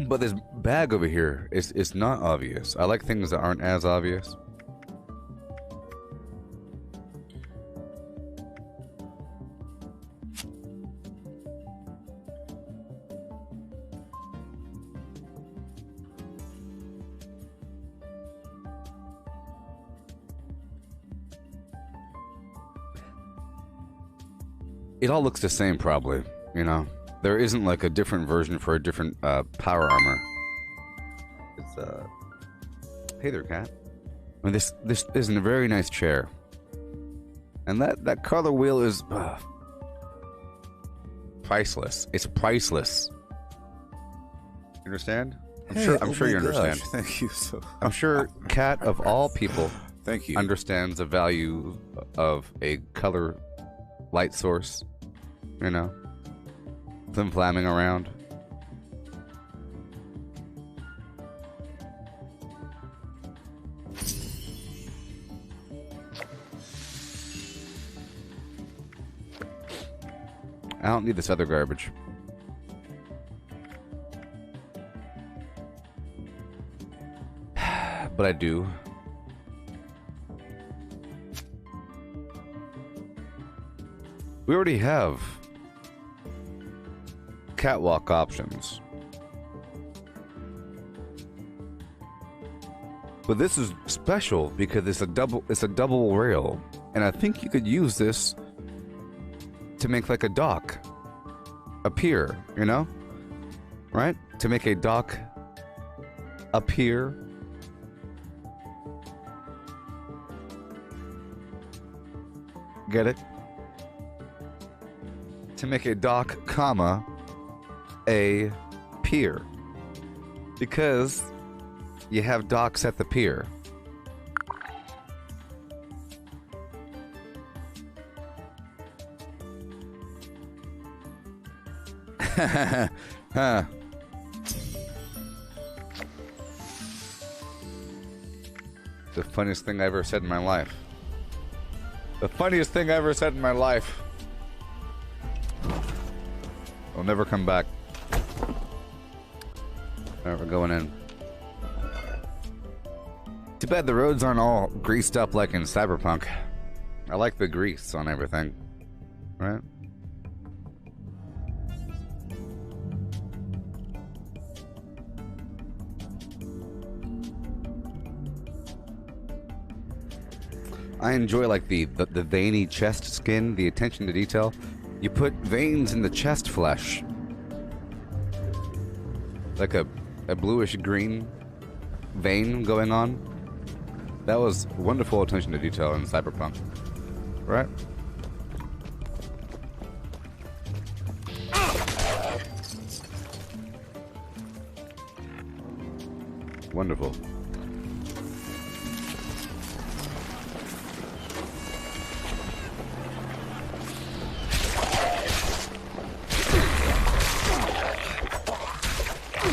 But this bag over here is not obvious. I like things that aren't as obvious. It all looks the same, probably, you know? There isn't like a different version for a different power armor. Hey there, cat. I mean, this isn't a very nice chair. And that color wheel is priceless. It's priceless. You understand? I'm sure you understand. Thank you so. I'm sure Cat of all people Thank you. understands the value of a color light source. You know, them flamming around. I don't need this other garbage. But I do. We already have catwalk options. But this is special because it's a double rail. And I think you could use this to make like a dock, a pier, you know? Right? To make a dock, a pier. Get it? To make a dock, comma, a pier. Because you have docks at the pier. Huh. The funniest thing I ever said in my life. The funniest thing I ever said in my life. I'll never come back. Alright, we're going in. Too bad the roads aren't all greased up like in Cyberpunk. I like the grease on everything. Right? I enjoy like the veiny chest skin, the attention to detail. You put veins in the chest flesh. Like a bluish green vein going on. That was wonderful attention to detail in Cyberpunk. Right? Wonderful.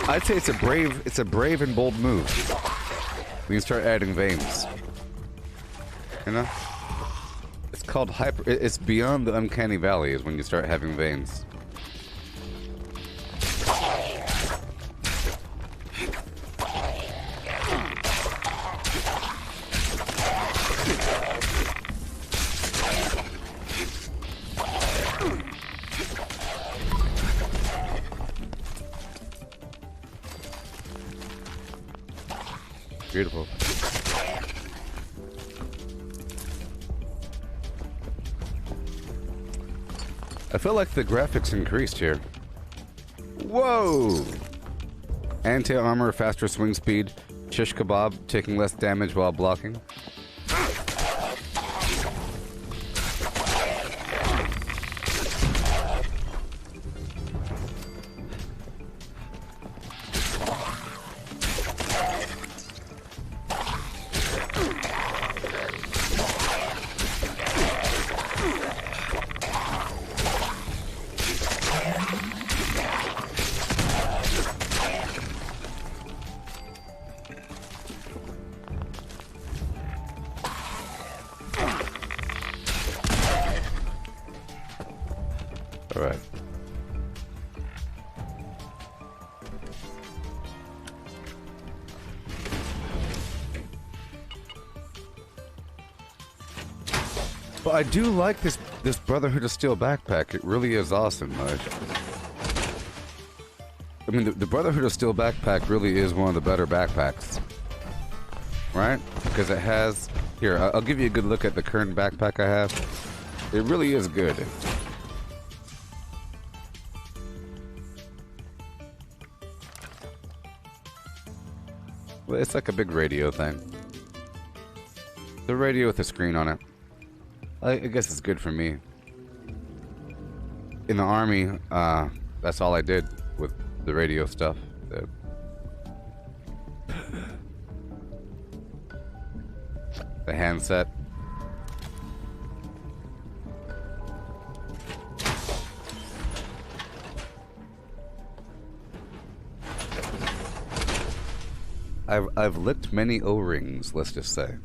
I'd say it's a brave and bold move. When you start adding veins. You know? It's called it's beyond the uncanny valley is when you start having veins. Beautiful. I feel like the graphics increased here. Whoa! Anti-armor, faster swing speed, shish kebab, taking less damage while blocking. All right. But I do like this Brotherhood of Steel backpack. It really is awesome. I mean, the Brotherhood of Steel backpack really is one of the better backpacks, right? Because it has. Here, I'll give you a good look at the current backpack I have. It really is good. It's like a big radio thing. The radio with a screen on it. I guess it's good for me. In the army, that's all I did with the radio stuff. The handset. I've licked many O-rings, let's just say.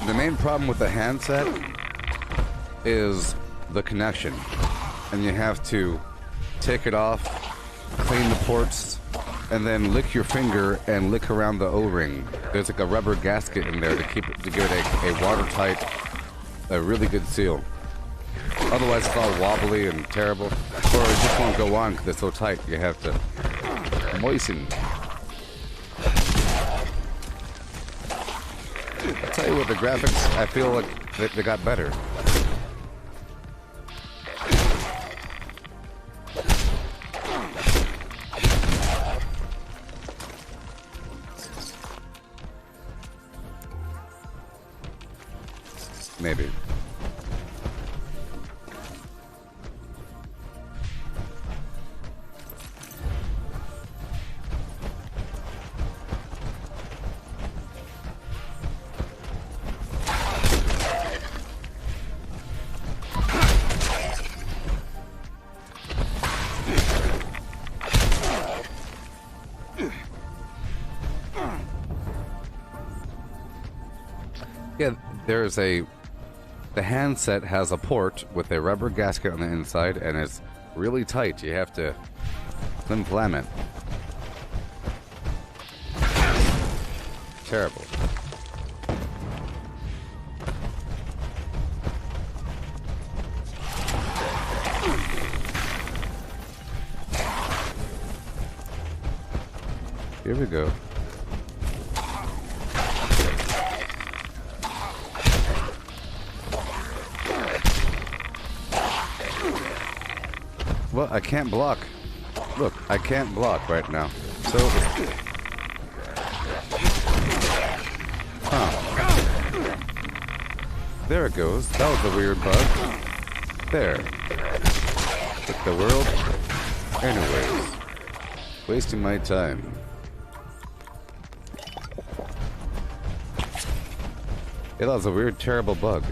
The main problem with the handset is the connection, and you have to take it off, clean the ports, and then lick your finger and lick around the O-ring. There's like a rubber gasket in there to keep it, to give it a watertight, a really good seal. Otherwise it's all wobbly and terrible, or it just won't go on because it's so tight. You have to moisten. I'll tell you what, the graphics, I feel like they got better. Maybe. Yeah, there's the handset has a port with a rubber gasket on the inside, and it's really tight. You have to flim-flam it. Terrible. Here we go. Well, I can't block. Look, I can't block right now. So... Huh. There it goes. That was a weird bug. There. Took the world. Anyways. Wasting my time. Yeah, that was a weird, terrible bug.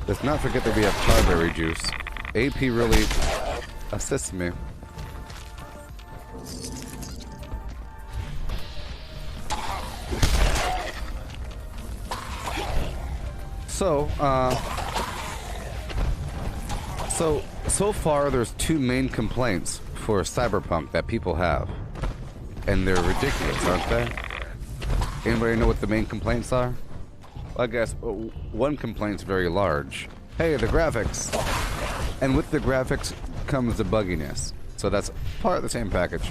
Let's not forget that we have tarberry juice. AP really assists me. So far there's two main complaints for Cyberpunk that people have. And they're ridiculous, aren't they? Anybody know what the main complaints are? I guess one complaint's very large. Hey, the graphics! And with the graphics comes the bugginess. So that's part of the same package.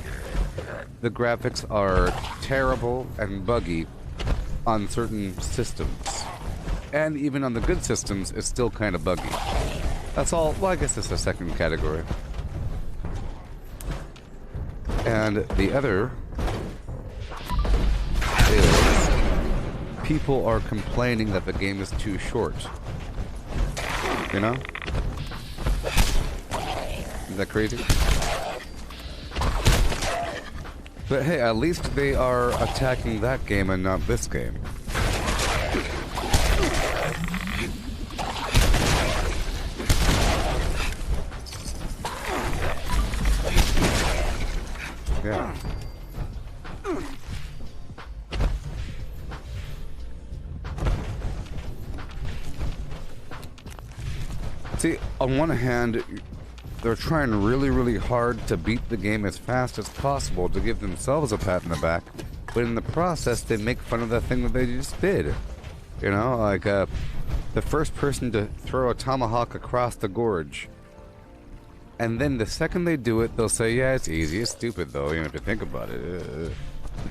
The graphics are terrible and buggy on certain systems. And even on the good systems, it's still kind of buggy. That's all. Well, I guess it's the second category. And the other is people are complaining that the game is too short. You know? Is that crazy? But hey, at least they are attacking that game and not this game. Yeah. See, on one hand, they're trying really, really hard to beat the game as fast as possible to give themselves a pat in the back, but in the process, they make fun of the thing that they just did. You know, like the first person to throw a tomahawk across the gorge. And then the second they do it, they'll say, yeah, it's easy, it's stupid though, you know, if you think about it.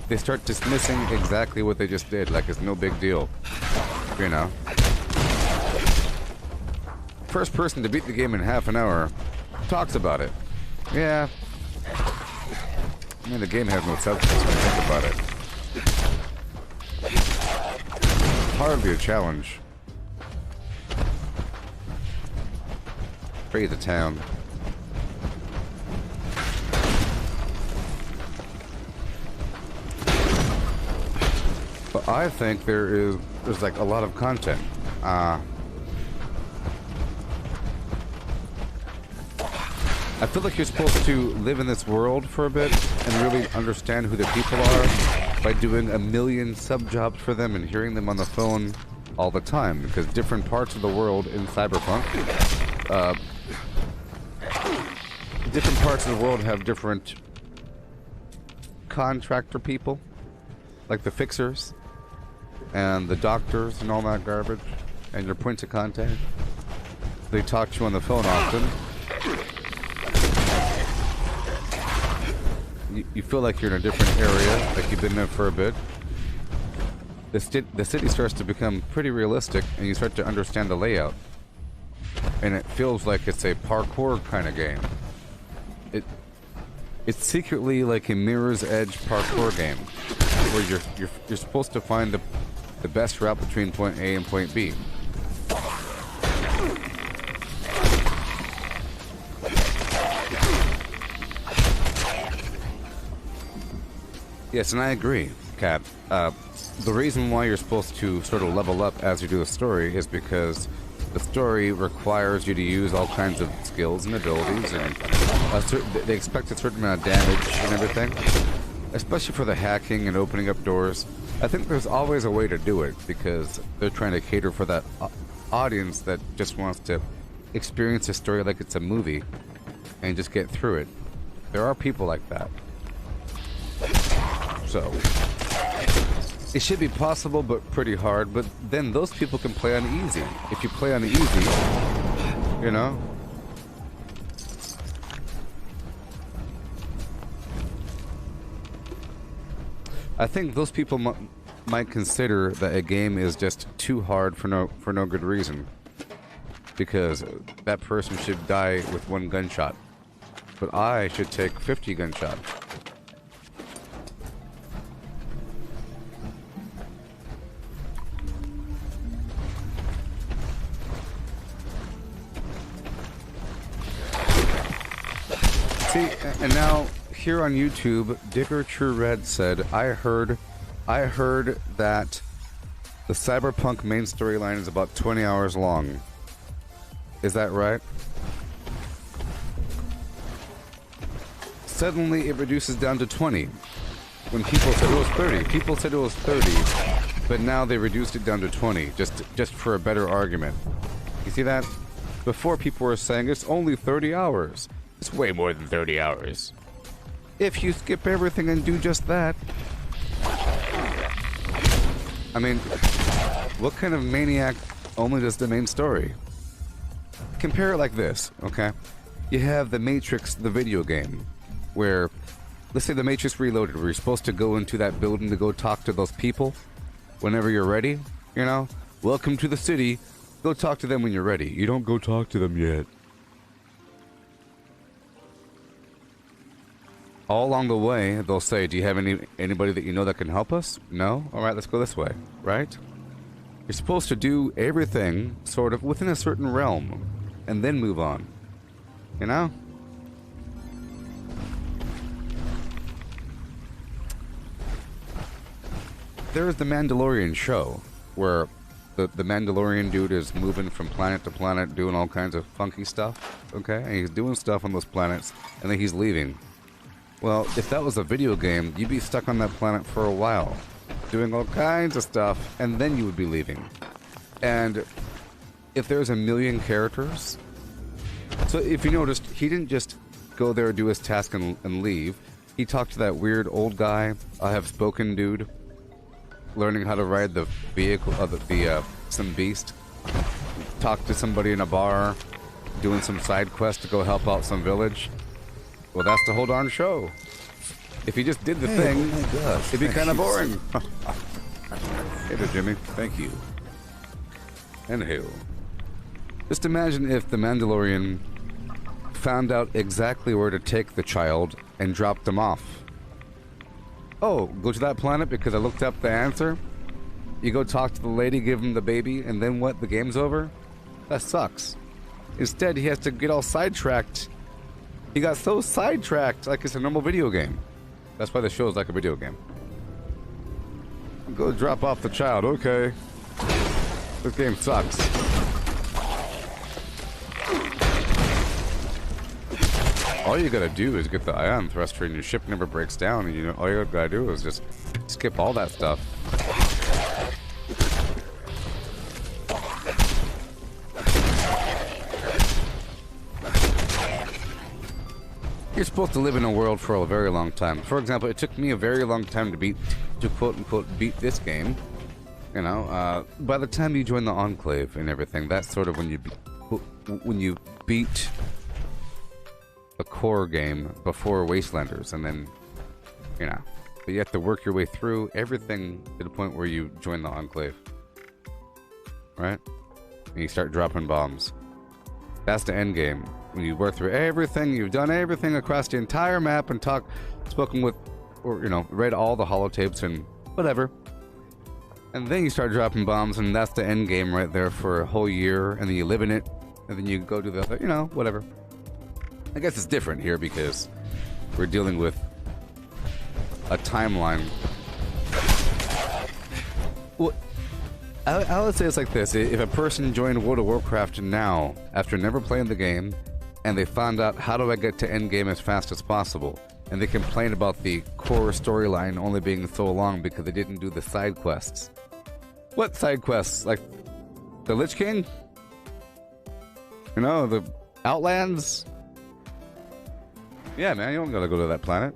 They start dismissing exactly what they just did, like it's no big deal. You know. First person to beat the game in half an hour talks about it. Yeah. I mean, the game has no substance when you think about it. Hardly a challenge. Free the town. But I think there's like a lot of content. I feel like you're supposed to live in this world for a bit and really understand who the people are by doing a million sub jobs for them and hearing them on the phone all the time, because different parts of the world in Cyberpunk, different parts of the world have different contractor people, like the fixers and the doctors and all that garbage, and your points of contact. They talk to you on the phone often. You feel like you're in a different area, like you've been there for a bit. The city starts to become pretty realistic, and you start to understand the layout. And it feels like it's a parkour kind of game. It's secretly like a Mirror's Edge parkour game, where you're supposed to find the best route between point A and point B. Yes, and I agree, Kat. The reason why you're supposed to sort of level up as you do the story is because the story requires you to use all kinds of skills and abilities, and they expect a certain amount of damage and everything, especially for the hacking and opening up doors. I think there's always a way to do it because they're trying to cater for that audience that just wants to experience a story like it's a movie and just get through it. There are people like that. So, it should be possible, but pretty hard. But then those people can play on easy. If you play on easy, you know. I think those people might consider that a game is just too hard for no good reason, because that person should die with 1 gunshot, but I should take 50 gunshots. See, and now here on YouTube, Digger True Red said, I heard that the Cyberpunk main storyline is about 20 hours long. Is that right? Suddenly it reduces down to 20. When people said it was 30. People said it was 30, but now they reduced it down to 20, just for a better argument. You see that? Before people were saying it's only 30 hours. It's way more than 30 hours. If you skip everything and do just that. I mean, what kind of maniac only does the main story? Compare it like this, okay? You have The Matrix, the video game, where, let's say The Matrix Reloaded, where you're supposed to go into that building to go talk to those people whenever you're ready, you know? Welcome to the city. Go talk to them when you're ready. You don't go talk to them yet. All along the way, they'll say, do you have anybody that you know that can help us? No? Alright, let's go this way, right? You're supposed to do everything sort of within a certain realm, and then move on. You know? There's the Mandalorian show, where the Mandalorian dude is moving from planet to planet, doing all kinds of funky stuff, okay? And he's doing stuff on those planets, and then he's leaving. Well, if that was a video game, you'd be stuck on that planet for a while, doing all kinds of stuff, and then you would be leaving. And if there's 1 million characters, So if you noticed, he didn't just go there, do his task, and leave. He talked to that weird old guy, I have spoken dude, learning how to ride the vehicle of some beast. Talked to somebody in a bar, doing some side quest to go help out some village. Well, that's the whole darn show. If he just did the thing, oh my gosh, it'd be kind of thank boring. Hey there, Jimmy. Thank you. And hail. Just imagine if the Mandalorian found out exactly where to take the child and dropped him off. Oh, go to that planet because I looked up the answer? You go talk to the lady, give him the baby, and then what? The game's over? That sucks. Instead, he has to get all sidetracked. He got so sidetracked like it's a normal video game. That's why the show is like a video game. Go drop off the child, okay. This game sucks. All you gotta do is get the ion thruster and your ship never breaks down, and you know all you gotta do is just skip all that stuff. You're supposed to live in a world for a very long time. For example, it took me a very long time to quote unquote beat this game. You know, by the time you join the Enclave and everything, that's sort of when you beat a core game before Wastelanders, and then, you know, but you have to work your way through everything to the point where you join the Enclave, right? And you start dropping bombs. That's the end game. When you work through everything, you've done everything across the entire map and spoken with, or, you know, read all the holotapes and whatever. And then you start dropping bombs, and that's the end game right there for a whole year, and then you live in it, and then you go to the other, you know, whatever. I guess it's different here because we're dealing with a timeline. Well, I would say it's like this. If a person joined World of Warcraft now, after never playing the game, and they found out, how do I get to endgame as fast as possible? And they complain about the core storyline only being so long because they didn't do the side quests. What side quests? Like the Lich King? You know, the Outlands? Yeah, man, you don't gotta go to that planet.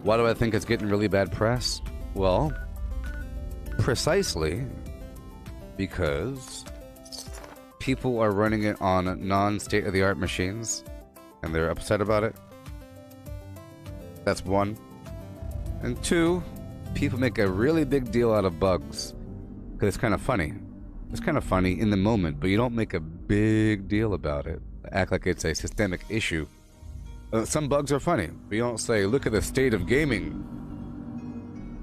Why do I think it's getting really bad press? Well, precisely because people are running it on non-state-of-the-art machines, and they're upset about it. That's one. And two, people make a really big deal out of bugs because it's kind of funny. It's kind of funny in the moment, but you don't make a big deal about it. Act like it's a systemic issue. Some bugs are funny, but you don't say, look at the state of gaming.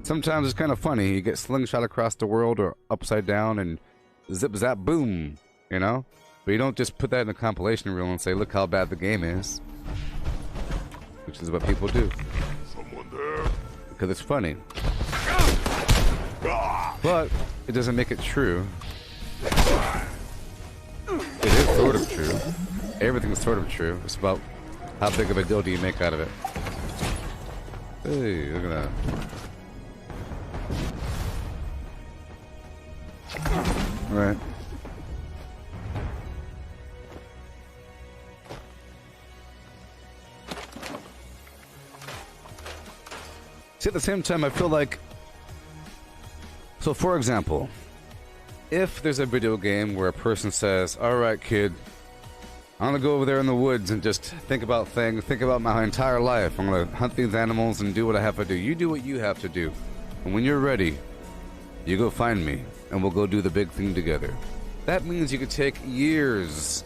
Sometimes it's kind of funny. You get slingshot across the world or upside down and zip zap boom, you know? But you don't just put that in a compilation reel and say, look how bad the game is. Which is what people do. Someone there? Because it's funny. But it doesn't make it true. It is sort of true. Everything's sort of true. It's about how big of a deal do you make out of it. Hey, look at that. Right. See, at the same time, I feel like... So, for example, if there's a video game where a person says, alright, kid, I'm gonna go over there in the woods and just think about things, think about my entire life. I'm gonna hunt these animals and do what I have to do. You do what you have to do. And when you're ready, you go find me, and we'll go do the big thing together. That means you could take years.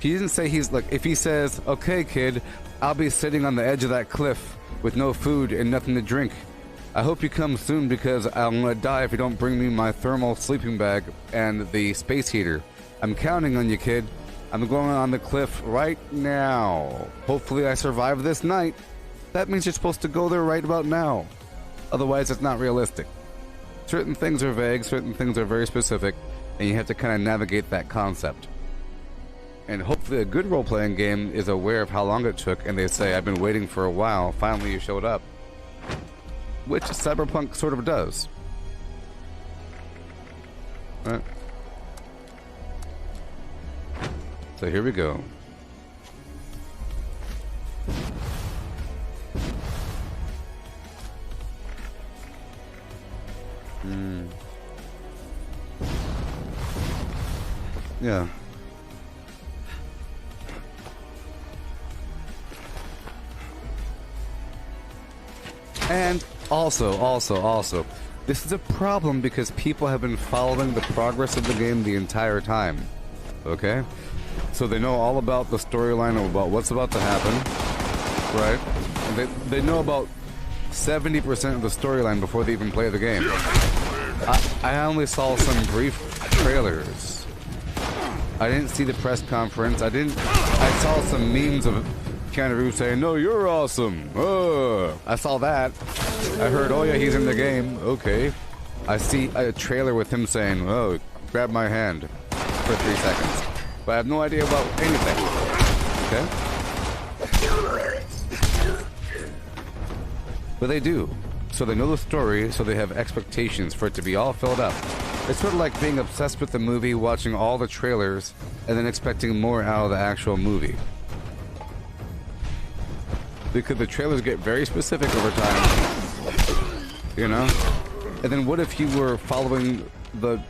He didn't say he's like, if he says, okay, kid, I'll be sitting on the edge of that cliff with no food and nothing to drink. I hope you come soon because I'm gonna die if you don't bring me my thermal sleeping bag and the space heater. I'm counting on you, kid. I'm going on the cliff right now. Hopefully I survive this night. That means you're supposed to go there right about now. Otherwise, it's not realistic. Certain things are vague, certain things are very specific, and you have to kind of navigate that concept. And hopefully a good role-playing game is aware of how long it took, and they say, I've been waiting for a while, finally you showed up. which Cyberpunk sort of does. Right. So here we go. Yeah. And also, this is a problem because people have been following the progress of the game the entire time. Okay? So they know all about the storyline, about what's about to happen, right? They know about 70% of the storyline before they even play the game. I only saw some brief trailers. I didn't see the press conference. I saw some memes of Keanu Reeves saying, "No, you're awesome." I saw that. I heard, "Oh yeah, he's in the game." Okay. I see a trailer with him saying, "Oh, grab my hand," for 3 seconds. But I have no idea about anything. Okay? But they do. So they know the story, so they have expectations for it to be all filled up. It's sort of like being obsessed with the movie, watching all the trailers, and then expecting more out of the actual movie. Because the trailers get very specific over time. You know? And then what if you were following the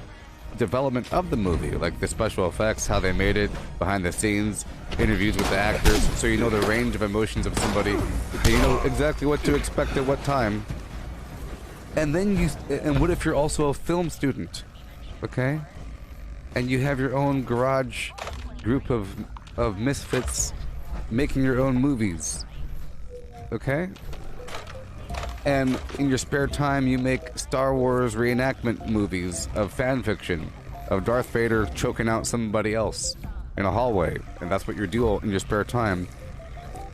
development of the movie, like the special effects, how they made it, behind the scenes, interviews with the actors, so you know the range of emotions of somebody, and you know exactly what to expect at what time. And then and what if you're also a film student, okay? And you have your own garage group of misfits making your own movies, okay? And in your spare time, you make Star Wars reenactment movies of fan fiction, of Darth Vader choking out somebody else in a hallway, and that's what you do in your spare time.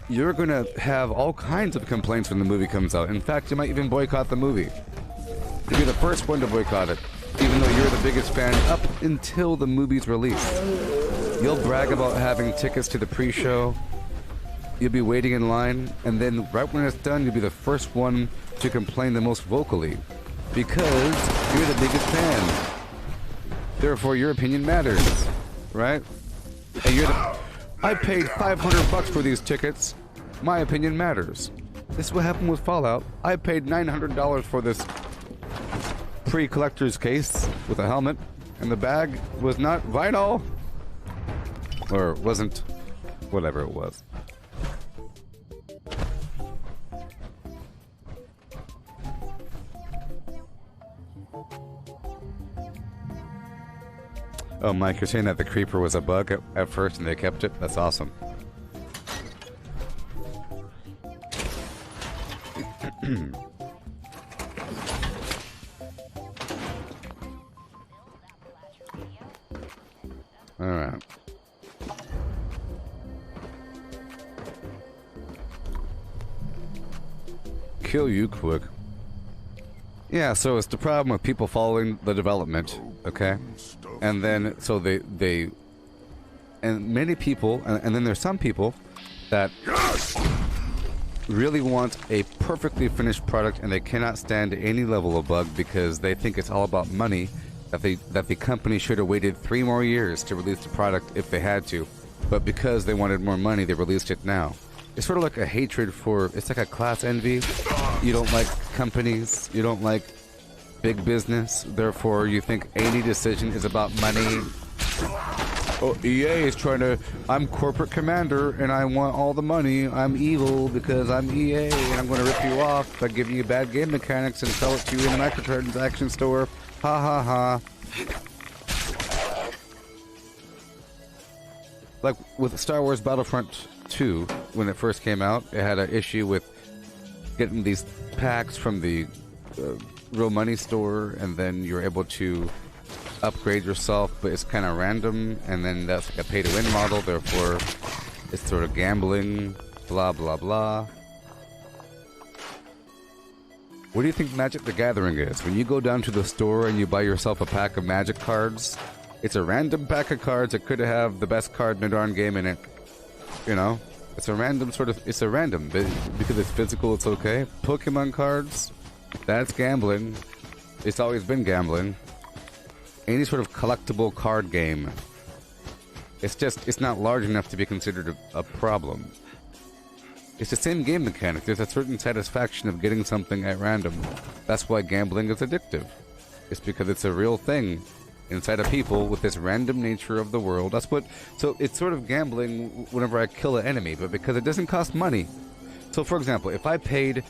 You're gonna have all kinds of complaints when the movie comes out. In fact, you might even boycott the movie. You'll be the first one to boycott it, even though you're the biggest fan up until the movie's released. You'll brag about having tickets to the pre-show. You'll be waiting in line, and then right when it's done, you'll be the first one to complain the most vocally, because you're the biggest fan. Therefore, your opinion matters, right? And I paid $500 for these tickets. My opinion matters. This is what happened with Fallout. I paid $900 for this pre-collector's case with a helmet, and the bag was not vinyl, or wasn't, whatever it was. Oh, Mike, you're saying that the creeper was a bug at first and they kept it? That's awesome. Alright. Kill you quick. Yeah, so it's the problem with people following the development, okay? And then, so they and many people, and then there's some people that really want a perfectly finished product and they cannot stand any level of bug because they think it's all about money, that the company should have waited 3 more years to release the product if they had to. But because they wanted more money, they released it now. It's sort of like a hatred for, it's like a class envy. You don't like companies, you don't like big business, therefore you think any decision is about money. Oh, EA is trying to, I'm corporate commander and I want all the money. I'm evil because I'm EA and I'm going to rip you off by giving you bad game mechanics and sell it to you in a microtransaction store. Ha ha ha. Like with Star Wars Battlefront 2, when it first came out, it had an issue with getting these packs from the real money store, and then you're able to upgrade yourself, but it's kind of random, and then that's like a pay-to-win model, therefore it's sort of gambling, blah blah blah. What do you think Magic the Gathering is? When you go down to the store and you buy yourself a pack of Magic cards, it's a random pack of cards that could have the best card in the darn game in it. You know? It's a random sort of, it's a random, because it's physical, it's okay. Pokemon cards, That's gambling. It's always been gambling. Any sort of collectible card game. It's not large enough to be considered a problem. It's the same game mechanic. There's a certain satisfaction of getting something at random. That's why gambling is addictive. It's because it's a real thing inside of people with this random nature of the world. So it's sort of gambling whenever I kill an enemy, but because it doesn't cost money. So for example, if I paid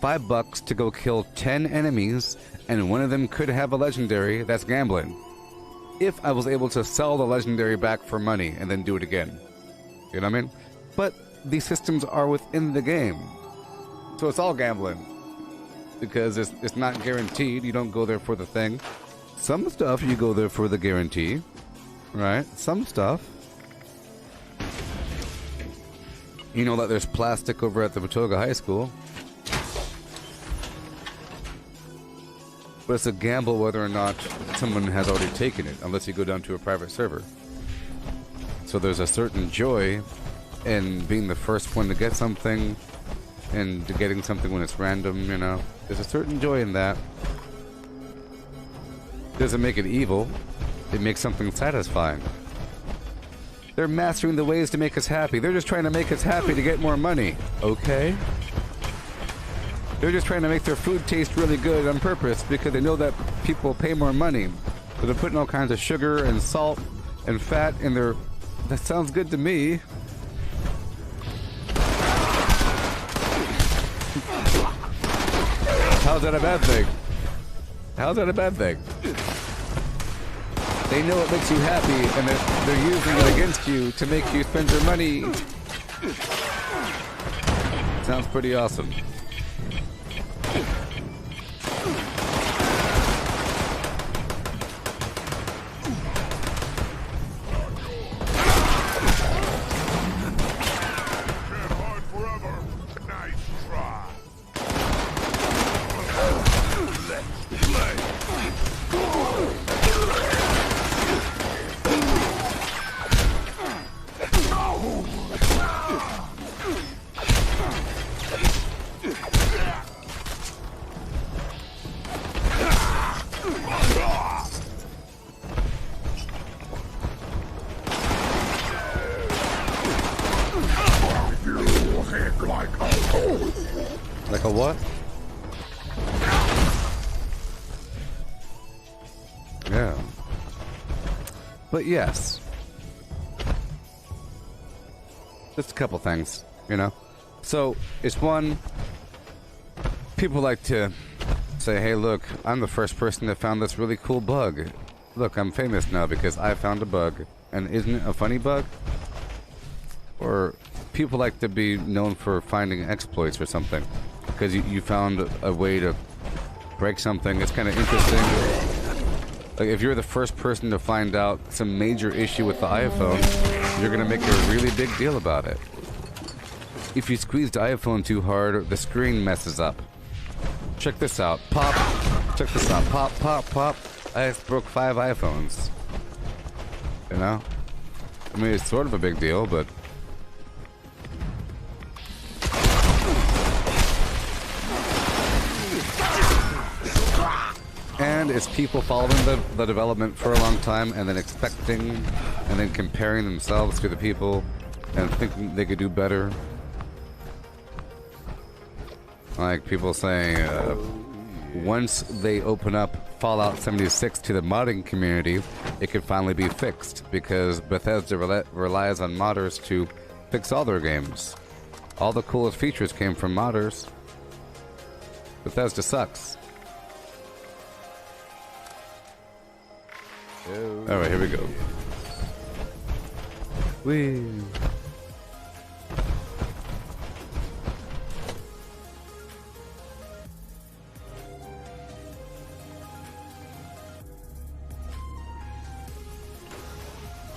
$5 to go kill 10 enemies and one of them could have a legendary, that's gambling. If I was able to sell the legendary back for money and then do it again. You know what I mean? But these systems are within the game. So it's all gambling. Because it's not guaranteed. You don't go there for the thing. Some stuff you go there for the guarantee. Right? Some stuff. You know that there's plastic over at the Watoga High School. But it's a gamble whether or not someone has already taken it, unless you go down to a private server. So there's a certain joy in being the first one to get something, and to getting something when it's random, you know. There's a certain joy in that. Doesn't make it evil. It makes something satisfying. They're mastering the ways to make us happy. They're just trying to make us happy to get more money. Okay? They're just trying to make their food taste really good on purpose because they know that people pay more money. So they're putting all kinds of sugar and salt and fat in their... That sounds good to me. How's that a bad thing? How's that a bad thing? They know it makes you happy, and they're using it against you to make you spend your money. Sounds pretty awesome. Like a what? Yeah. But yes. Just a couple things, you know? So, it's one, people like to say, hey, look, I'm the first person that found this really cool bug. Look, I'm famous now because I found a bug. And isn't it a funny bug? Or people like to be known for finding exploits or something. Because you found a way to break something. It's kind of interesting. Like, if you're the first person to find out some major issue with the iPhone, you're going to make a really big deal about it. If you squeeze the iPhone too hard, the screen messes up. Check this out. Pop. Check this out. Pop, pop, pop. I just broke 5 iPhones. You know? I mean, it's sort of a big deal, but... And it's people following the development for a long time and then expecting and then comparing themselves to the people and thinking they could do better. Like people saying, once they open up Fallout 76 to the modding community, it could finally be fixed because Bethesda relies on modders to fix all their games. All the coolest features came from modders. Bethesda sucks. Alright, here we go. Whee!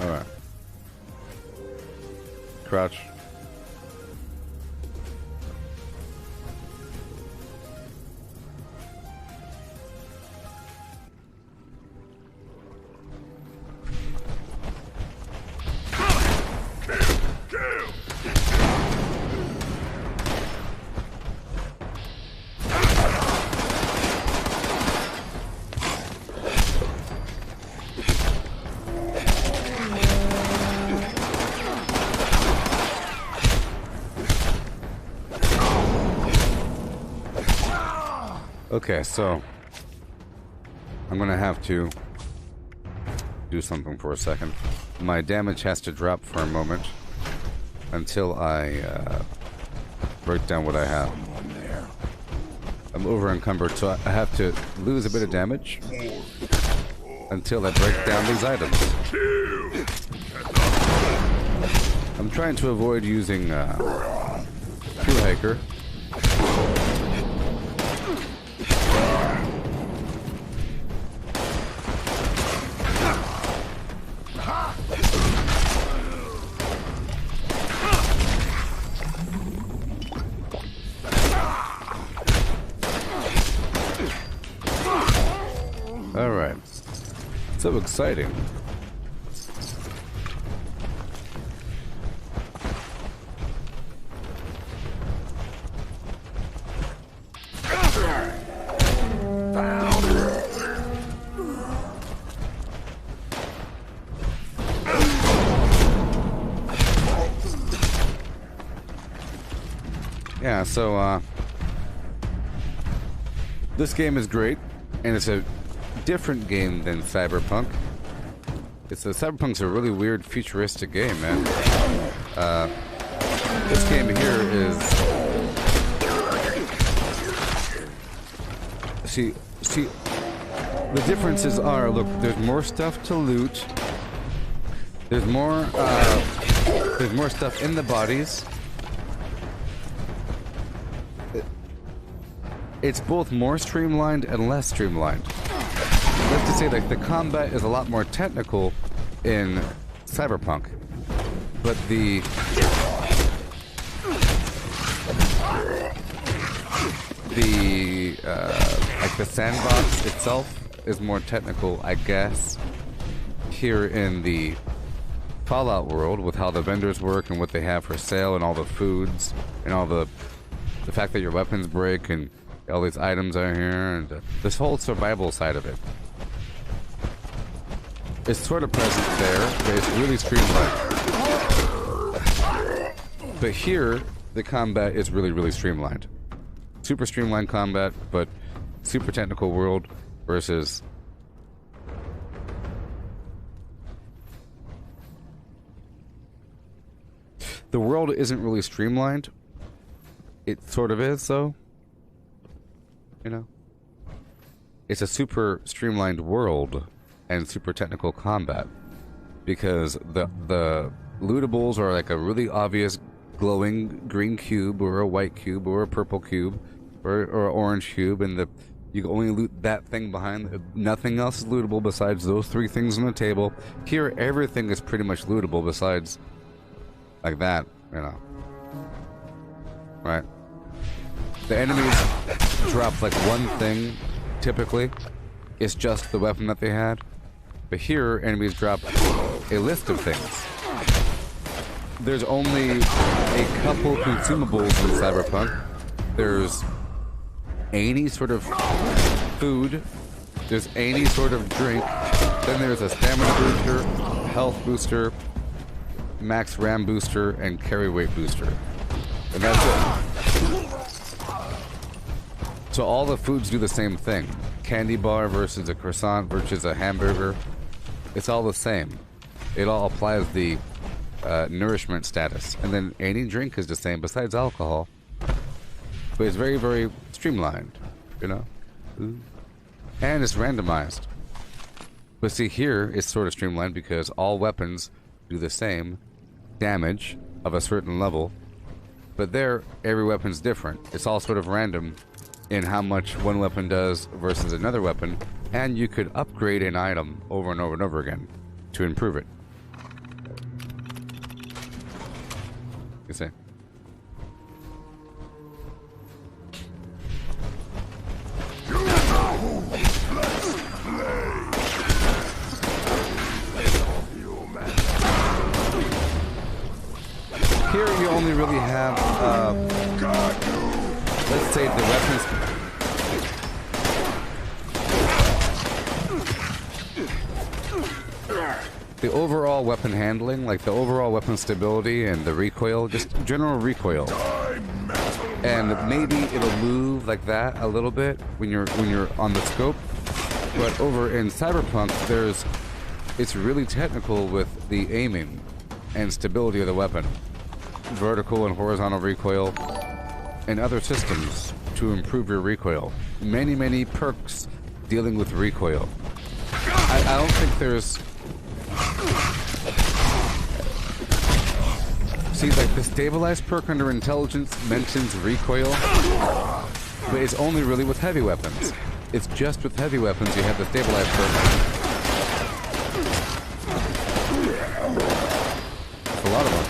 Alright. Crouch. Okay, so I'm gonna have to do something for a second. My damage has to drop for a moment until I break down what I have. I'm over encumbered, so I have to lose a bit of damage until I break down these items. I'm trying to avoid using True Hiker. Alright. So exciting. Yeah, so this game is great, and it's a different game than Cyberpunk. Cyberpunk's a really weird, futuristic game, man. This game here is... See, the differences are, look, there's more stuff to loot. There's more stuff in the bodies. It's both more streamlined and less streamlined. Let's just say, like, the combat is a lot more technical in Cyberpunk, but like the sandbox itself is more technical, I guess, here in the Fallout world, with how the vendors work and what they have for sale and all the foods and all the fact that your weapons break and all these items are here, and this whole survival side of it. It's sort of present there, but it's really streamlined. But here, the combat is really, really streamlined. Super streamlined combat, but super technical world versus... The world isn't really streamlined. It sort of is, though. You know? It's a super streamlined world and super technical combat, because the lootables are like a really obvious glowing green cube or a white cube or a purple cube or an orange cube, and you can only loot that thing behind. Nothing else is lootable besides those three things on the table. Here, everything is pretty much lootable besides like that, you know. Right? The enemies drop like one thing, typically. It's just the weapon that they had. But here, enemies drop a list of things. There's only a couple consumables in Cyberpunk. There's any sort of food. There's any sort of drink. Then there's a stamina booster, health booster, max RAM booster, and carry weight booster. And that's it. So all the foods do the same thing. Candy bar versus a croissant versus a hamburger. It's all the same. It all applies the nourishment status. And then any drink is the same besides alcohol. But it's very, very streamlined, you know? And it's randomized. But see, here it's sort of streamlined because all weapons do the same damage of a certain level. But there, every weapon's different. It's all sort of random in how much one weapon does versus another weapon, and you could upgrade an item over and over and over again to improve it. You see? Here you only really have, let's say the weapons. The overall weapon handling, like the overall weapon stability and the recoil, just general recoil. and maybe it'll move like that a little bit when you're on the scope. But over in Cyberpunk, it's really technical with the aiming and stability of the weapon, vertical and horizontal recoil, and other systems to improve your recoil. Many perks dealing with recoil. I don't think there's... See, like the stabilized perk under intelligence mentions recoil, but it's only really with heavy weapons. It's just with heavy weapons you have the stabilized perk. That's a lot of them.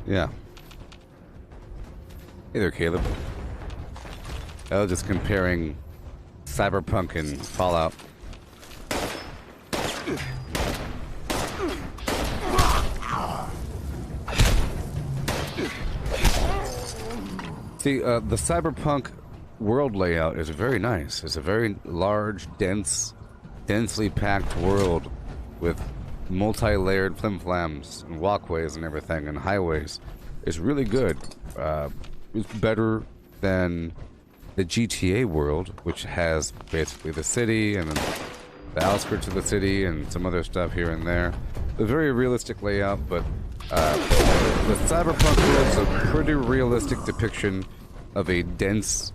Yeah. Hey there, Caleb. I was just comparing Cyberpunk and Fallout. See, the Cyberpunk world layout is very nice. It's a very large, densely packed world with multi-layered flim-flams and walkways and everything and highways. It's really good. It's better than the GTA world, which has basically the city and then the outskirts of the city and some other stuff here and there. A very realistic layout, but the Cyberpunk world is a pretty realistic depiction of a dense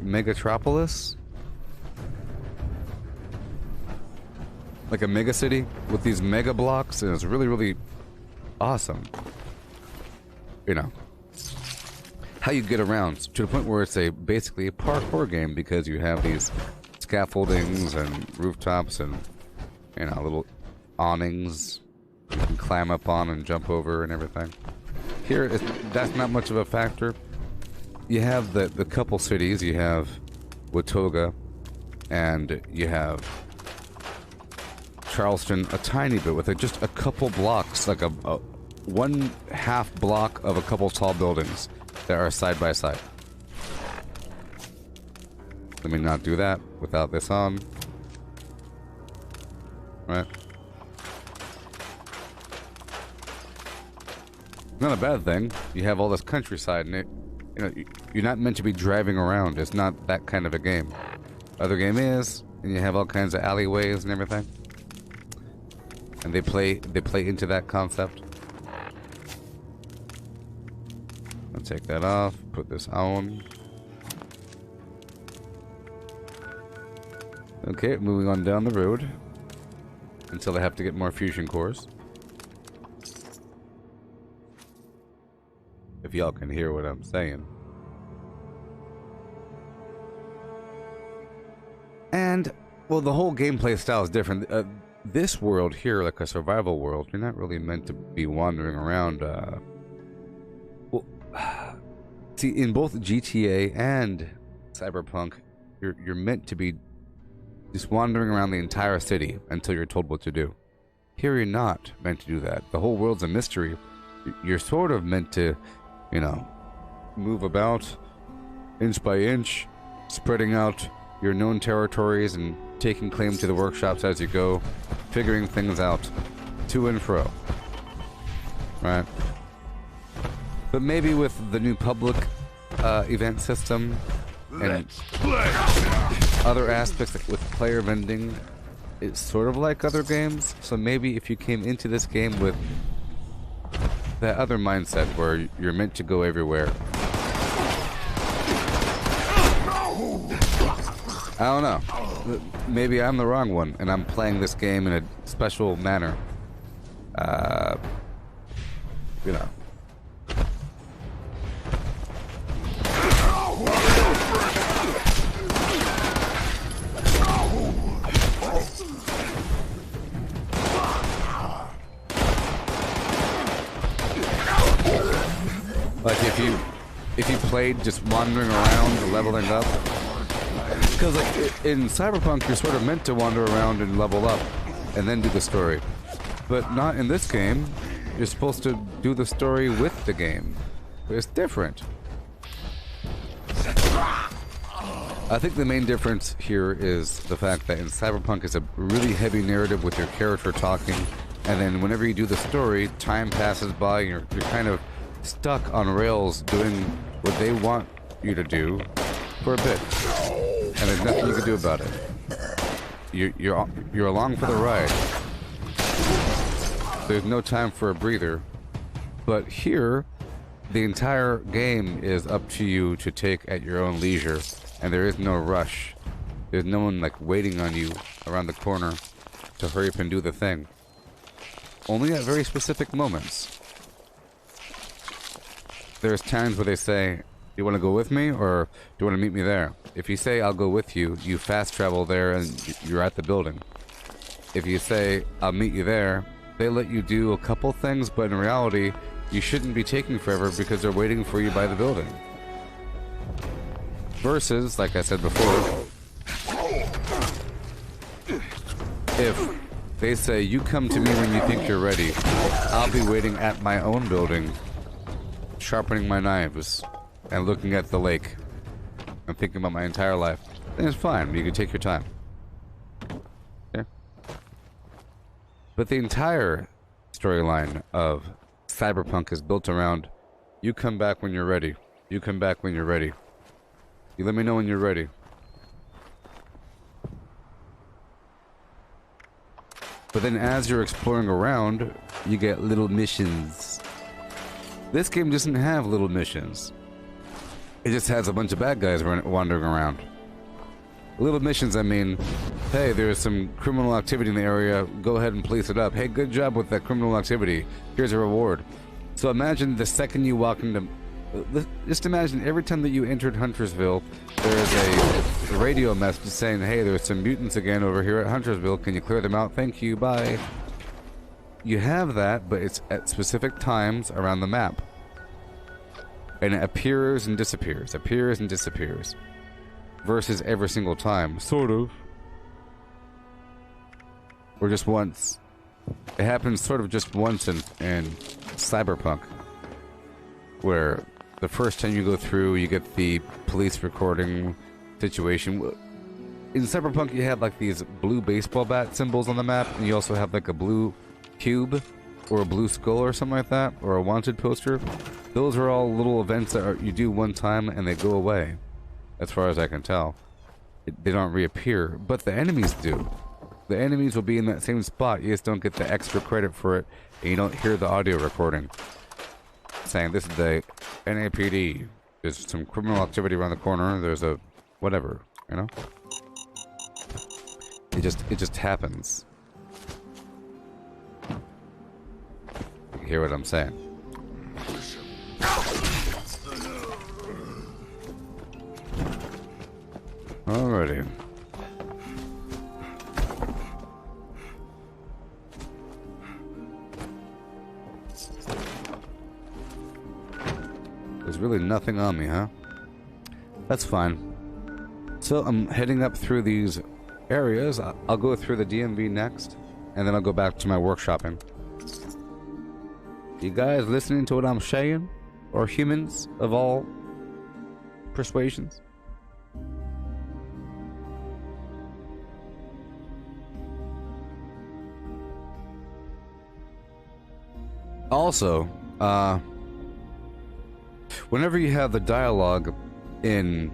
megatropolis. Like a mega city with these mega blocks, and it's really awesome. You know, how you get around to the point where it's basically a parkour game, because you have these scaffoldings and rooftops and, you know, little awnings you can climb up on and jump over and everything. Here, that's not much of a factor. You have the couple cities. You have Watoga, and you have Charleston a tiny bit, with just a couple blocks, like a 1/2 block of a couple tall buildings that are side by side. Let me not do that without this on. Right? Not a bad thing. You have all this countryside, and you know, you're not meant to be driving around. It's not that kind of a game. Other game is, and you have all kinds of alleyways and everything. And they play into that concept. I'll take that off, put this on. Okay, moving on down the road until I have to get more fusion cores. If y'all can hear what I'm saying. And, well, the whole gameplay style is different. This world here, like a survival world, you're not really meant to be wandering around. Well, see, in both GTA and Cyberpunk, you're meant to be just wandering around the entire city until you're told what to do. Here, you're not meant to do that. The whole world's a mystery. You're sort of meant to, you know, move about inch by inch, spreading out your known territories and taking claim to the workshops as you go, figuring things out to and fro. Right? But maybe with the new public event system and other aspects, like with player vending, it's sort of like other games. So maybe if you came into this game with that other mindset where you're meant to go everywhere. I don't know. Maybe I'm the wrong one, and I'm playing this game in a special manner. You know. if you played just wandering around and leveling up. Because like in Cyberpunk, you're sort of meant to wander around and level up and then do the story. But not in this game. You're supposed to do the story with the game. It's different. I think the main difference here is the fact that in Cyberpunk it's a really heavy narrative with your character talking, and then whenever you do the story, time passes by and you're kind of stuck on rails doing what they want you to do for a bit. And there's nothing you can do about it. You're along for the ride. There's no time for a breather. But here, the entire game is up to you to take at your own leisure, and there is no rush. There's no one like waiting on you around the corner to hurry up and do the thing. Only at very specific moments. There's times where they say, you want to go with me, or do you want to meet me there? If you say, I'll go with you, you fast travel there and you're at the building. If you say, I'll meet you there, they let you do a couple things, but in reality, you shouldn't be taking forever because they're waiting for you by the building. Versus, like I said before, if they say, you come to me when you think you're ready, I'll be waiting at my own building, sharpening my knives, and looking at the lake, and thinking about my entire life. Then it's fine, you can take your time. Okay? But the entire storyline of Cyberpunk is built around, you come back when you're ready. You come back when you're ready. You let me know when you're ready. But then as you're exploring around, you get little missions. This game doesn't have little missions. It just has a bunch of bad guys wandering around. Little missions, I mean, hey, there's some criminal activity in the area, go ahead and police it up. Hey, good job with that criminal activity. Here's a reward. So imagine the second you walk into... Just imagine every time that you entered Huntersville, there's a radio message saying, hey, there's some mutants again over here at Huntersville. Can you clear them out? Thank you, bye. You have that, but it's at specific times around the map. And it appears and disappears, appears and disappears. Versus every single time, sort of. Or just once. It happens sort of just once in Cyberpunk. Where the first time you go through, you get the police recording situation. In Cyberpunk, you have like these blue baseball bat symbols on the map, and you also have like a blue cube, or a blue skull or something like that, or a wanted poster. Those are all little events that you do one time and they go away. As far as I can tell. They don't reappear, but the enemies do. The enemies will be in that same spot, you just don't get the extra credit for it, and you don't hear the audio recording. Saying, this is the NAPD. There's some criminal activity around the corner, there's a... whatever, you know? It just happens. You hear what I'm saying? Alrighty. There's really nothing on me, huh? That's fine. So I'm heading up through these areas. I'll go through the DMV next, and then I'll go back to my workshopping. You guys listening to what I'm saying? Or humans of all persuasions? Also, whenever you have the dialogue in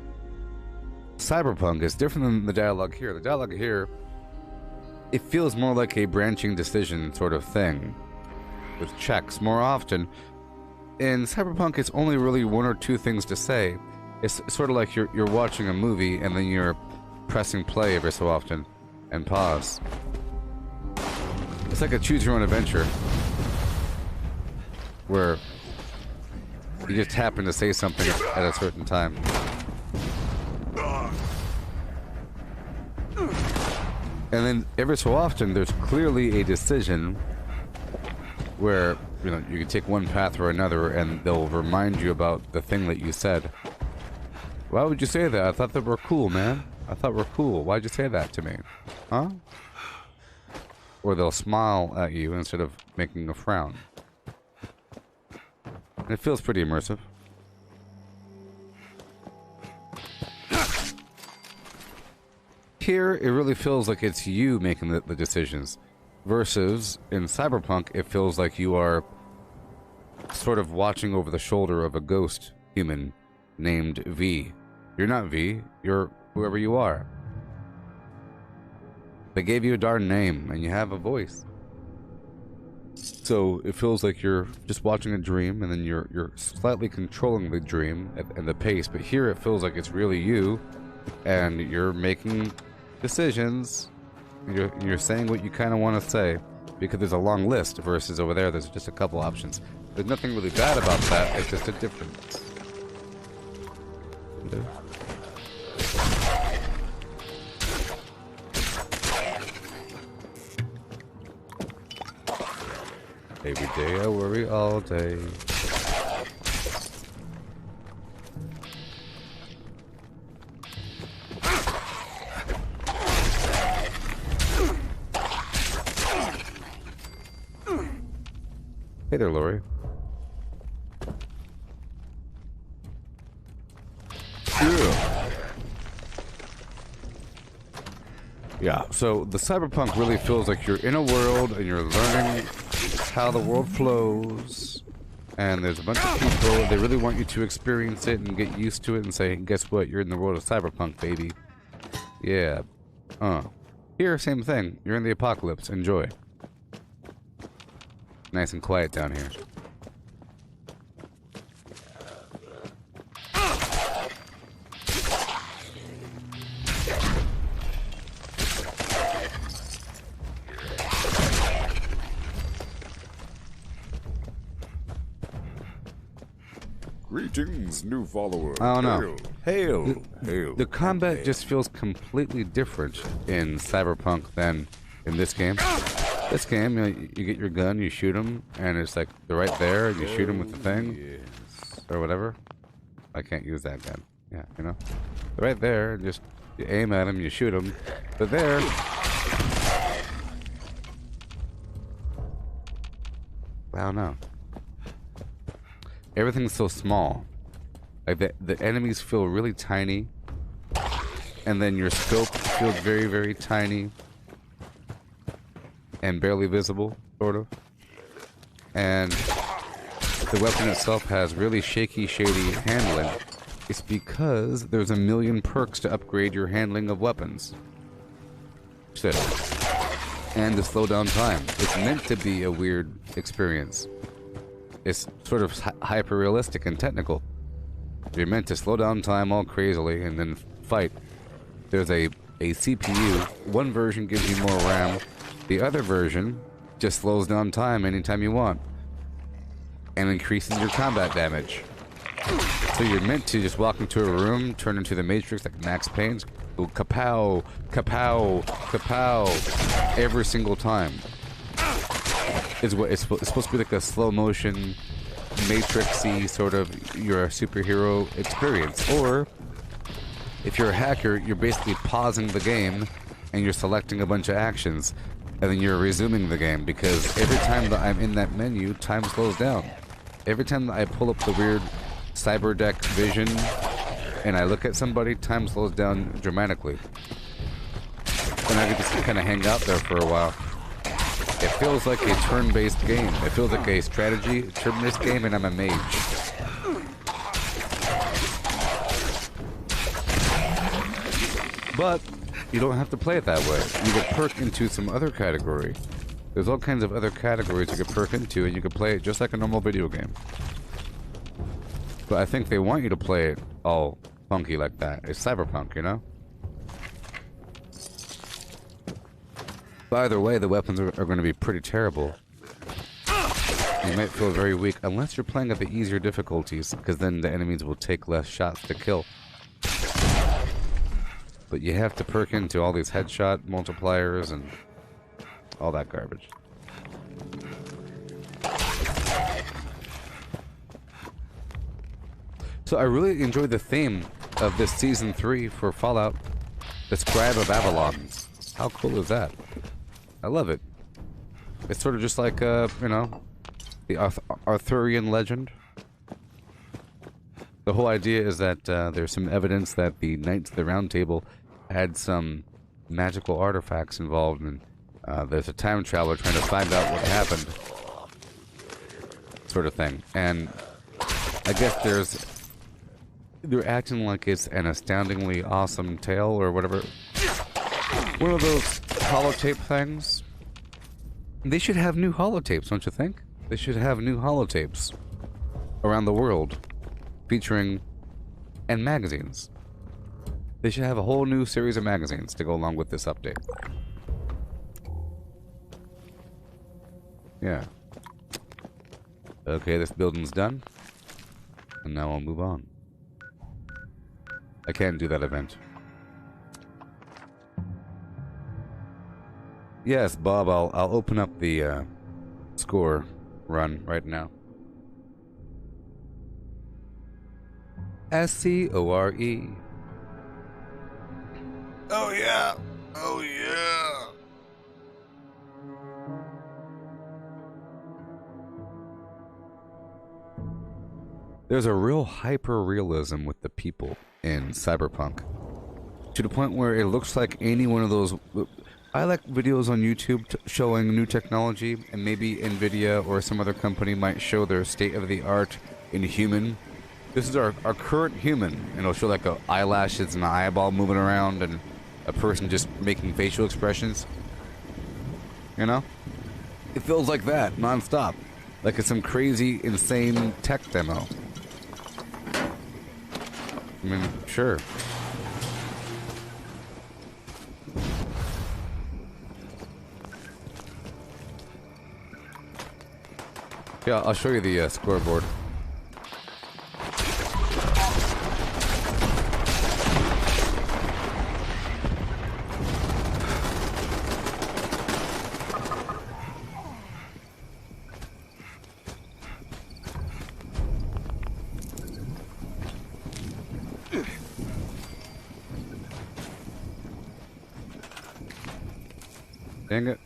Cyberpunk, it's different than the dialogue here. The dialogue here, it feels more like a branching decision sort of thing, with checks more often. In Cyberpunk, it's only really one or two things to say. It's sort of like you're watching a movie and then you're pressing play every so often and pause. It's like a choose your own adventure, where you just happen to say something at a certain time. And then every so often there's clearly a decision where you know, you can take one path or another, and they'll remind you about the thing that you said. Why would you say that? I thought that we're cool, man. I thought we're cool. Why'd you say that to me? Huh? Or they'll smile at you instead of making a frown. And it feels pretty immersive. Here, it really feels like it's you making the decisions. Versus, in Cyberpunk, it feels like you are sort of watching over the shoulder of a ghost human named V. You're not V, you're whoever you are. They gave you a darn name, and you have a voice. So, it feels like you're just watching a dream, and then you're slightly controlling the dream and the pace. But here, it feels like it's really you, and you're making decisions. You're saying what you kind of want to say, because there's a long list, versus over there, there's just a couple options. There's nothing really bad about that, it's just a difference. Every day I worry all day. Hey there, Lori. Yeah, so the Cyberpunk really feels like you're in a world and you're learning how the world flows. And there's a bunch of people, they really want you to experience it and get used to it and say, guess what, you're in the world of Cyberpunk, baby. Yeah. Here, same thing. You're in the apocalypse. Enjoy. Nice and quiet down here. Greetings, new follower. I don't know. Hail. Hail. The combat just feels completely different in Cyberpunk than in this game. This game, you know, you get your gun, you shoot them, and it's like they're right there, and you shoot them with the thing, or whatever. I can't use that gun. Yeah, you know, they're right there, and just you aim at them, you shoot them. But there, I don't know. Everything's so small. Like the enemies feel really tiny, and then your scope feels very, very tiny and barely visible, sort of. And the weapon itself has really shaky, shady handling. It's because there's a million perks to upgrade your handling of weapons. So, and to slow down time. It's meant to be a weird experience. It's sort of hyper-realistic and technical. You're meant to slow down time all crazily and then fight. There's a CPU. One version gives you more RAM. The other version just slows down time anytime you want and increases your combat damage. So you're meant to just walk into a room, turn into the Matrix like Max Payne's, go kapow, kapow, kapow, every single time. It's supposed to be like a slow motion, Matrix-y sort of you're a superhero experience. Or if you're a hacker, you're basically pausing the game and you're selecting a bunch of actions. And then you're resuming the game, because every time that I'm in that menu, time slows down. Every time that I pull up the weird cyberdeck vision and I look at somebody, time slows down dramatically. And I can just kind of hang out there for a while. It feels like a turn-based game. It feels like a strategy turn-based game, and I'm a mage. But you don't have to play it that way. You get perked into some other category. There's all kinds of other categories you can perk into, and you can play it just like a normal video game. But I think they want you to play it all funky like that. It's Cyberpunk, you know? But either way, the weapons are going to be pretty terrible. You might feel very weak, unless you're playing at the easier difficulties, because then the enemies will take less shots to kill. But you have to perk into all these headshot multipliers and all that garbage. So I really enjoyed the theme of this season 3 for Fallout, the Scribe of Avalon. How cool is that? I love it. It's sort of just like, you know, the Arthurian legend. The whole idea is that there's some evidence that the Knights of the Round Table had some magical artifacts involved, and there's a time traveler trying to find out what happened, sort of thing. And I guess they're acting like it's an astoundingly awesome tale or whatever. One of those holotape things. They should have new holotapes, don't you think? They should have new holotapes around the world featuring and magazines. They should have a whole new series of magazines to go along with this update. Yeah. Okay, this building's done. And now I'll move on. I can't do that event. Yes, Bob, I'll open up the score run right now. S-C-O-R-E. Oh yeah! Oh yeah! There's a real hyper-realism with the people in Cyberpunk. To the point where it looks like any one of those... I like videos on YouTube showing new technology, and maybe NVIDIA or some other company might show their state-of-the-art in human. This is our current human, and it'll show like eyelashes and an eyeball moving around and a person just making facial expressions. You know? It feels like that, non-stop. Like it's some crazy, insane tech demo. I mean, sure. Yeah, I'll show you the scoreboard. Dang it.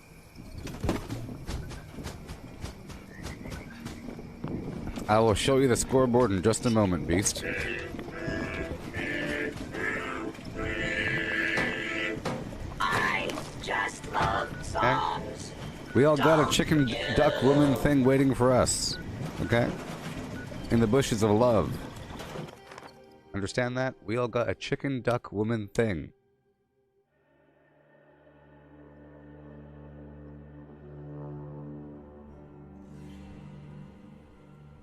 I will show you the scoreboard in just a moment, Beast. I just love songs. We all got a chicken duck woman thing waiting for us. Okay? In the bushes of love. Understand that? We all got a chicken duck woman thing.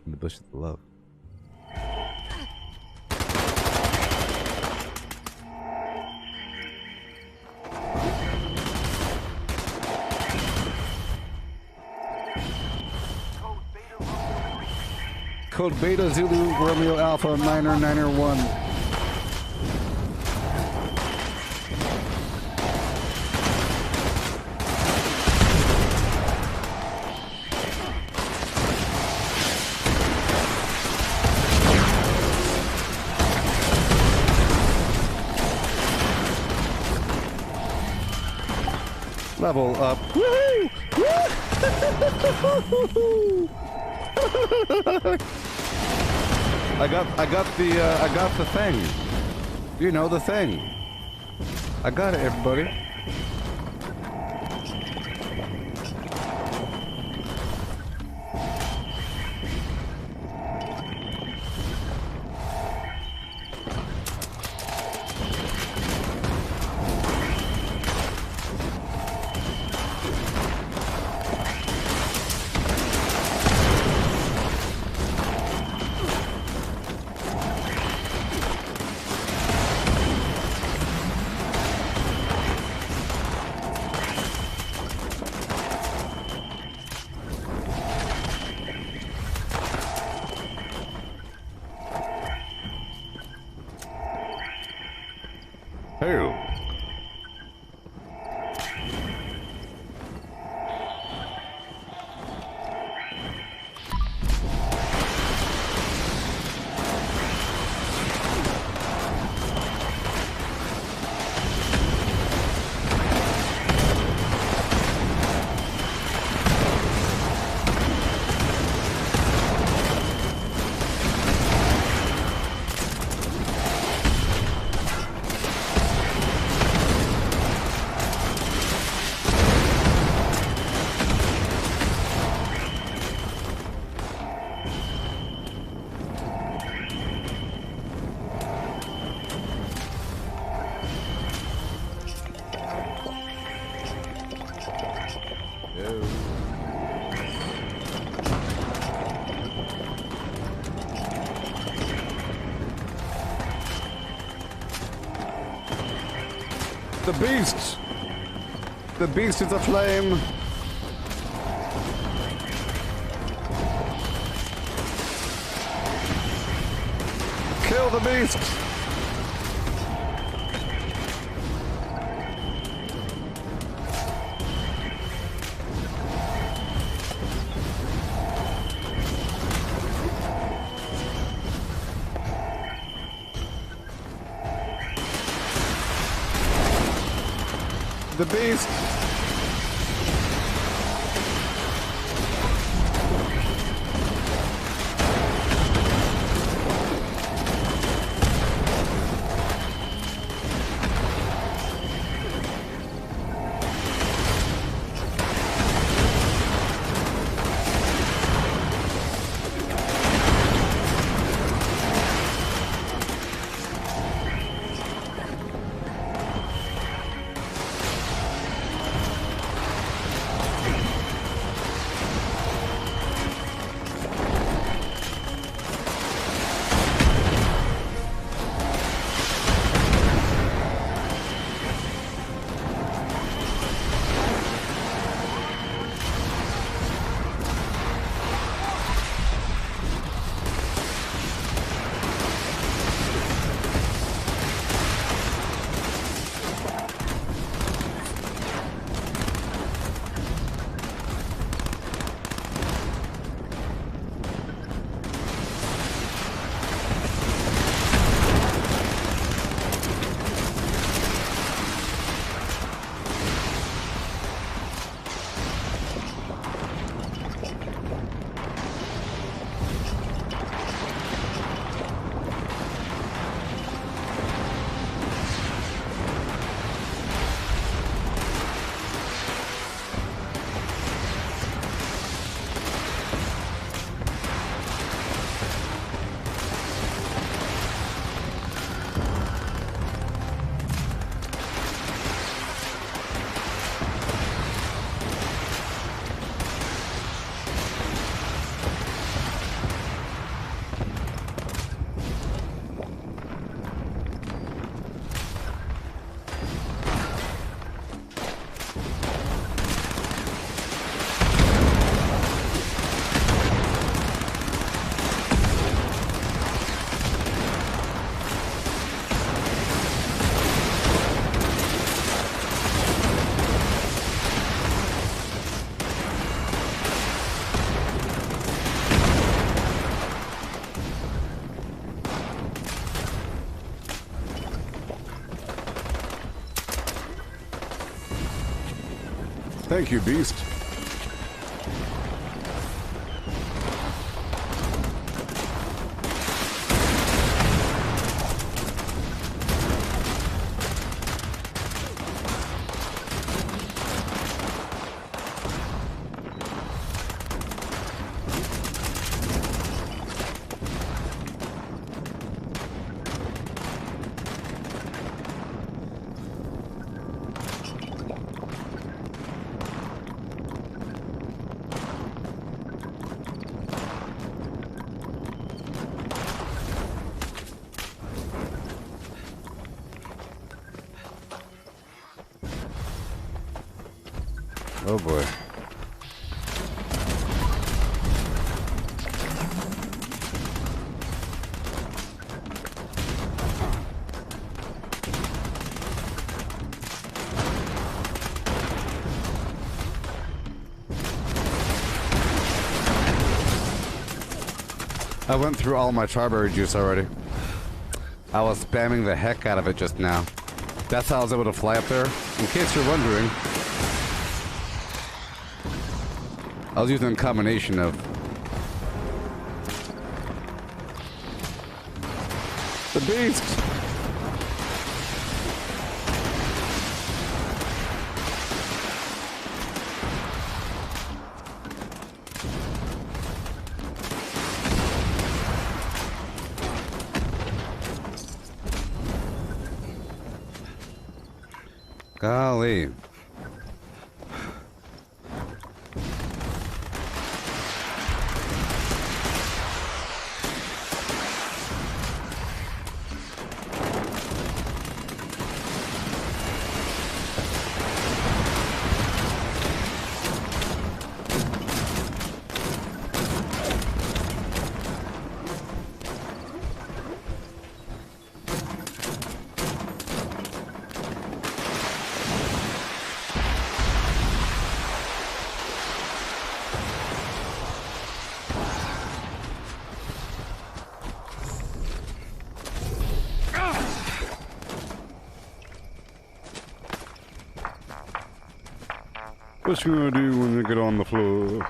In the bushes of love. Code Beta Zulu Romeo Alpha Niner Niner 1. Level up. Woohoo! I got the thing. You know the thing. I got it, everybody. The beast! The beast is aflame! Kill the beast! The beast! Thank you, Beast. Oh boy. I went through all my charberry juice already. I was spamming the heck out of it just now. That's how I was able to fly up there. In case you're wondering, I was using a combination of the beast. Golly. What you gonna do when you get on the floor?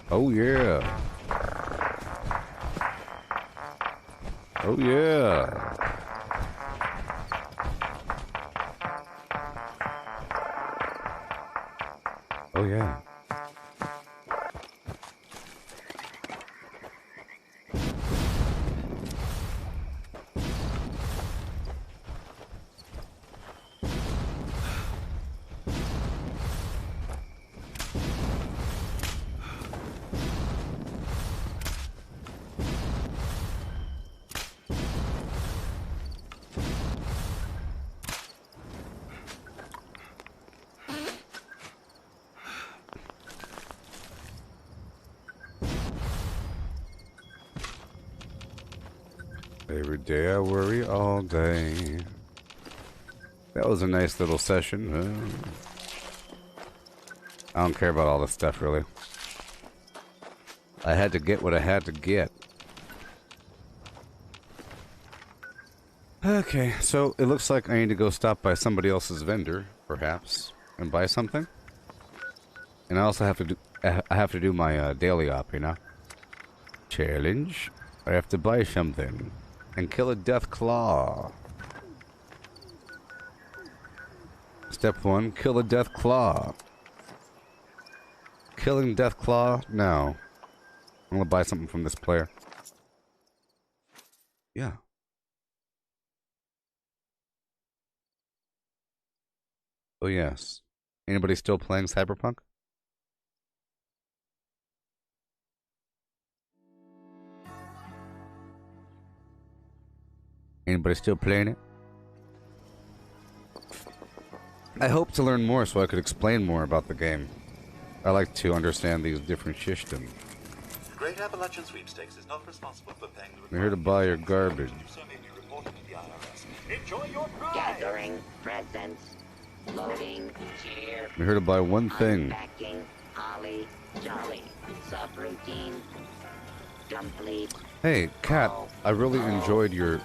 Oh yeah. Oh yeah. Oh yeah. Every day I worry all day. That was a nice little session. I don't care about all this stuff, really. I had to get what I had to get. Okay, so it looks like I need to go stop by somebody else's vendor, perhaps, and buy something. And I also have to do my daily op, you know? Challenge. I have to buy something. And kill a death claw. Step 1, kill a death claw. Killing death claw? No. I'm gonna buy something from this player. Yeah. Oh yes. Anybody still playing Cyberpunk? Anybody still playing it? I hope to learn more so I could explain more about the game. I like to understand these different systems. The Great Appalachian Sweepstakes is not responsible for paying the We're here to buy your garbage. Enjoy your prize. Gathering presents, loading, cheer. We're here to buy one thing. Unpacking, holly, jolly, subroutine, complete. Hey, Kat, I really enjoyed your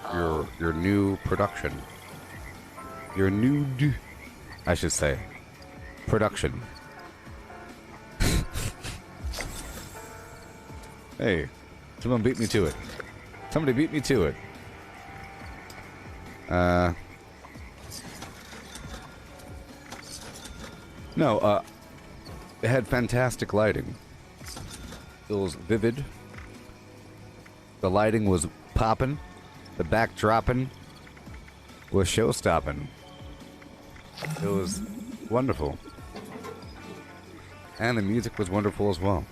new production. Your nude, I should say, production. Hey, someone beat me to it. Somebody beat me to it. No, it had fantastic lighting. It was vivid. The lighting was popping. The backdropping was show-stopping. It was wonderful. And the music was wonderful as well.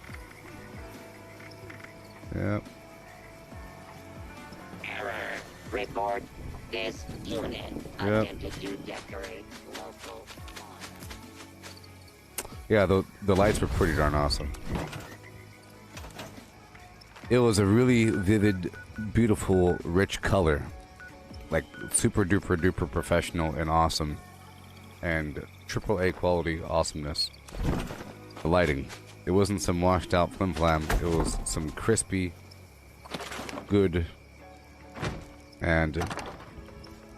Yep. Error. Report this unit. Yep. Attempted to decorate local. Yeah, the lights were pretty darn awesome. It was a really vivid, beautiful, rich color. Like, super duper duper professional and awesome. And AAA quality awesomeness. The lighting. It wasn't some washed out flim flam. It was some crispy, good, and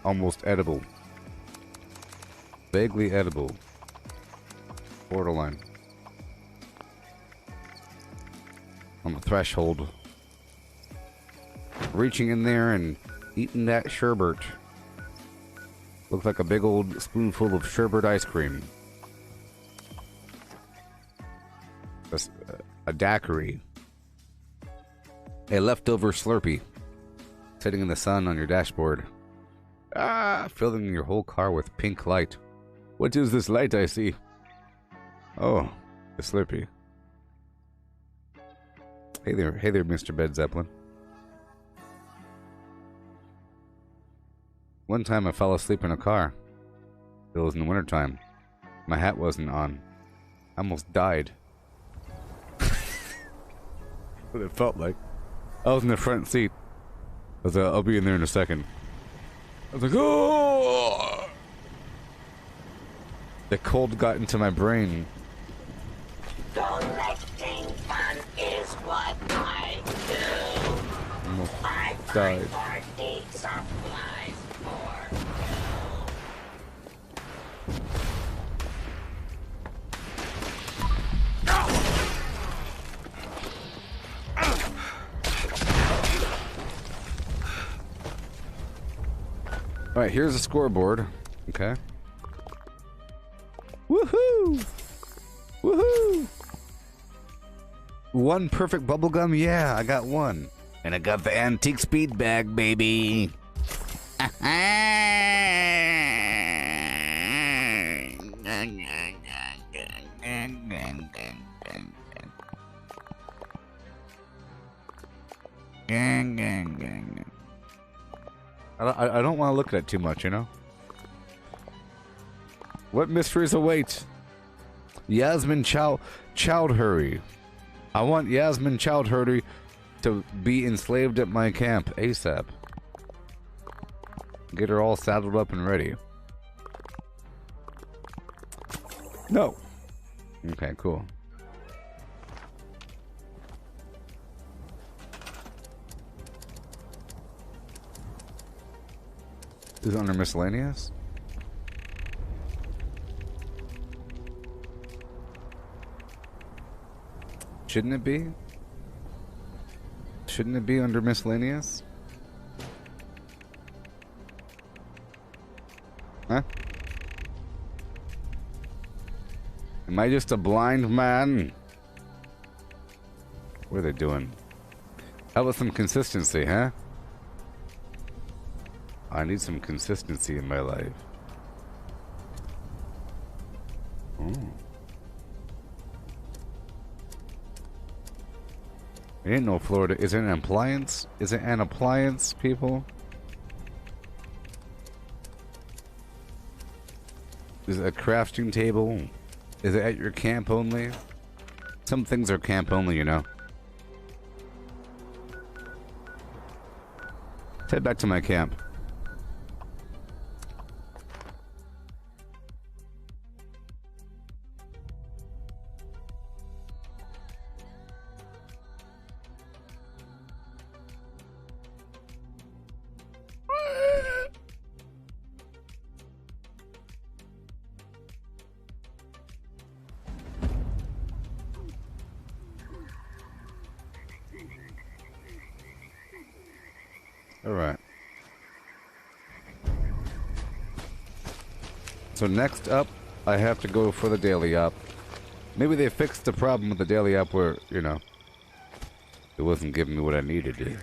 almost edible. Vaguely edible. Borderline. On the threshold. Reaching in there and eating that sherbet. Looked like a big old spoonful of sherbet ice cream. A daiquiri. A leftover Slurpee. Sitting in the sun on your dashboard. Filling your whole car with pink light. What is this light I see? Oh, the Slurpee. Hey there, Mr. Bed Zeppelin. One time I fell asleep in a car. It was in the wintertime. My hat wasn't on. I almost died. What it felt like. I was in the front seat. I was I'll be in there in a second. I was like, oh! The cold got into my brain. Collecting fun is what I do. Almost I died. party supplies for you. All right, here's a scoreboard. Okay. Woohoo! Woohoo! One perfect bubblegum? Yeah, I got one. And I got the antique speed bag, baby. I don't want to look at it too much, you know? What mysteries await? Yasmin Chowdhury. I want Yasmin Chowdhury to be enslaved at my camp ASAP. Get her all saddled up and ready. No. Okay, cool. Is it under miscellaneous? Shouldn't it be? Shouldn't it be under miscellaneous? Huh? Am I just a blind man? What are they doing? How about some consistency, huh? I need some consistency in my life. Oh. It ain't no Florida. Is it an appliance? Is it an appliance, people? Is it a crafting table? Is it at your camp only? Some things are camp only, you know. Let's head back to my camp. Alright. So next up, I have to go for the daily up. Maybe they fixed the problem with the daily up where, you know, it wasn't giving me what I needed.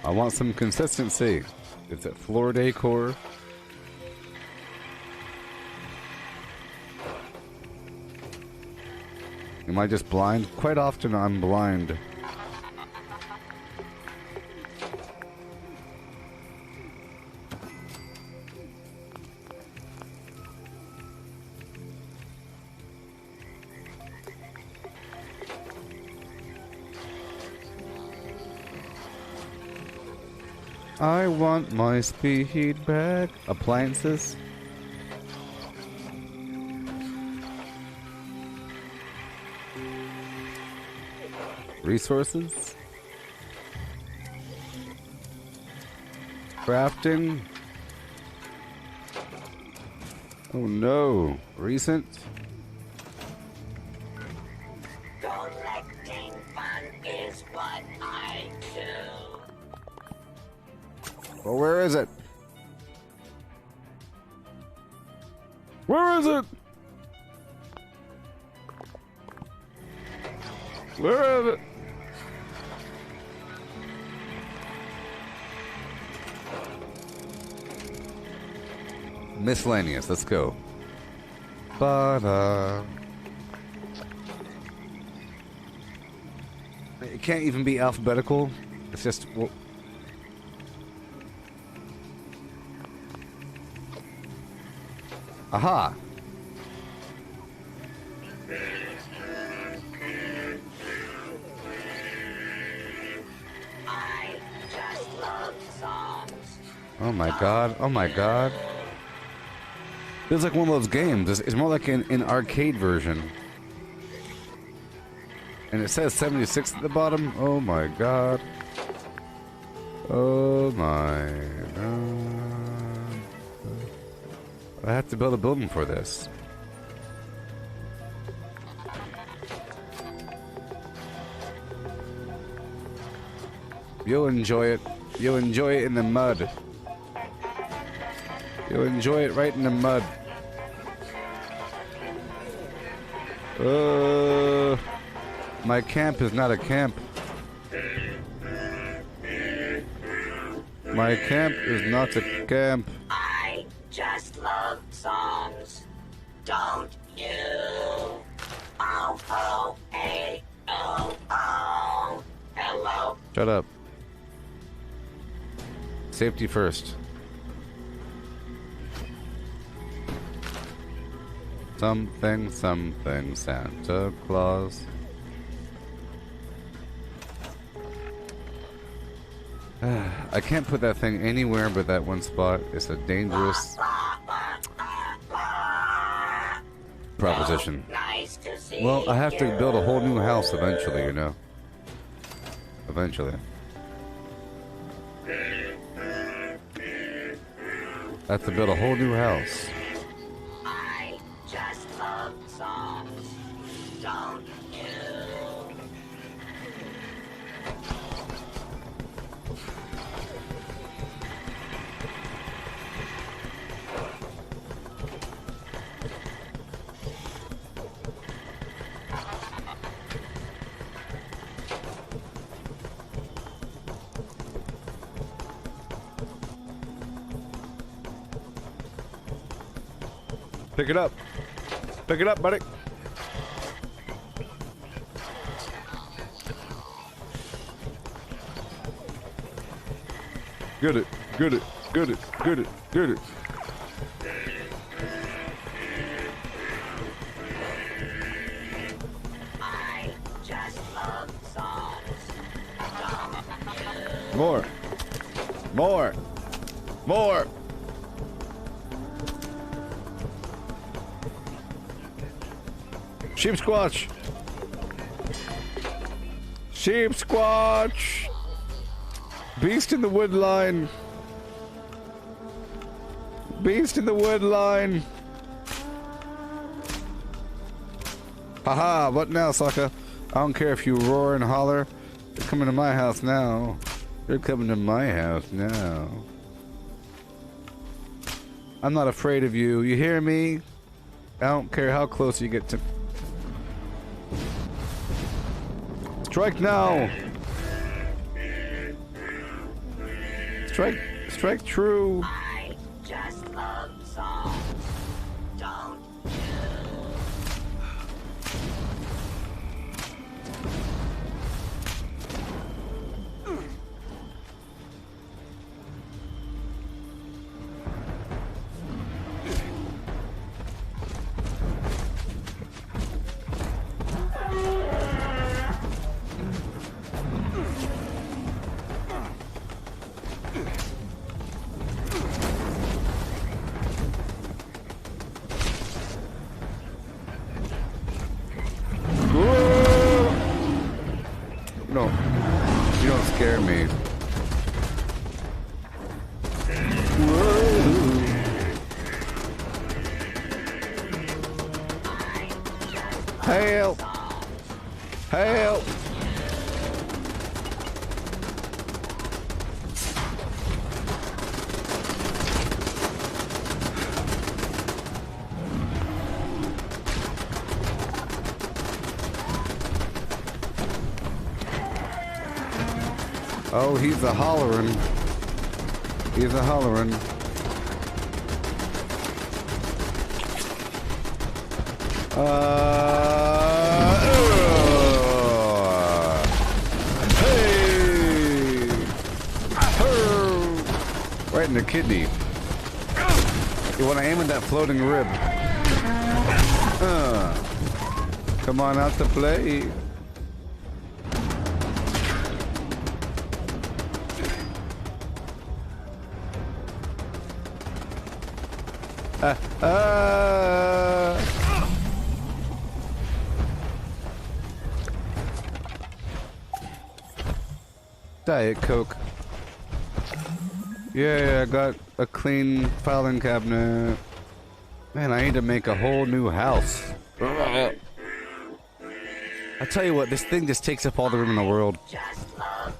I want some consistency. Is it floor decor? Am I just blind? Quite often I'm blind. I want my speed back. Appliances. Resources. Crafting. Oh no. Recent. Collecting fun is what I do. Well, where is it? Where is it? Where is it? Miscellaneous, let's go. It can't even be alphabetical. It's just... Well, aha! I just love songs. Oh my god, oh my god. Feels like one of those games. It's more like an arcade version. And it says 76 at the bottom. Oh my god. Oh my god. I have to build a building for this. You'll enjoy it. You'll enjoy it in the mud. You'll enjoy it right in the mud. My camp is not a camp. My camp is not a camp. I just love songs. Don't you? Oh, oh, hey, oh, oh. Hello. Shut up. Safety first. Something, something, Santa Claus. I can't put that thing anywhere but that one spot. It's a dangerous proposition. Nice to see Well, I have to you. build a whole new house eventually, you know. Eventually. I have to build a whole new house. I just love songs. Don't you? Pick it up. Pick it up, buddy. Get it. Get it. Get it. Get it. Get it. I just love songs. Don't you? More. More. More. Sheep squatch. Sheep squatch. Beast in the wood line. Beast in the wood line. Haha, what now, sucker? I don't care if you roar and holler. You're coming to my house now. You're coming to my house now. I'm not afraid of you. You hear me? I don't care how close you get to... Strike now! Strike true! I just love songs. Don't you? No, you don't scare me. Help! Help! Oh, he's a hollering. He's a hollering. Hey! Right in the kidney. You want to aim at that floating rib. Come on out to play. Diet Coke. Yeah, I got a clean filing cabinet. Man, I need to make a whole new house. I tell you what, this thing just takes up all the room in the world.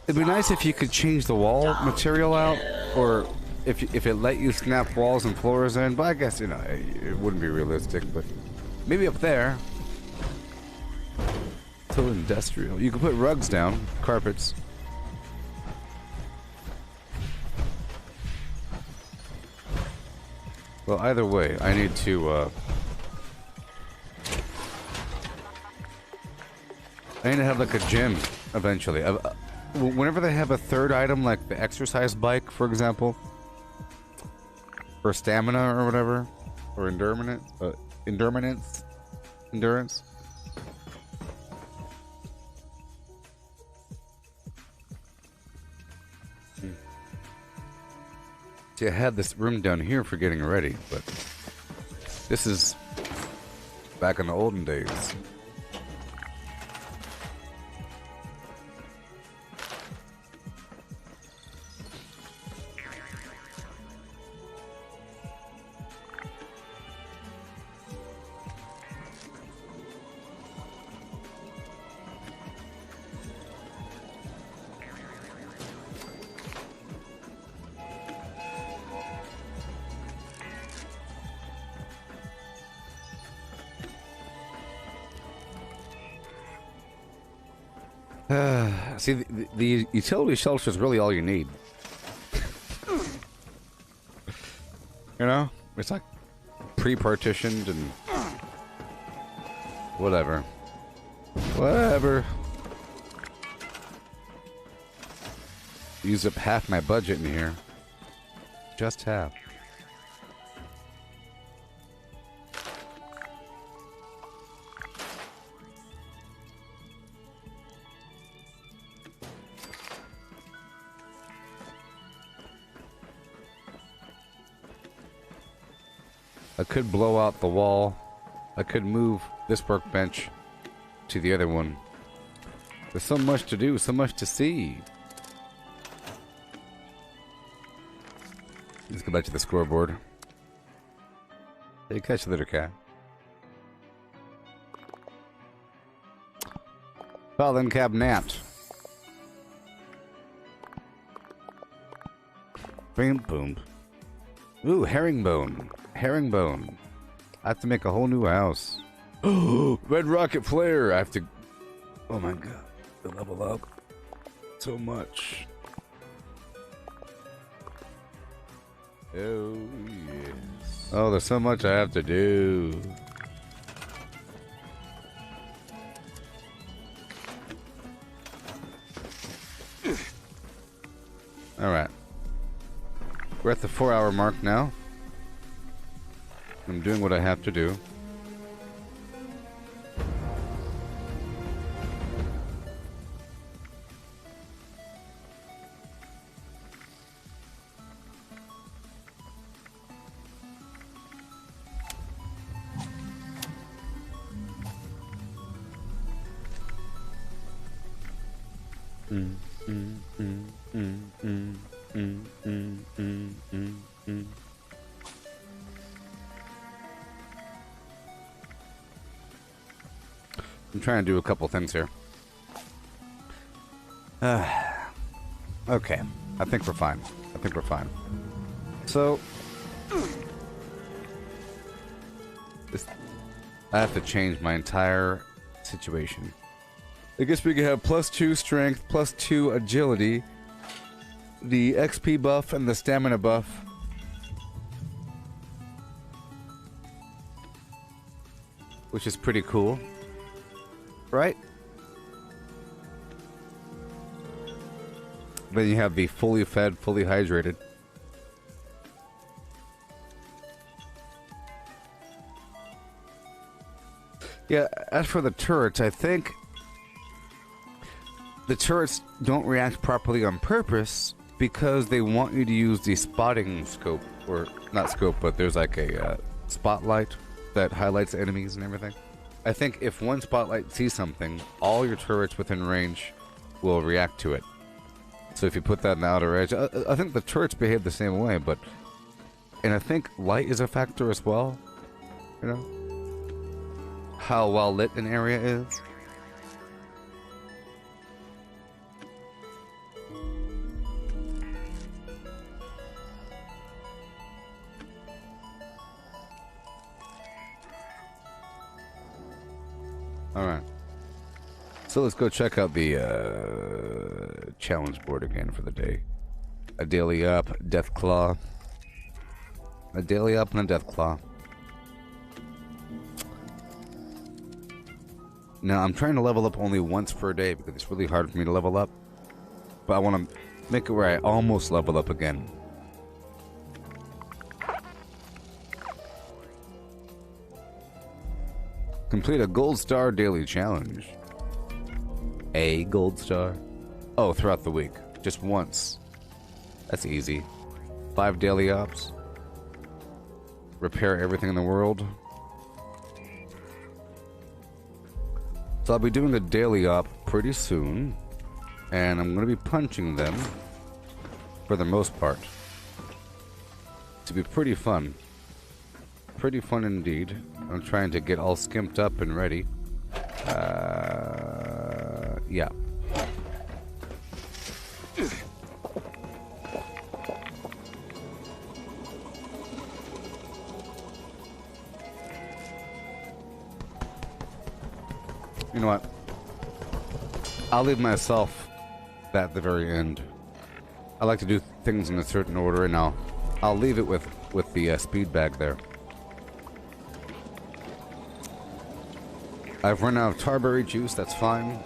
It'd be nice if you could change the wall material out, or if it let you snap walls and floors in, but I guess, you know, it wouldn't be realistic, but maybe up there. So industrial. You can put rugs down, carpets. Well, either way, I need to have like a gym eventually. Whenever they have a third item, like the exercise bike, for example, or stamina or whatever, or endurance. See, I had this room down here for getting ready, but this is back in the olden days. See, the utility shelter is really all you need. You know? It's like pre-partitioned and whatever. Whatever. Used up half my budget in here. Just half. I could blow out the wall. I could move this workbench to the other one. There's so much to do, so much to see. Let's go back to the scoreboard. Hey, catch the litter cat. Filing cabinet. Boom, boom. Ooh, herringbone. Herringbone. I have to make a whole new house. Oh, red rocket flare. I have to... Oh my god. To level up. So much. Oh, yes. Oh, there's so much I have to do. Alright. We're at the 4-hour mark now. I'm doing what I have to do. I'm trying to do a couple things here. Okay. I think we're fine. I think we're fine. So... I have to change my entire situation. I guess we could have +2 strength, +2 agility, the XP buff, and the stamina buff. Which is pretty cool. Right? Then you have the fully fed, fully hydrated. Yeah, as for the turrets, I think the turrets don't react properly on purpose because they want you to use the spotting scope, or not scope, but there's like a spotlight that highlights enemies and everything. I think if one spotlight sees something, all your turrets within range will react to it. So if you put that in the outer edge, I think the turrets behave the same way, but... And I think light is a factor as well. You know? How well lit an area is. Alright. So let's go check out the challenge board again for the day. A daily up, death claw. A daily up and a death claw. Now I'm trying to level up only once per day because it's really hard for me to level up. But I want to make it where I almost level up again. Complete a gold star daily challenge. A gold star? Oh, throughout the week. Just once. That's easy. 5 daily ops. Repair everything in the world. So I'll be doing the daily op pretty soon. And I'm going to be punching them. For the most part. To be pretty fun. Pretty fun indeed. I'm trying to get all skimped up and ready. Yeah. You know what? I'll leave myself that at the very end. I like to do things in a certain order, and I'll leave it with the speed bag there. I've run out of tarberry juice, that's fine.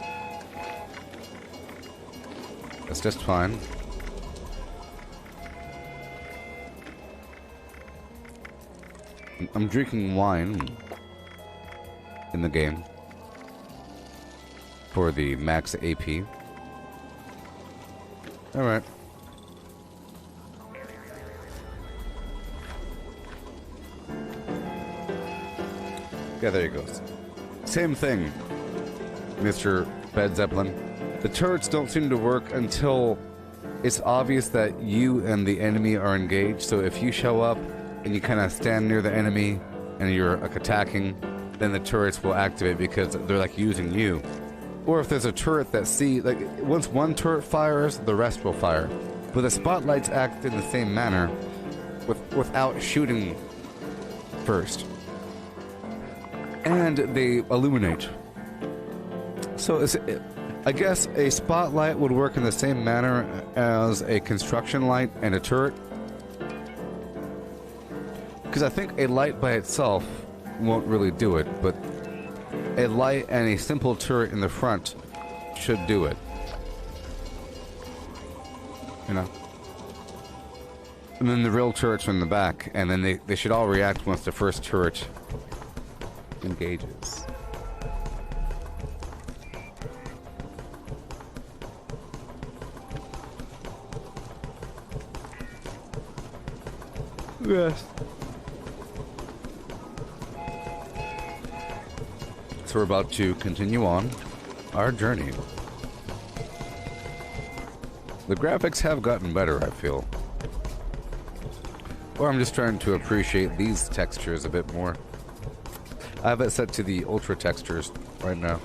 That's just fine. I'm drinking wine in the game for the max AP. Alright. Yeah, there he goes. Same thing, Mr. Bed Zeppelin. The turrets don't seem to work until it's obvious that you and the enemy are engaged. So if you show up and you kind of stand near the enemy and you're like attacking, then the turrets will activate because they're like using you. Or if there's a turret that like once one turret fires, the rest will fire. But the spotlights act in the same manner without shooting first. And they illuminate. So I guess a spotlight would work in the same manner as a construction light and a turret. Because I think a light by itself won't really do it, but a light and a simple turret in the front should do it. You know? And then the real turrets are in the back, and then they should all react once the first turret engages. Yes. So we're about to continue on our journey. The graphics have gotten better, I feel. Or I'm just trying to appreciate these textures a bit more. I have it set to the ultra textures right now.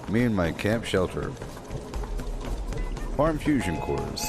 Me and my camp shelter. Farm fusion cores.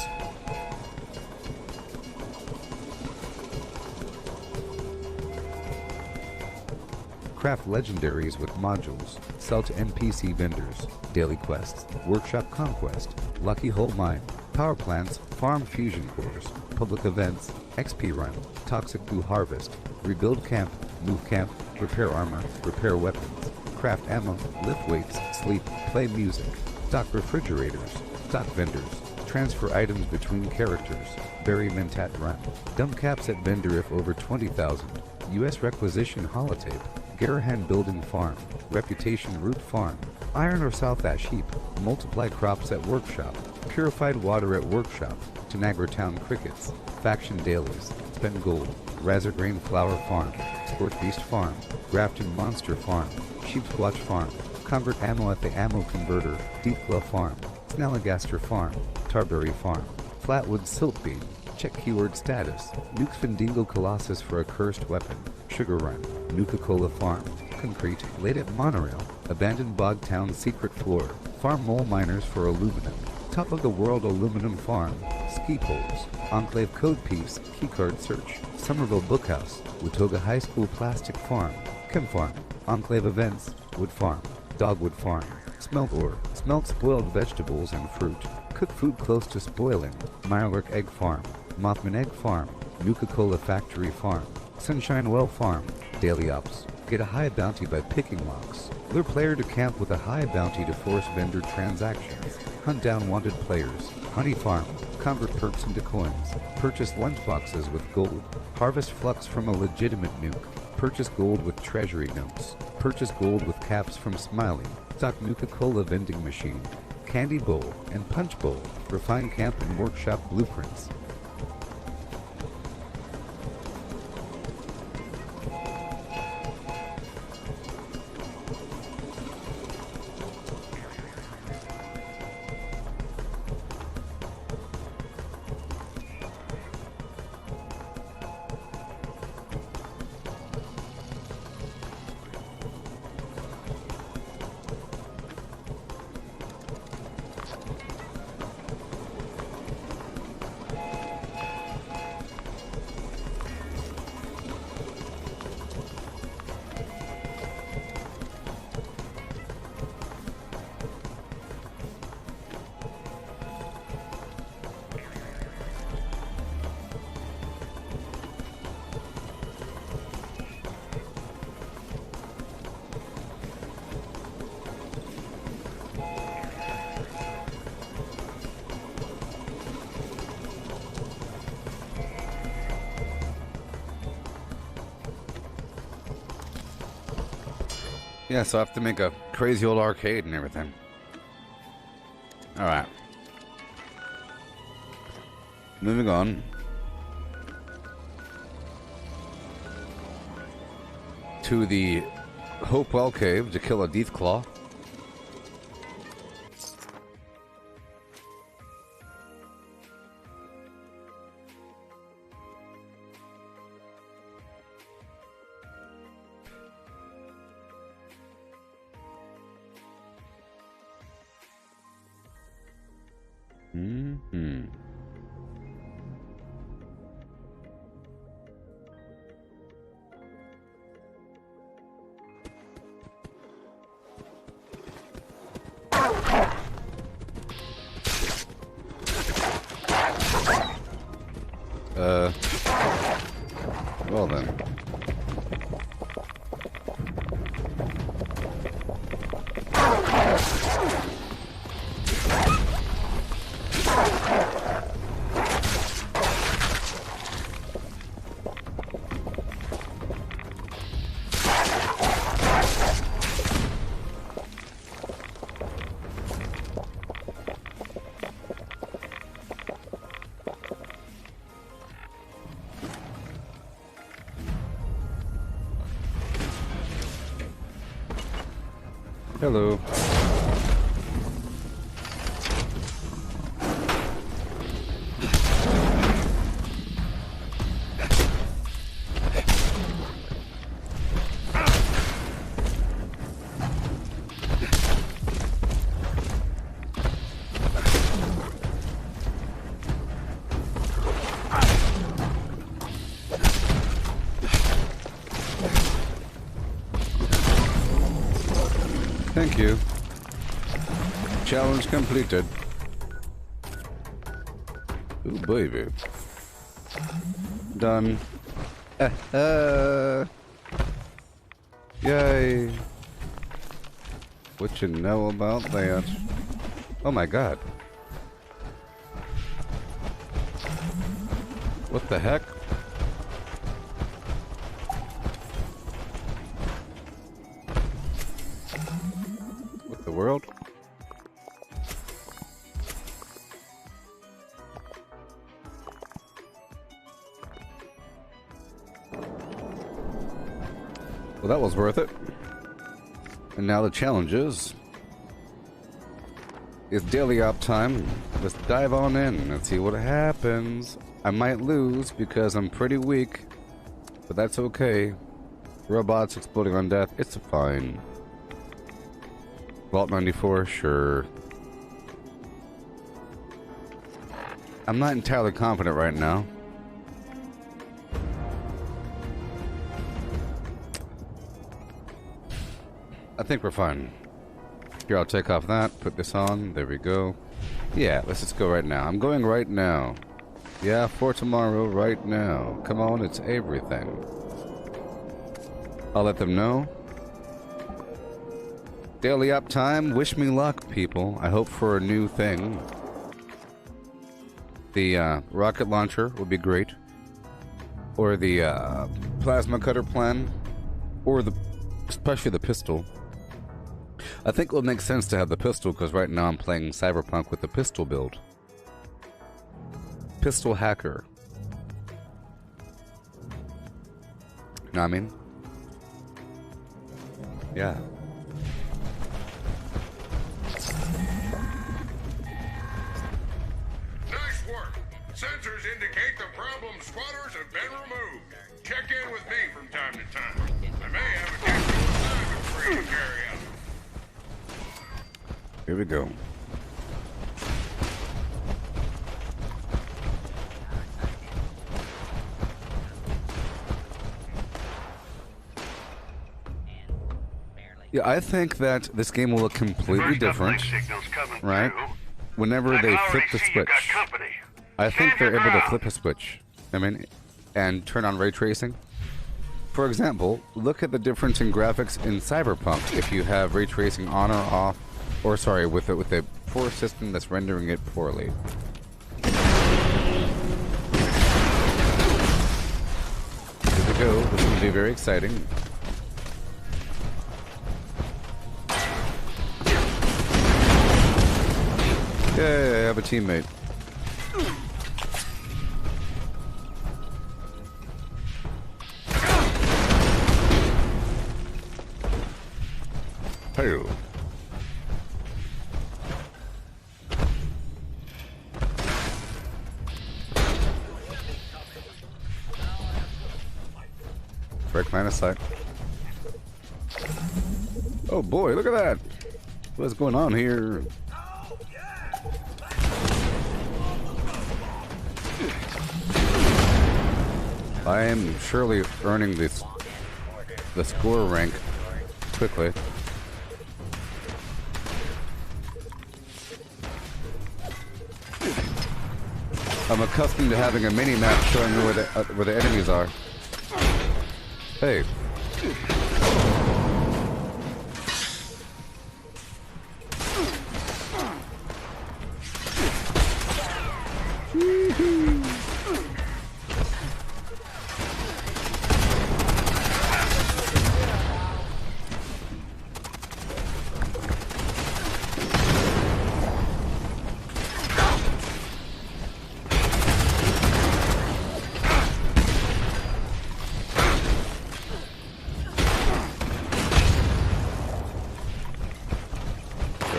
Craft legendaries with modules. Sell to NPC vendors. Daily quests. Workshop conquest. Lucky Hole mine. Power plants. Farm fusion cores. Public events. XP run. Toxic goo harvest. Rebuild camp. Move camp. Repair armor. Repair weapons. Craft ammo. Lift weights. Sleep. Play music. Stock refrigerators. Stock vendors. Transfer items between characters. Bury Mentat run. Dump caps at vendor if over 20,000. U.S. requisition holotape. Garahan building farm. Reputation root farm. Iron or South Ash heap. Multiply crops at workshop. Purified water at workshop. Tanagra town crickets. Faction dailies. Spend gold. Razorgrain flower farm. Scorch beast farm. Grafton monster farm. Sheepsquatch farm. Convert ammo at the Ammo Converter, Deepglow Farm, Snalligaster Farm, Tarberry Farm, Flatwood Siltbeam. Check keyword status. Nukes Findingo Colossus for a cursed weapon. Sugar Run, Nuka-Cola Farm, Concrete, Late at Monorail, Abandoned Bogtown Secret Floor, Farm Mole Miners for Aluminum, Top of the World Aluminum Farm, Ski Poles, Enclave Code Piece, Keycard Search, Somerville Bookhouse, Watoga High School Plastic Farm, Chem Farm, Enclave Events, Wood Farm, Dogwood Farm, Smelt Ore, Smelt Spoiled Vegetables and Fruit, Cook Food Close to Spoiling, Mirelurk Egg Farm, Mothman Egg Farm, Nuka-Cola Factory Farm, Sunshine Well Farm, Daily Ops. Get a high bounty by picking locks. Lure player to camp with a high bounty to force vendor transactions. Hunt down wanted players. Honey Farm. Convert perks into coins. Purchase lunchboxes with gold. Harvest flux from a legitimate nuke. Purchase gold with treasury notes. Purchase gold with caps from Smiley. Stock Nuka-Cola vending machine. Candy bowl and punch bowl. Refine camp and workshop blueprints. Yeah, so I have to make a crazy old arcade and everything. Alright. Moving on. To the Hopewell Cave to kill a Deathclaw. Well then. Hello. Thank you. Challenge completed. Ooh, baby. Done. Yay. What you know about that? Oh my god. What the heck? What the world? Well, that was worth it. And now the challenge is it's daily op time. Let's dive on in and see what happens. I might lose because I'm pretty weak, but that's okay. Robots exploding on death, it's fine. Vault 94, sure. I'm not entirely confident right now. I think we're fine. Here, I'll take off that, put this on, there we go. Yeah, let's just go right now. I'm going right now. Yeah, for tomorrow, right now. Come on, it's everything. I'll let them know. Daily uptime, wish me luck, people. I hope for a new thing. The rocket launcher would be great. Or the plasma cutter plan. Or especially the pistol. I think it will make sense to have the pistol because right now I'm playing Cyberpunk with the pistol build. Pistol hacker. You know what I mean? Yeah. Nice work. Sensors indicate the problem spotters have been removed. Check in with me from time to time. I may have additional assignments for you to carry out. Here we go. Yeah, I think that this game will look completely different, right? Whenever they flip the switch. I think they're able to flip a switch, I mean, and turn on ray tracing. For example, look at the difference in graphics in Cyberpunk if you have ray tracing on or off, or sorry, with a poor system that's rendering it poorly. Here we go. This will be very exciting. Yay, I have a teammate. Hey. Break line of sight. Oh boy, look at that! What's going on here? I am surely earning the score rank quickly. I'm accustomed to having a mini map showing me where the enemies are. Hey.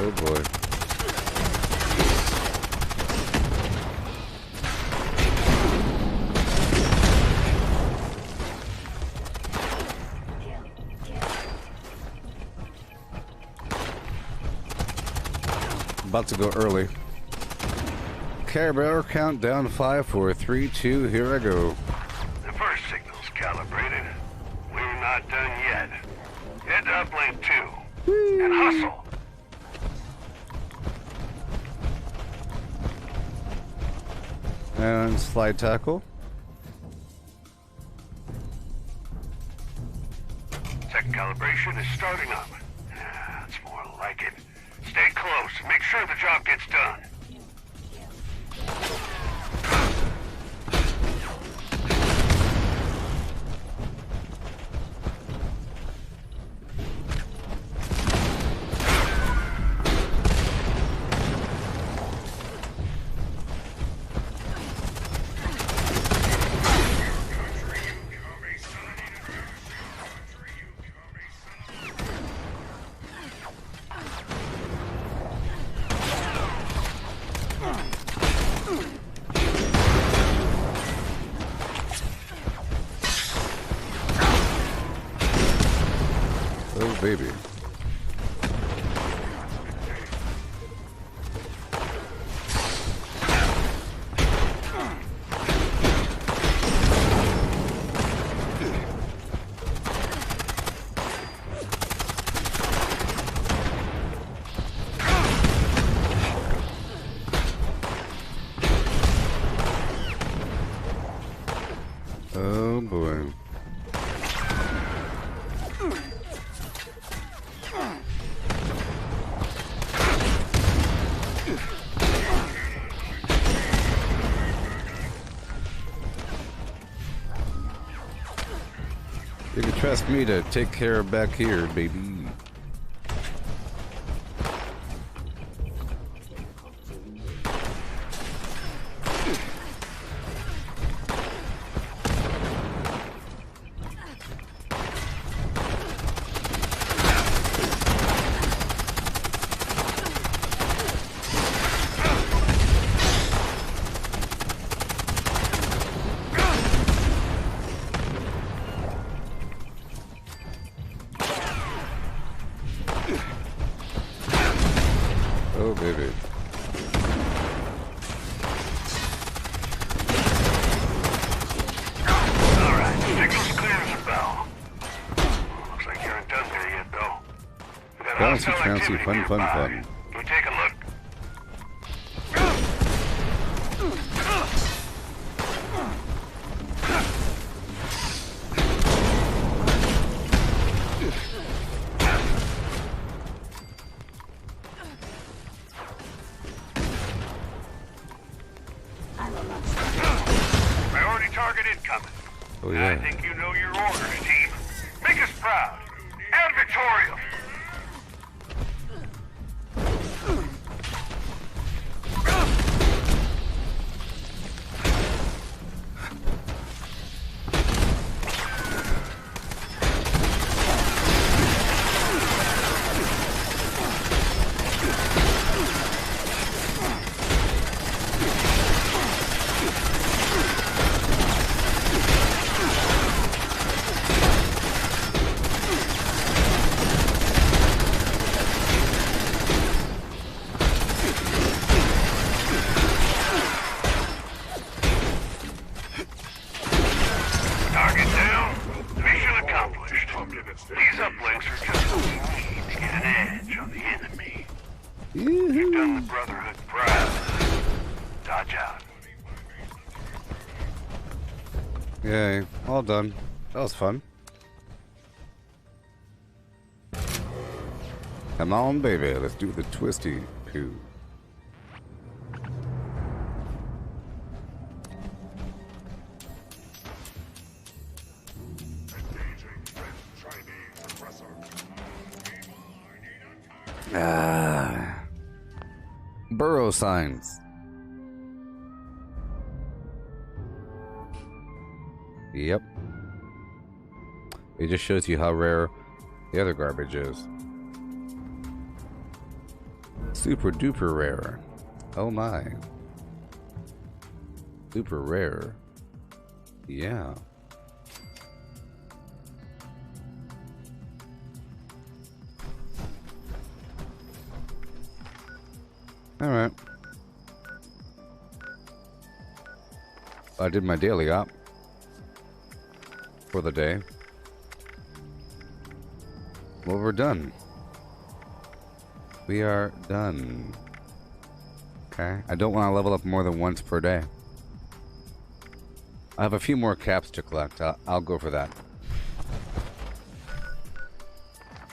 Oh boy. About to go early. Care bear countdown 5, 4, 3, 2, here I go. The first signal's calibrated. We're not done yet. Head to uplink 2. And hustle. And slide tackle. Second calibration is starting up. That's more like it. Stay close. Make sure the job gets done. baby. Oh boy. You can trust me to take care of back here, baby. Oh, baby. Alright, signal's clear as a bell. Looks like you aren't done there yet, though. We got Bouncy, hostile bouncy, activity fun, fun, nearby. fun. Can you take a look? Priority target incoming. Oh, I yeah. think you know your orders, team. Make us proud. And victorious. Target down. Mission accomplished. These uplinks are just what we need to get an edge on the enemy. You've done the Brotherhood proud. Dodge out. Yay, all done. That was fun. Come on, baby, let's do the twisty poo. Ah. Burrow signs. Yep. It just shows you how rare the other garbage is. Super duper rare. Oh my. Super rare. Yeah. Alright. I did my daily op for the day. Well, we're done. We are done. Okay. I don't want to level up more than once per day. I have a few more caps to collect. I'll go for that.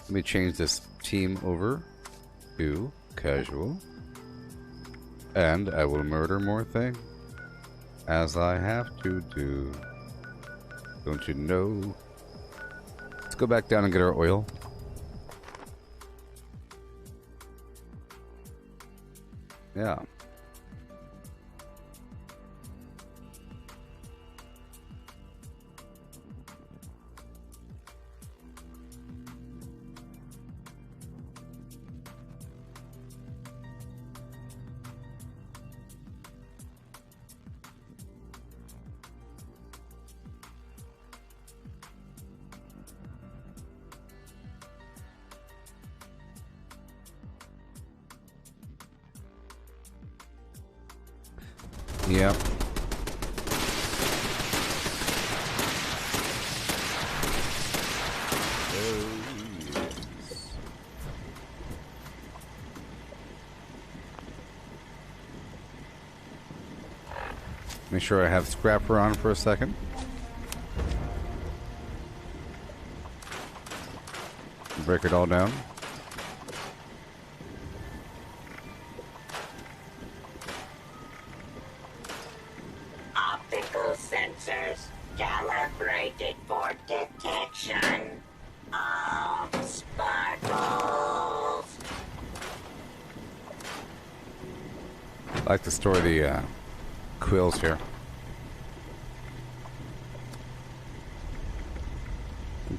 Let me change this team over to casual. And I will murder more things. As I have to do. Don't you know? Let's go back down and get our oil. Yeah. Yep. Make sure I have Scrapper on for a second. Break it all down. Optical sensors calibrated for detection of sparkles. I like to store the quills here.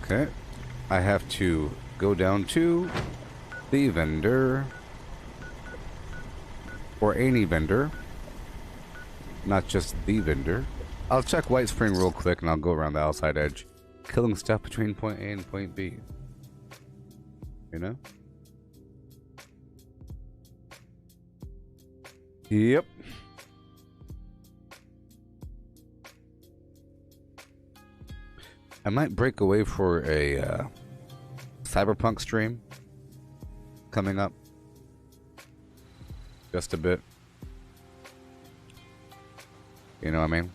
Okay. I have to go down to the vendor. Or any vendor. Not just the vendor. I'll check White Spring real quick and I'll go around the outside edge. Killing stuff between point A and point B. You know? Yep. I might break away for a Cyberpunk stream coming up. Just a bit. You know what I mean?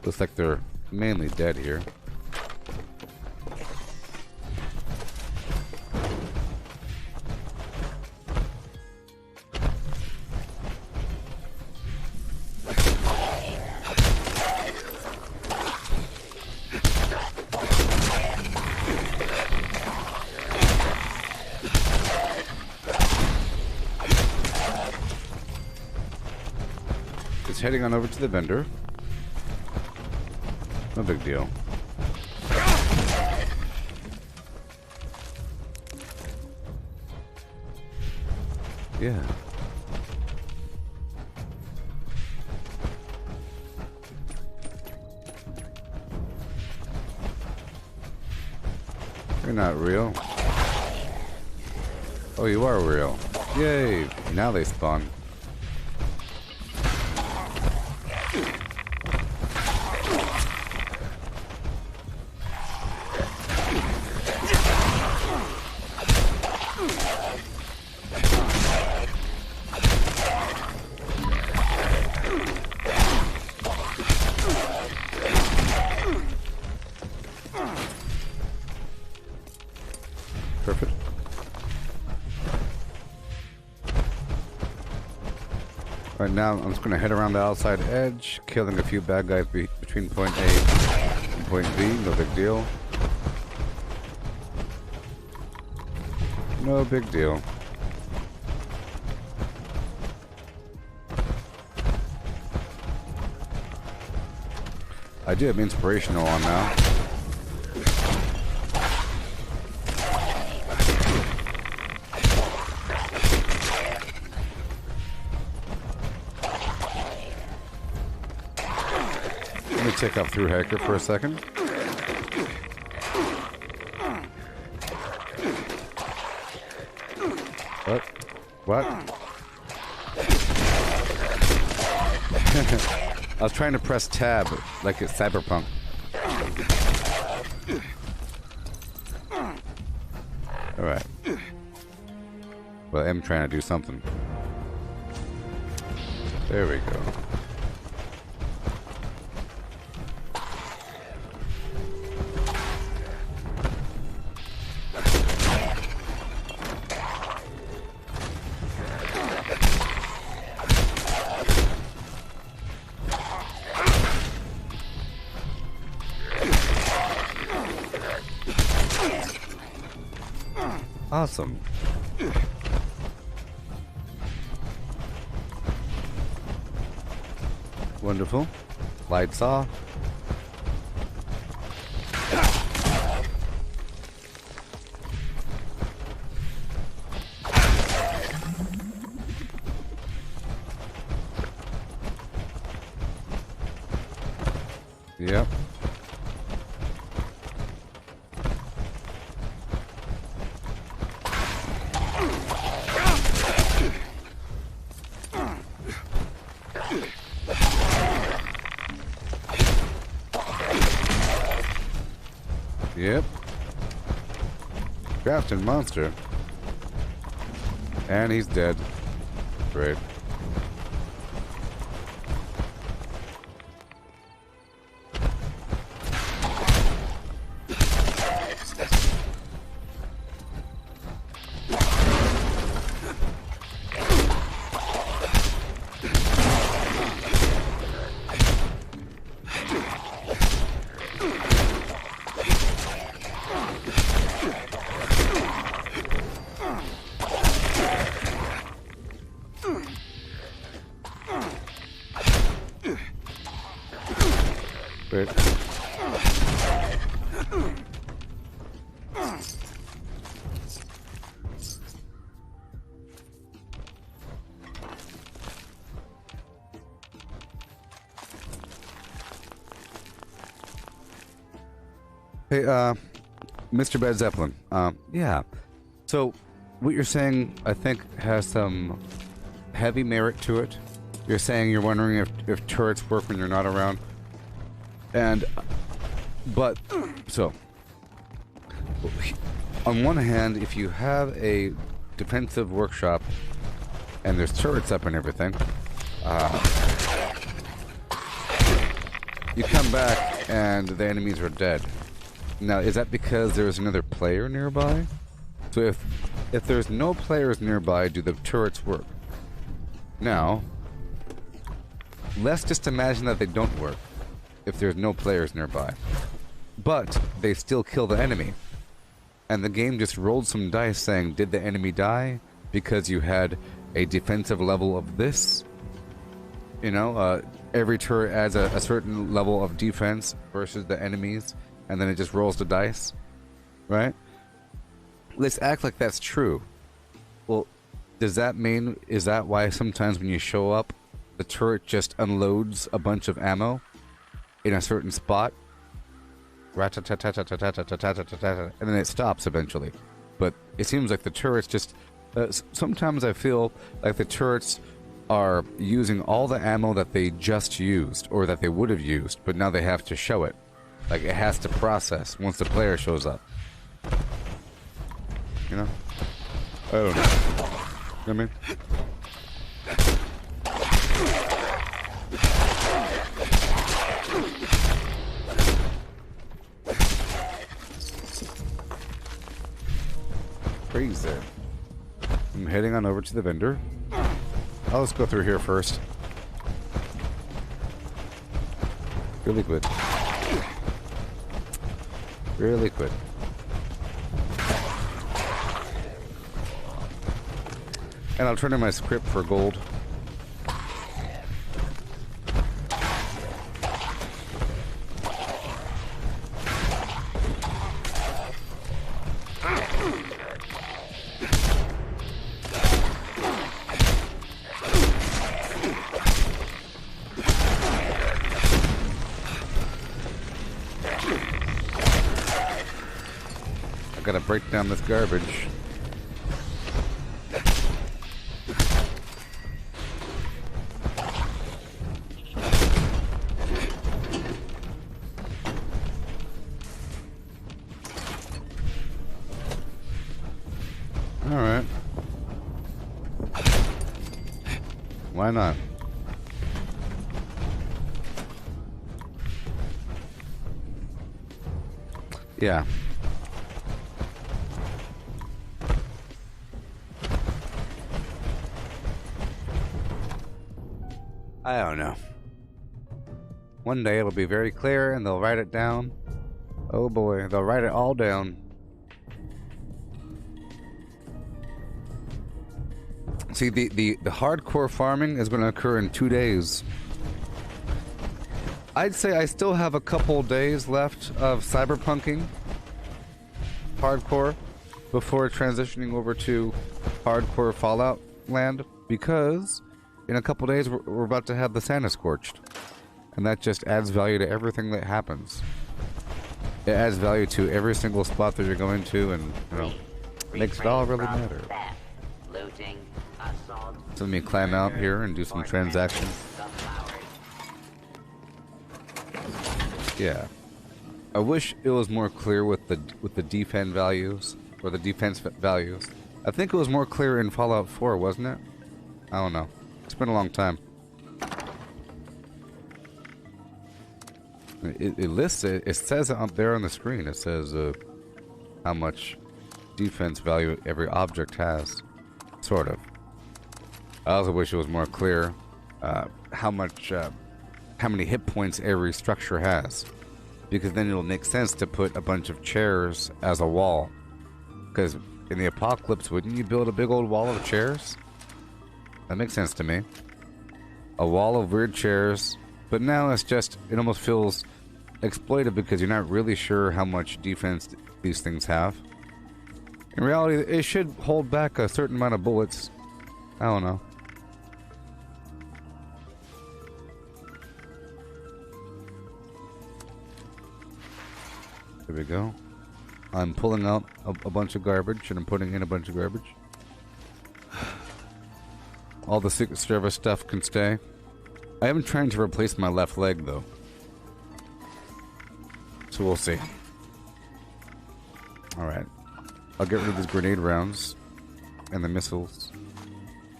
Looks like they're mainly dead here. Heading on over to the vendor. No big deal. Yeah. You're not real. Oh, you are real. Yay! Now they spawn. Perfect. Right now, I'm just going to head around the outside edge, killing a few bad guys between point A and point B. No big deal. No big deal. I do have inspirational on now. Let me take off through hacker for a second. What? I was trying to press tab like it's Cyberpunk. Alright. Well, I'm trying to do something. There we go. Awesome. Wonderful. Lights off. Yep. Yep. Crafting monster. And he's dead. Great. Great. Hey, Mr. Bed Zeppelin. Yeah. So, what you're saying, I think, has some heavy merit to it. You're saying you're wondering if turrets work when you're not around. So, on one hand, if you have a defensive workshop and there's turrets up and everything, you come back and the enemies are dead. Now, is that because there's another player nearby? So if there's no players nearby, do the turrets work? Now, let's just imagine that they don't work if there's no players nearby. But they still kill the enemy. And the game just rolled some dice saying, did the enemy die because you had a defensive level of this? You know, every turret adds a certain level of defense versus the enemies, and then it just rolls the dice, right? Let's act like that's true. Well, does that mean, is that why sometimes when you show up, the turret just unloads a bunch of ammo in a certain spot, and then it stops eventually? But it seems like the turrets just sometimes I feel like the turrets are using all the ammo that they just used or that they would have used, but now they have to show it. Like, it has to process once the player shows up, you know? I don't know. You know what I mean? Crazy. I'm heading on over to the vendor. I'll just go through here first. Really quick. Really quick. And I'll turn in my script for gold. I gotta break down this garbage. Alright. Why not? Yeah. I don't know. One day it'll be very clear and they'll write it down. Oh boy, they'll write it all down. See, the hardcore farming is going to occur in 2 days. I'd say I still have a couple days left of cyberpunking hardcore before transitioning over to hardcore Fallout land, because in a couple days we're about to have the Santa Scorched, and that just adds value to everything that happens. It adds value to every single spot that you're going to, and you know, makes it all really matter. Looting, assault, So let me climb out here and do some transactions. Yeah. I wish it was more clear with the defend values, or the defense values. I think it was more clear in Fallout 4, wasn't it? I don't know. It's been a long time. It lists it. It says it up there on the screen. It says how much defense value every object has. Sort of. I also wish it was more clear how many hit points every structure has, because then it'll make sense to put a bunch of chairs as a wall. Because in the apocalypse, wouldn't you build a big old wall of chairs? That makes sense to me. A wall of weird chairs, but now it's just, it almost feels exploitive because you're not really sure how much defense these things have. In reality, it should hold back a certain amount of bullets. I don't know. There we go. I'm pulling out a bunch of garbage, and I'm putting in a bunch of garbage. All the Secret Service stuff can stay. I am trying to replace my left leg, though. So we'll see. Alright. I'll get rid of these grenade rounds. And the missiles.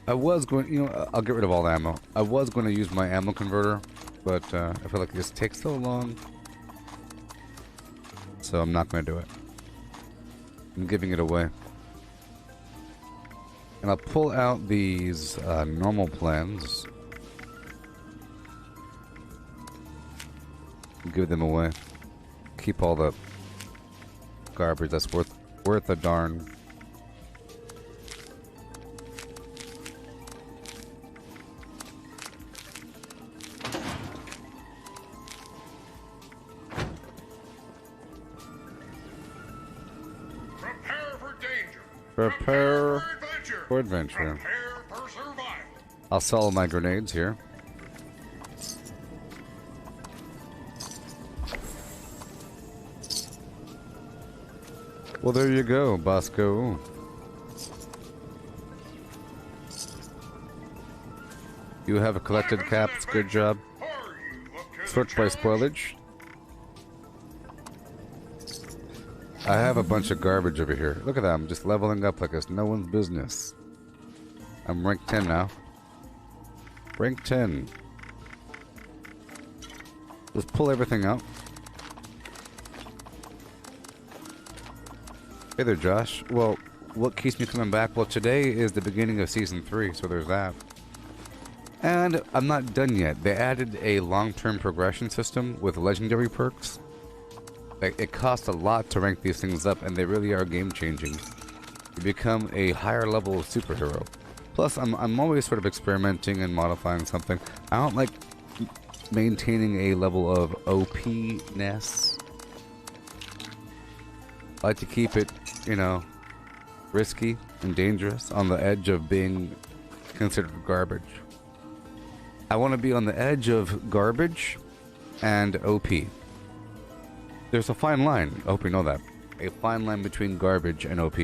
I was going... You know, I'll get rid of all the ammo. I was going to use my ammo converter. But I feel like this takes so long. So I'm not going to do it. I'm giving it away. And I'll pull out these normal plans. Give them away. Keep all the garbage that's worth a darn. Prepare for adventure. I'll sell my grenades here. Well, there you go, Bosco. You have collected caps. Good job. Sort by spoilage. I have a bunch of garbage over here. Look at that. I'm just leveling up like it's no one's business. I'm rank 10 now. Rank 10. Let's pull everything out. Hey there, Josh. Well, what keeps me coming back? Well, today is the beginning of Season 3, so there's that. And I'm not done yet. They added a long-term progression system with legendary perks. It costs a lot to rank these things up, and they really are game-changing. You become a higher level of superhero. Plus, I'm always sort of experimenting and modifying something. I don't like maintaining a level of OP-ness. I like to keep it, you know, risky and dangerous, on the edge of being considered garbage. I want to be on the edge of garbage and OP. There's a fine line. I hope you know that. A fine line between garbage and OP.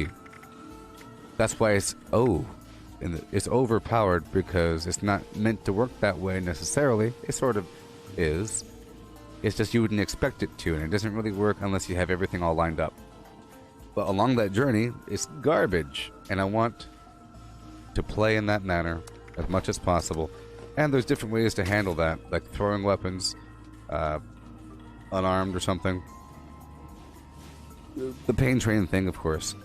That's why it's it's overpowered, because it's not meant to work that way necessarily. It sort of is. It's just you wouldn't expect it to, and it doesn't really work unless you have everything all lined up. But along that journey, it's garbage, and I want to play in that manner as much as possible. And there's different ways to handle that, like throwing weapons, unarmed or something. The pain train thing, of course.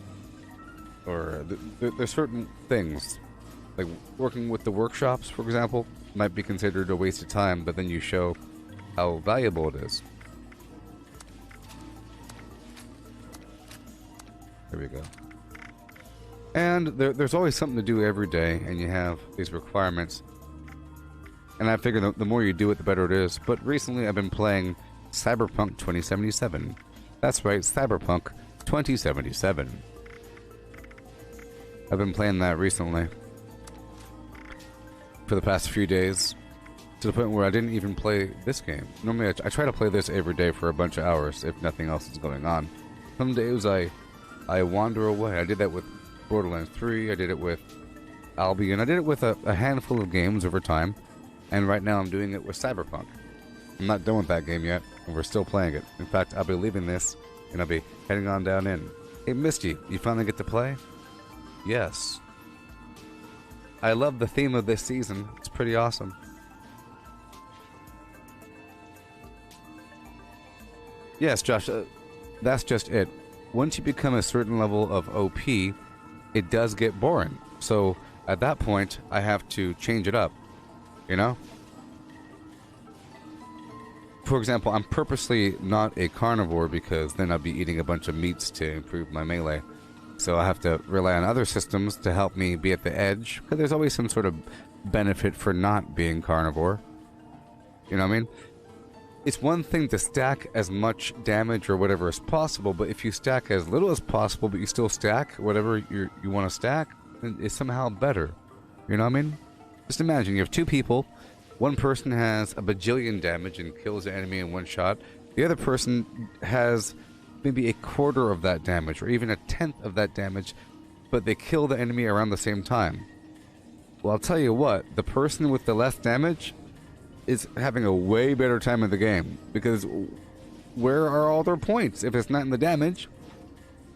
Or there's certain things, like working with the workshops, for example, might be considered a waste of time, but then you show how valuable it is. There we go. And there's always something to do every day, and you have these requirements. And I figure the more you do it, the better it is. But recently I've been playing Cyberpunk 2077. That's right, Cyberpunk 2077. I've been playing that recently. For the past few days. To the point where I didn't even play this game. Normally I try to play this every day for a bunch of hours, if nothing else is going on. Some days I wander away. I did that with Borderlands 3, I did it with Albion, I did it with a handful of games over time. And right now I'm doing it with Cyberpunk. I'm not done with that game yet. and we're still playing it. In fact, I'll be leaving this, and I'll be heading on down in. Hey, Misty, you finally get to play? Yes. I love the theme of this season. It's pretty awesome. Yes, Josh, that's just it. Once you become a certain level of OP, it does get boring. So at that point, I have to change it up, you know? For example, I'm purposely not a carnivore because then I'd be eating a bunch of meats to improve my melee. So I have to rely on other systems to help me be at the edge, because there's always some sort of benefit for not being carnivore. You know what I mean? It's one thing to stack as much damage or whatever as possible, but if you stack as little as possible, but you still stack whatever you want to stack, then it's somehow better. You know what I mean? Just imagine you have two people. One person has a bajillion damage and kills the enemy in one shot. The other person has maybe a quarter of that damage, or even a tenth of that damage, but they kill the enemy around the same time. Well, I'll tell you what, the person with the less damage is having a way better time of the game, because where are all their points if it's not in the damage?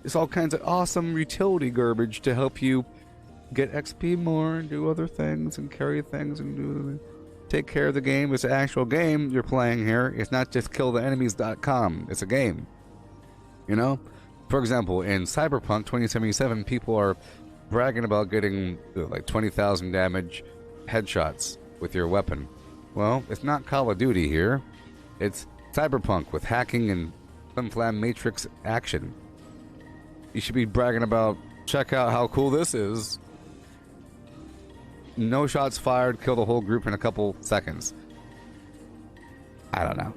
It's all kinds of awesome utility garbage to help you get XP more and do other things and carry things and take care of the game. It's an actual game you're playing here. It's not just killtheenemies.com. It's a game. You know? For example, in Cyberpunk 2077, people are bragging about getting like 20,000 damage headshots with your weapon. Well, it's not Call of Duty here. It's Cyberpunk with hacking and flim-flam matrix action. You should be bragging about, check out how cool this is. No shots fired, kill the whole group in a couple seconds. I don't know.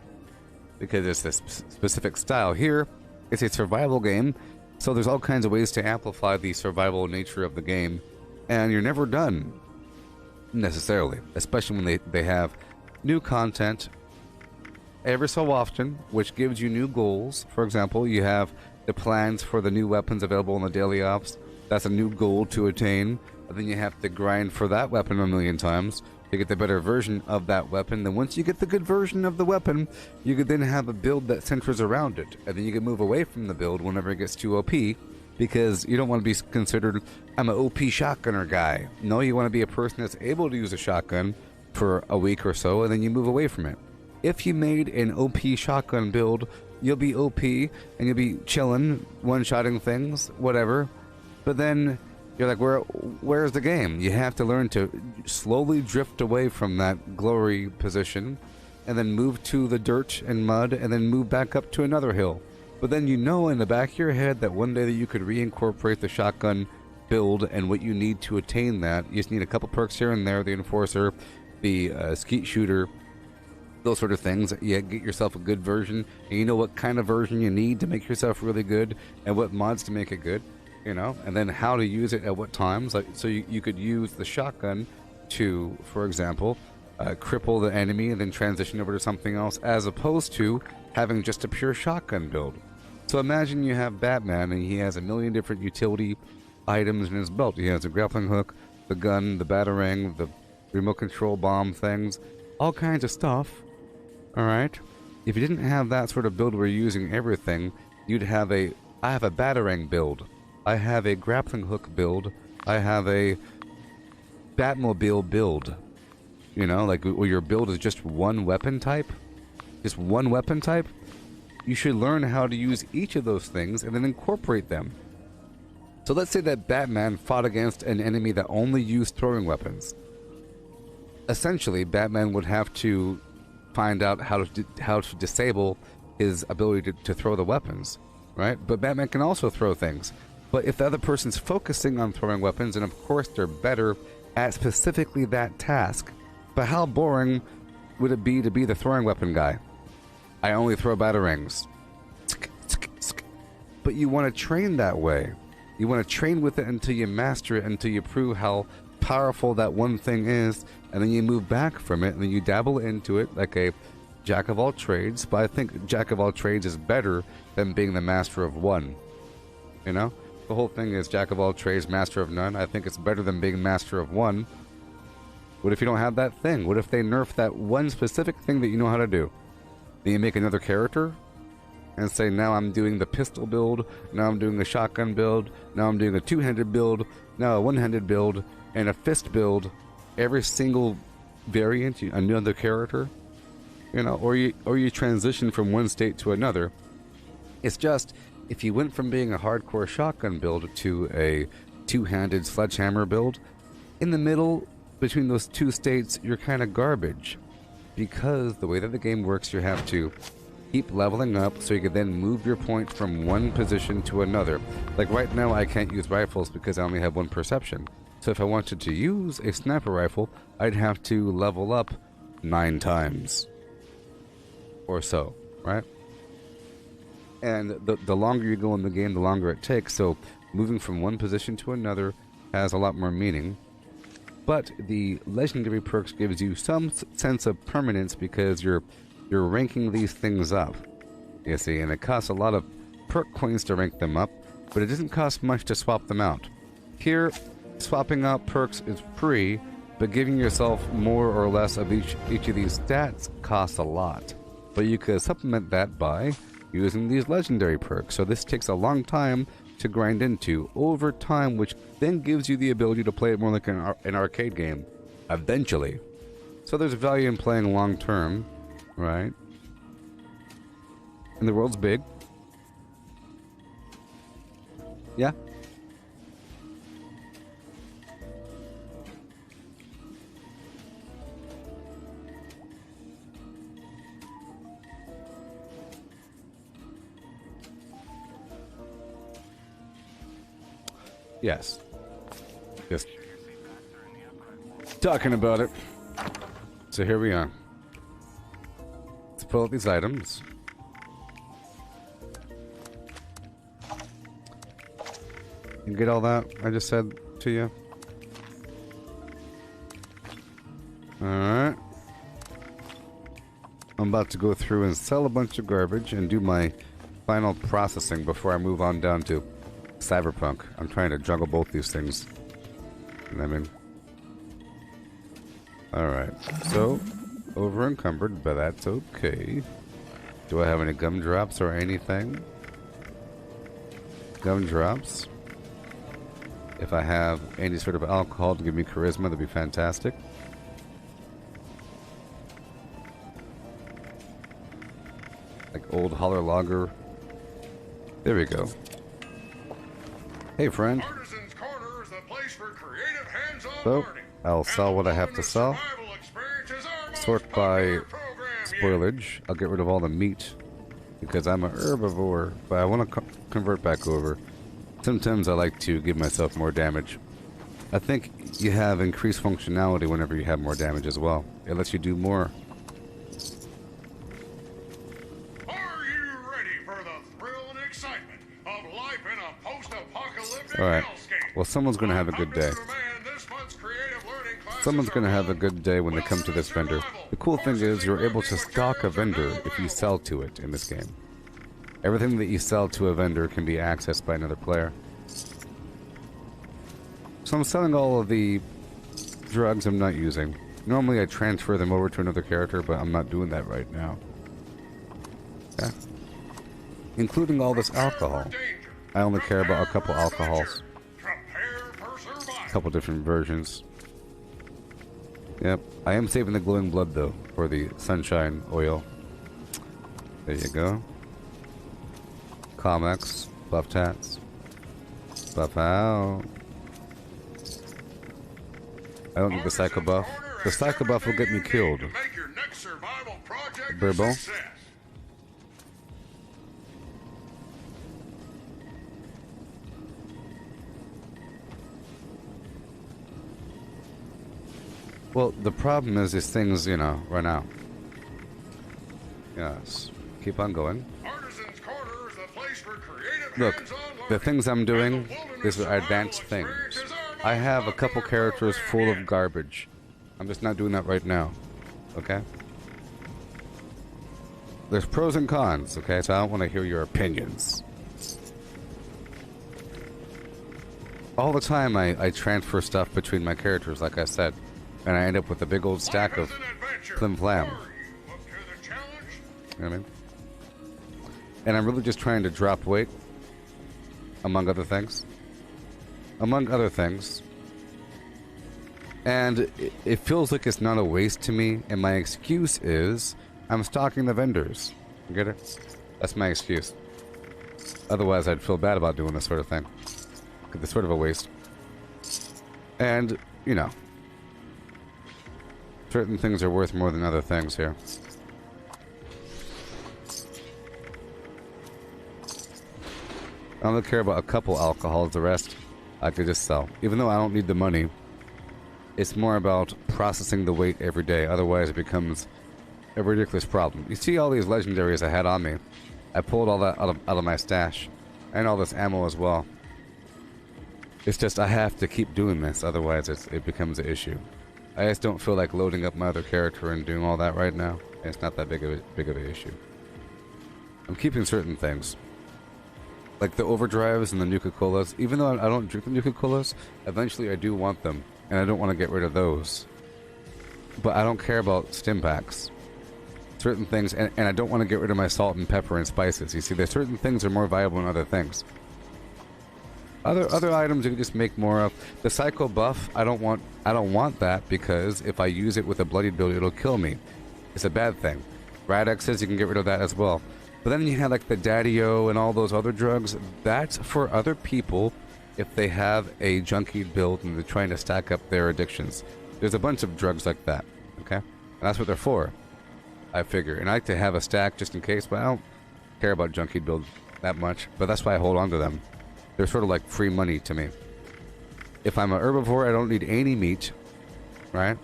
Because it's this specific style here. It's a survival game, so there's all kinds of ways to amplify the survival nature of the game. And you're never done, necessarily. Especially when they have new content every so often, which gives you new goals. For example, you have the plans for the new weapons available in the daily ops. That's a new goal to attain. And then you have to grind for that weapon a million times to get the better version of that weapon. Then once you get the good version of the weapon, you could then have a build that centers around it. And then you can move away from the build whenever it gets too OP, because you don't want to be considered, I'm an OP shotgunner guy. No, you want to be a person that's able to use a shotgun for a week or so, and then you move away from it. If you made an OP shotgun build, you'll be OP, and you'll be chilling, one-shotting things, whatever. But then you're like, where's the game? You have to learn to slowly drift away from that glory position, and then move to the dirt and mud, and then move back up to another hill. But then you know in the back of your head that one day that you could reincorporate the shotgun build and what you need to attain that. You just need a couple perks here and there, the Enforcer, the Skeet Shooter, those sort of things. You get yourself a good version, and you know what kind of version you need to make yourself really good, and what mods to make it good, you know, and then how to use it at what times. Like, so you could use the shotgun to, for example, cripple the enemy and then transition over to something else, as opposed to having just a pure shotgun build. So imagine you have Batman, and he has a million different utility items in his belt. He has a grappling hook, the gun, the batarang, the remote control bomb things, all kinds of stuff. Alright? If you didn't have that sort of build where you're using everything, you'd have I have a batarang build. I have a grappling hook build. I have a Batmobile build. You know, like where your build is just one weapon type. Just one weapon type. You should learn how to use each of those things and then incorporate them. So let's say that Batman fought against an enemy that only used throwing weapons. Essentially, Batman would have to find out how to disable his ability to throw the weapons, right? But Batman can also throw things. But if the other person's focusing on throwing weapons, and of course they're better at specifically that task, but how boring would it be to be the throwing weapon guy? I only throw batarangs. But you want to train that way. You want to train with it until you master it, until you prove how powerful that one thing is, and then you move back from it, and then you dabble into it like a jack of all trades. But I think jack of all trades is better than being the master of one. You know? The whole thing is jack of all trades, master of none. I think it's better than being master of one. What if you don't have that thing? What if they nerf that one specific thing that you know how to do? Then you make another character and say, now I'm doing the pistol build, now I'm doing a shotgun build, now I'm doing a two-handed build, now a one-handed build, and a fist build. Every single variant, another character, you know, or you transition from one state to another. It's just, if you went from being a hardcore shotgun build to a two-handed sledgehammer build, in the middle between those two states, you're kind of garbage. Because the way that the game works, you have to keep leveling up so you can then move your point from one position to another. Like right now, I can't use rifles because I only have one perception. So if I wanted to use a sniper rifle, I'd have to level up 9 times. Or so, right? And the longer you go in the game, the longer it takes. So moving from one position to another has a lot more meaning. But the legendary perks gives you some sense of permanence because you're ranking these things up, you see, and it costs a lot of perk coins to rank them up, but it doesn't cost much to swap them out. Here, swapping out perks is free, but giving yourself more or less of each of these stats costs a lot. But you could supplement that by using these legendary perks, so this takes a long time to grind into over time, which then gives you the ability to play it more like an arcade game, eventually. So there's value in playing long term, right? And the world's big. Yeah? Yes. Just talking about it. So here we are. Let's pull out these items. You get all that I just said to you? Alright. I'm about to go through and sell a bunch of garbage and do my final processing before I move on down to Cyberpunk. I'm trying to juggle both these things. You know what I mean? Alright, so over encumbered, but that's okay. Do I have any gumdrops or anything? Gumdrops. If I have any sort of alcohol to give me charisma, that'd be fantastic. Like old holler lager. There we go. Hey, friend. So, I'll sell what I have to sell. Sort by spoilage. I'll get rid of all the meat because I'm an herbivore, but I want to convert back over. Sometimes I like to give myself more damage. I think you have increased functionality whenever you have more damage as well. It lets you do more. Alright, well, someone's going to have a good day. Someone's going to have a good day when they come to this vendor. The cool thing is you're able to stock a vendor if you sell to it in this game. Everything that you sell to a vendor can be accessed by another player. So I'm selling all of the drugs I'm not using. Normally I transfer them over to another character, but I'm not doing that right now. Yeah. Including all this alcohol. I only care about a couple alcohols. A couple different versions. Yep. I am saving the glowing blood, though, for the sunshine oil. There you go. Comics. Buff tats. Buff out. I don't need the psycho buff. The psycho buff will get me killed. Burble. Well, the problem is these things, you know, run out. Yes. Keep on going. Look, the things I'm doing, these are advanced things. I have a couple characters full of garbage. I'm just not doing that right now. Okay? There's pros and cons, okay? So I don't want to hear your opinions. All the time I transfer stuff between my characters, like I said. And I end up with a big old stack of flim flam. You know what I mean? And I'm really just trying to drop weight, among other things. Among other things. And it feels like it's not a waste to me, and my excuse is I'm stalking the vendors. You get it? That's my excuse. Otherwise, I'd feel bad about doing this sort of thing. It's sort of a waste. And, you know, certain things are worth more than other things here. I only care about a couple alcohols, the rest I could just sell. Even though I don't need the money, it's more about processing the weight every day. Otherwise, it becomes a ridiculous problem. You see all these legendaries I had on me. I pulled all that out of my stash. And all this ammo as well. It's just I have to keep doing this, otherwise it becomes an issue. I just don't feel like loading up my other character and doing all that right now. And it's not that big of an issue. I'm keeping certain things. Like the overdrives and the Nuka-Colas. Even though I don't drink the Nuka-Colas, eventually I do want them. And I don't want to get rid of those. But I don't care about stim packs. Certain things, and I don't want to get rid of my salt and pepper and spices. You see, there's certain things are more valuable than other things. Other items you can just make more of. The Psycho buff, I don't want that because if I use it with a bloodied build, it'll kill me. It's a bad thing. Radexes, you can get rid of that as well. But then you have like the Daddy-O and all those other drugs. That's for other people if they have a junkie build and they're trying to stack up their addictions. There's a bunch of drugs like that, okay? And that's what they're for, I figure. And I like to have a stack just in case, but I don't care about junkie build that much. But that's why I hold on to them. They're sort of like free money to me. If I'm an herbivore, I don't need any meat, right?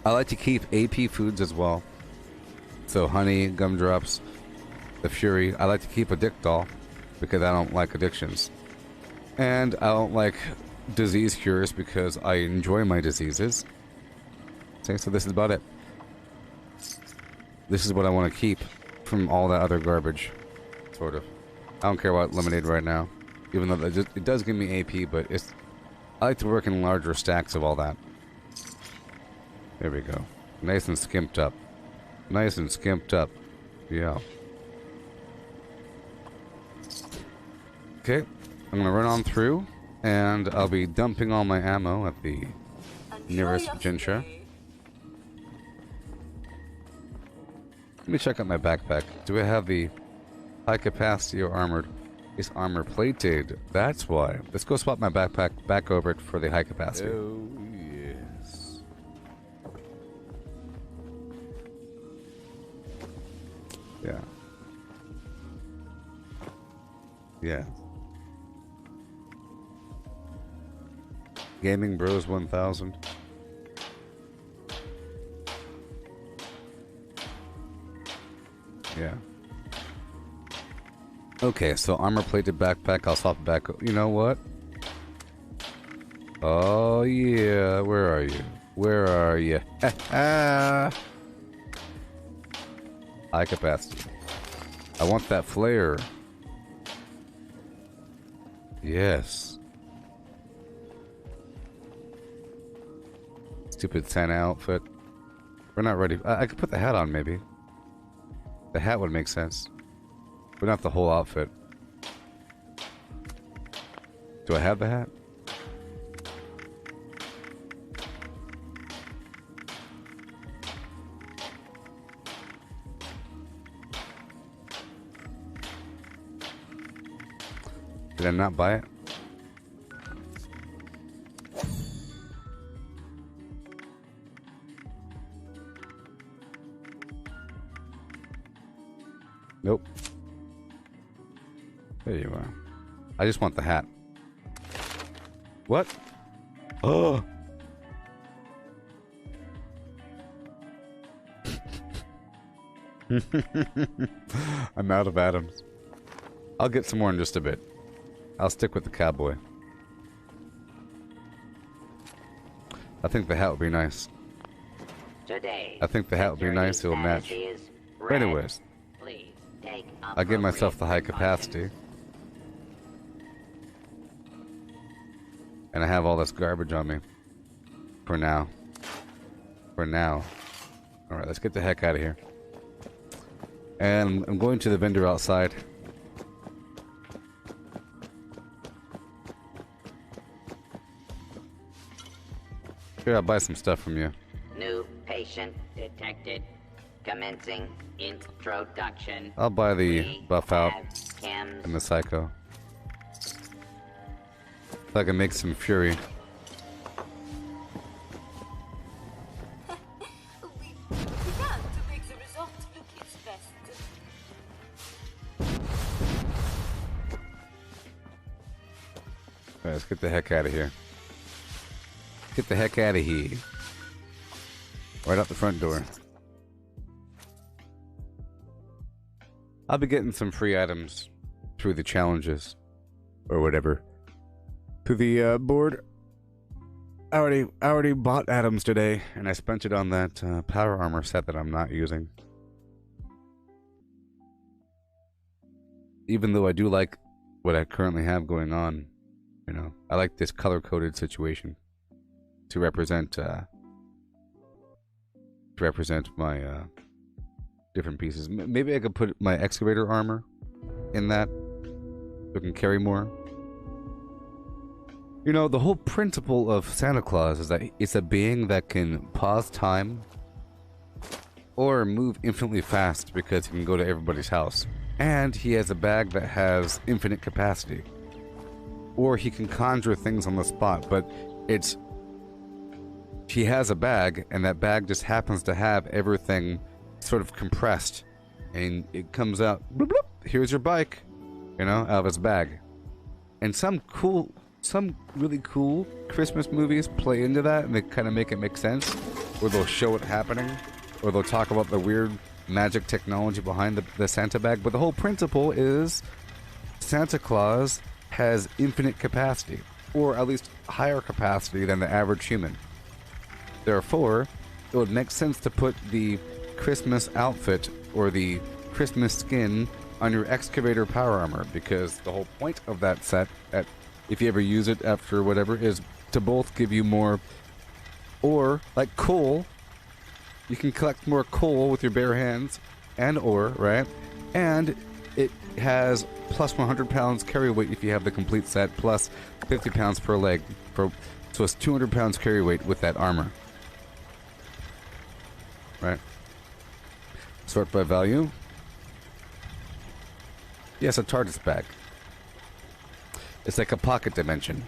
I like to keep AP foods as well. So honey, gumdrops, the Fury. I like to keep a dick doll because I don't like addictions. And I don't like disease cures because I enjoy my diseases. Okay, so this is about it. This is what I want to keep from all that other garbage, sort of. I don't care about lemonade right now, even though it does give me AP, but I like to work in larger stacks of all that. There we go. Nice and skimped up. Nice and skimped up. Yeah. Okay, I'm gonna run on through, and I'll be dumping all my ammo at the nearest Jinsha. Let me check out my backpack. Do I have the high capacity or armored? It's armor plated. That's why. Let's go swap my backpack back over it for the high capacity. Oh, yes. Yeah. Yeah. Gaming Bros 1000. Yeah. Okay, so armor plated backpack. I'll swap it back. You know what? Oh yeah, where are you? Where are you? High capacity. I want that flare. Yes. Stupid Santa outfit. We're not ready. I could put the hat on, maybe. The hat would make sense. But not the whole outfit. Do I have the hat? Did I not buy it? Nope. There you are. I just want the hat. What? Oh! I'm out of atoms. I'll get some more in just a bit. I'll stick with the cowboy. I think the hat would be nice. I think the hat would be nice. It'll match. But anyways, I give myself the high capacity. And I have all this garbage on me. For now. For now. Alright, let's get the heck out of here. And I'm going to the vendor outside. Here, I'll buy some stuff from you. New patient detected. Commencing introduction. I'll buy the buff out Chems. and the psycho. So I can make some fury. We began to make the result look its best. Alright, let's get the heck out of here. Get the heck out of here. Right out the front door. I'll be getting some free items through the challenges. Or whatever. Through the board. I already bought items today, and I spent it on that power armor set that I'm not using. Even though I do like what I currently have going on, you know, I like this color-coded situation to represent my different pieces. Maybe I could put my excavator armor in that so it can carry more. You know, the whole principle of Santa Claus is that it's a being that can pause time or move infinitely fast because he can go to everybody's house. And he has a bag that has infinite capacity. Or he can conjure things on the spot, but it's... He has a bag, and that bag just happens to have everything sort of compressed. And it comes out, bloop, bloop, here's your bike, you know, out of his bag. And some really cool Christmas movies play into that, and they kind of make it make sense, where they'll show it happening, or they'll talk about the weird magic technology behind the Santa bag. But the whole principle is Santa Claus has infinite capacity, or at least higher capacity than the average human. Therefore, it would make sense to put the Christmas outfit or the Christmas skin on your excavator power armor, because the whole point of that set, if you ever use it after whatever, is to both give you more, or like coal, you can collect more coal with your bare hands and ore, right? And it has plus 100 pounds carry weight if you have the complete set, plus 50 pounds per leg, so it's 200 pounds carry weight with that armor. Right. Sort by value. Yes, a TARDIS bag. It's like a pocket dimension.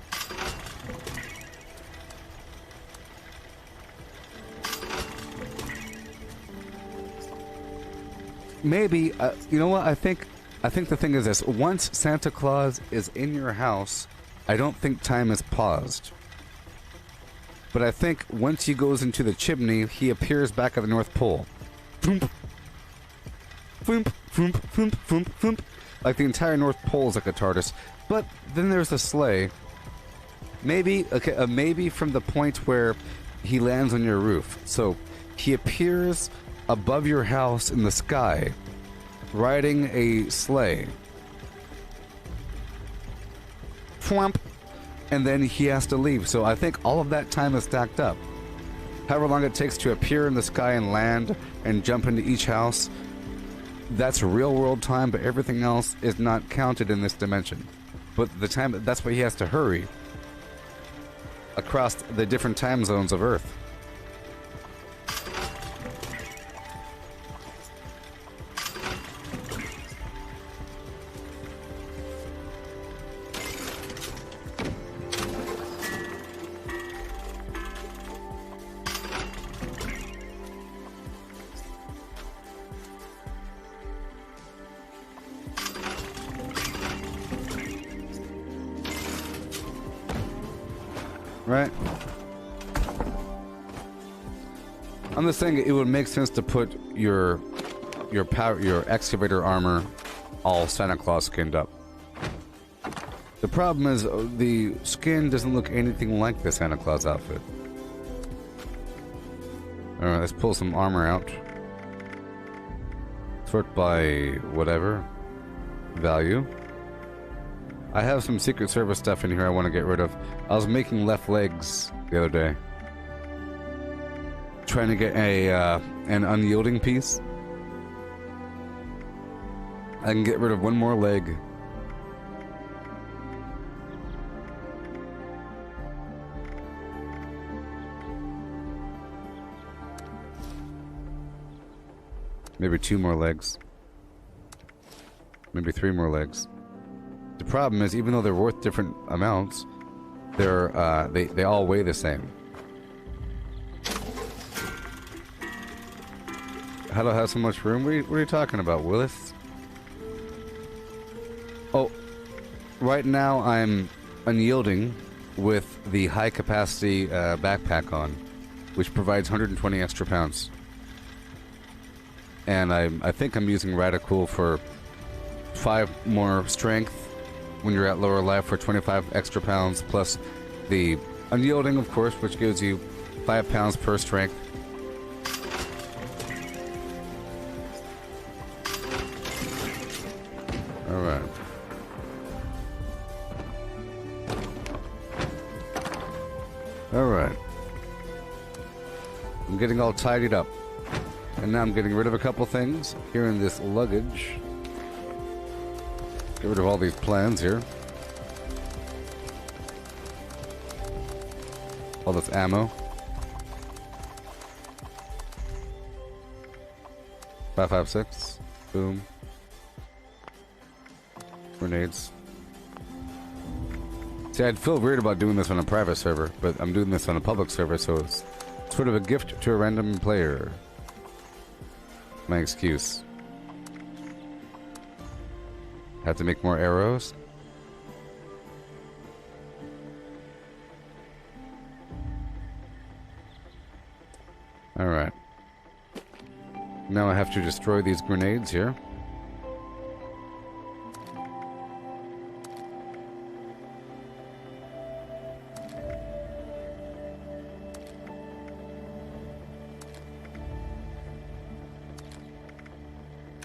Maybe, you know what, I think the thing is this. Once Santa Claus is in your house, I don't think time is paused. But I think once he goes into the chimney, he appears back at the North Pole. Foomp. Foomp, foomp, foomp, foomp, foomp. Like the entire North Pole is like a TARDIS. But then there's a sleigh. Maybe, okay, maybe from the point where he lands on your roof. So he appears above your house in the sky, riding a sleigh. Thwomp. And then he has to leave. So I think all of that time is stacked up. However long it takes to appear in the sky and land and jump into each house, that's real world time, but everything else is not counted in this dimension. But the time, that's why he has to hurry across the different time zones of Earth. Right? I'm just saying it would make sense to put your excavator armor all Santa Claus skinned up. The problem is the skin doesn't look anything like the Santa Claus outfit. Alright, let's pull some armor out. Sort by whatever. Value. I have some Secret Service stuff in here I want to get rid of. I was making left legs the other day. trying to get a an unyielding piece. I can get rid of one more leg. Maybe 2 more legs. Maybe 3 more legs. The problem is, even though they're worth different amounts, they're they all weigh the same. How do I have so much room? What are you talking about, Willis? Oh, right now I'm unyielding with the high capacity backpack on, which provides 120 extra pounds. And I think I'm using Radical for 5 more strength when you're at lower life for 25 extra pounds, plus the unyielding, of course, which gives you 5 pounds per strength. Alright. Alright. I'm getting all tidied up. And now I'm getting rid of a couple things here in this luggage. Get rid of all these plans here. All this ammo. 5.56. Boom. Grenades. See, I'd feel weird about doing this on a private server, but I'm doing this on a public server, so it's sort of a gift to a random player. My excuse. Have to make more arrows. Alright. Now I have to destroy these grenades here.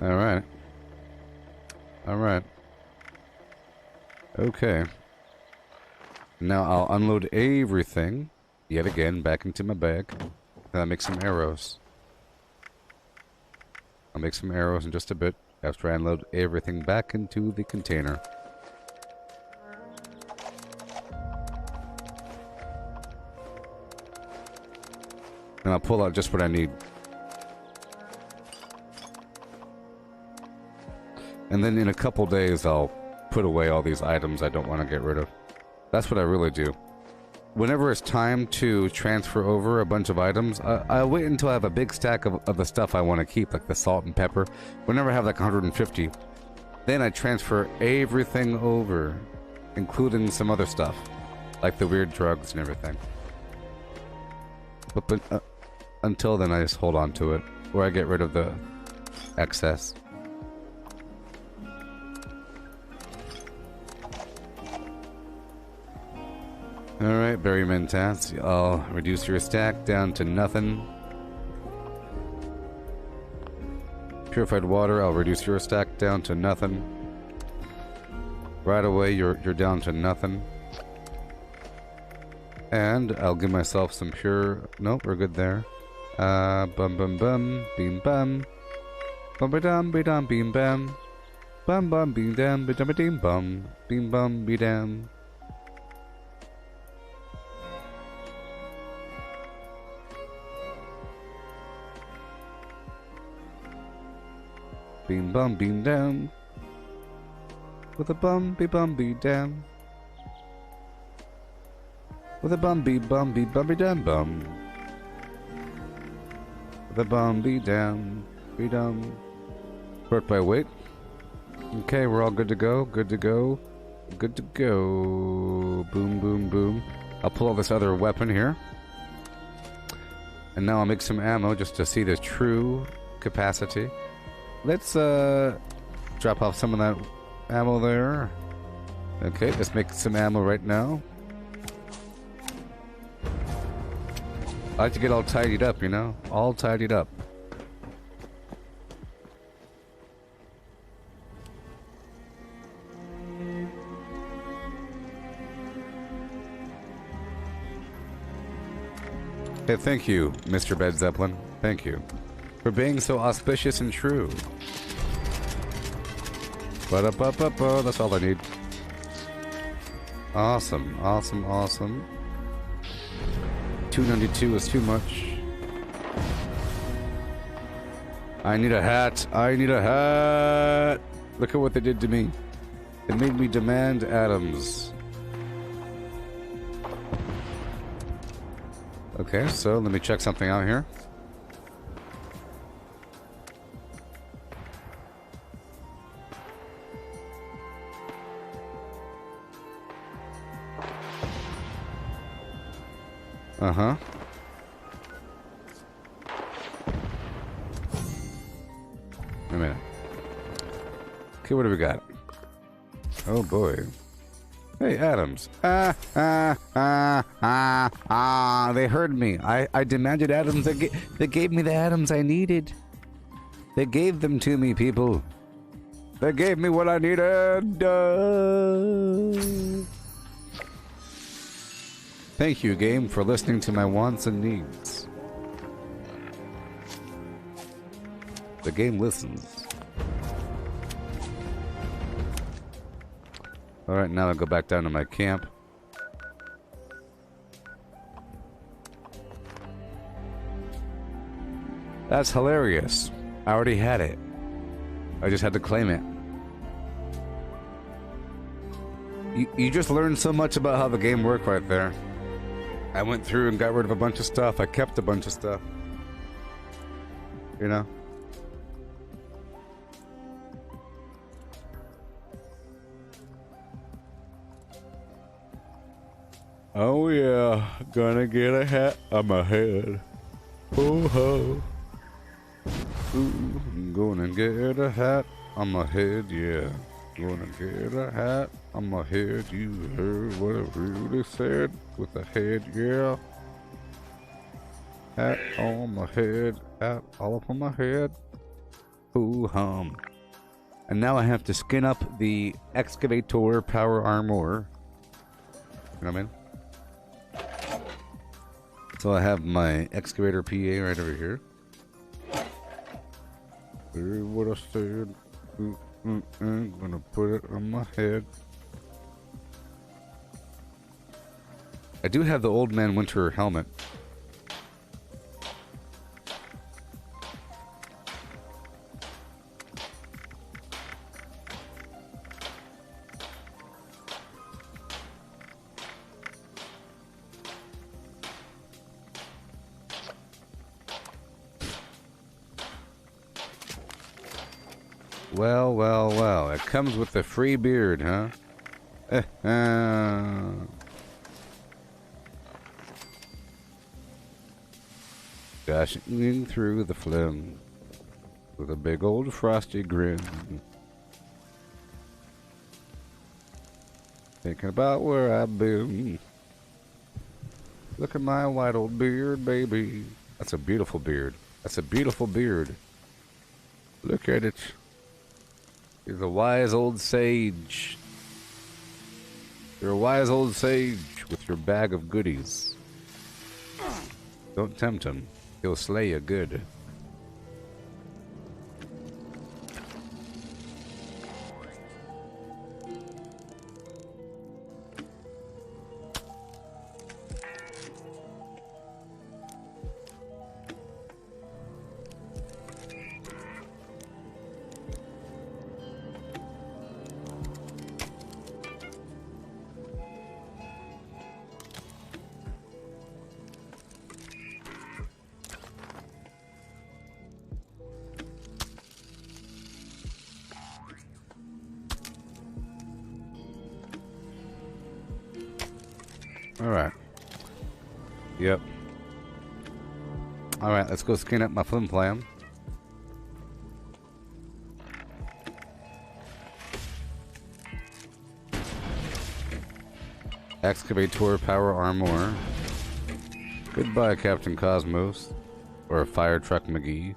Alright. Alright. Okay. Now I'll unload everything, yet again, back into my bag. Then I'll make some arrows. I'll make some arrows in just a bit after I unload everything back into the container. And I'll pull out just what I need. And then in a couple days, I'll put away all these items I don't want to get rid of. That's what I really do. Whenever it's time to transfer over a bunch of items, I'll wait until I have a big stack of the stuff I want to keep, like the salt and pepper. Whenever I have like 150, then I transfer everything over, including some other stuff, like the weird drugs and everything. But until then, I just hold on to it, or I get rid of the excess. Alright, Berry Mentats, I'll reduce your stack down to nothing. Purified water, I'll reduce your stack down to nothing. Right away, you're down to nothing. And I'll give myself some pure... Nope, we're good there. Bum bum bum, beam bum. Bum ba dum be dum beam bam. Bum bum beam dam be dum beam bum. Beam bum be dam. Beam bum beam down. With a bum be down. With a bum be down bum. With a bum be down be dum. Sort by weight. Okay, we're all good to go. Good to go. Good to go. Boom boom boom. I'll pull out this other weapon here. And now I'll make some ammo just to see the true capacity. Let's drop off some of that ammo there. Okay, let's make some ammo right now. I like to get all tidied up, you know? All tidied up. Hey, thank you, Mr. Bed Zeppelin. Thank you for being so auspicious and true. Ba-da-ba-ba-ba, that's all I need. Awesome, awesome, awesome. 292 is too much. I need a hat. I need a hat. Look at what they did to me. It made me demand atoms. Okay, so let me check something out here. Uh-huh. Wait a minute. Okay, what do we got? Oh boy. Hey, Adams. They heard me. I demanded atoms. They gave me the atoms I needed. They gave them to me, people. They gave me what I needed. Thank you, game, for listening to my wants and needs. The game listens. Alright, now I'll go back down to my camp. That's hilarious. I already had it. I just had to claim it. You just learned so much about how the game worked right there. I went through and got rid of a bunch of stuff. I kept a bunch of stuff. You know? Oh yeah, gonna get a hat on my head. Oh ho. Ooh, I'm gonna get a hat on my head, yeah. Gonna get a hat on my head. You heard what I really said with the head, yeah. Hat on my head, hat all up on my head. Ooh hum. And now I have to skin up the excavator power armor. You know what I mean? So I have my excavator PA right over here. Here's what I said. Gonna put it on my head. I do have the Old Man Winter helmet. Well, well, well. It comes with the free beard, huh? Dashing through the phlegm with a big old frosty grin. Thinking about where I've been. Look at my white old beard, baby. That's a beautiful beard. That's a beautiful beard. Look at it. You're a wise old sage. You're a wise old sage with your bag of goodies. Don't tempt him. He'll slay you good. Alright. Yep. Alright, let's go skin up my flim flam. Excavator power armor. Goodbye, Captain Cosmos. Or Fire Truck McGee.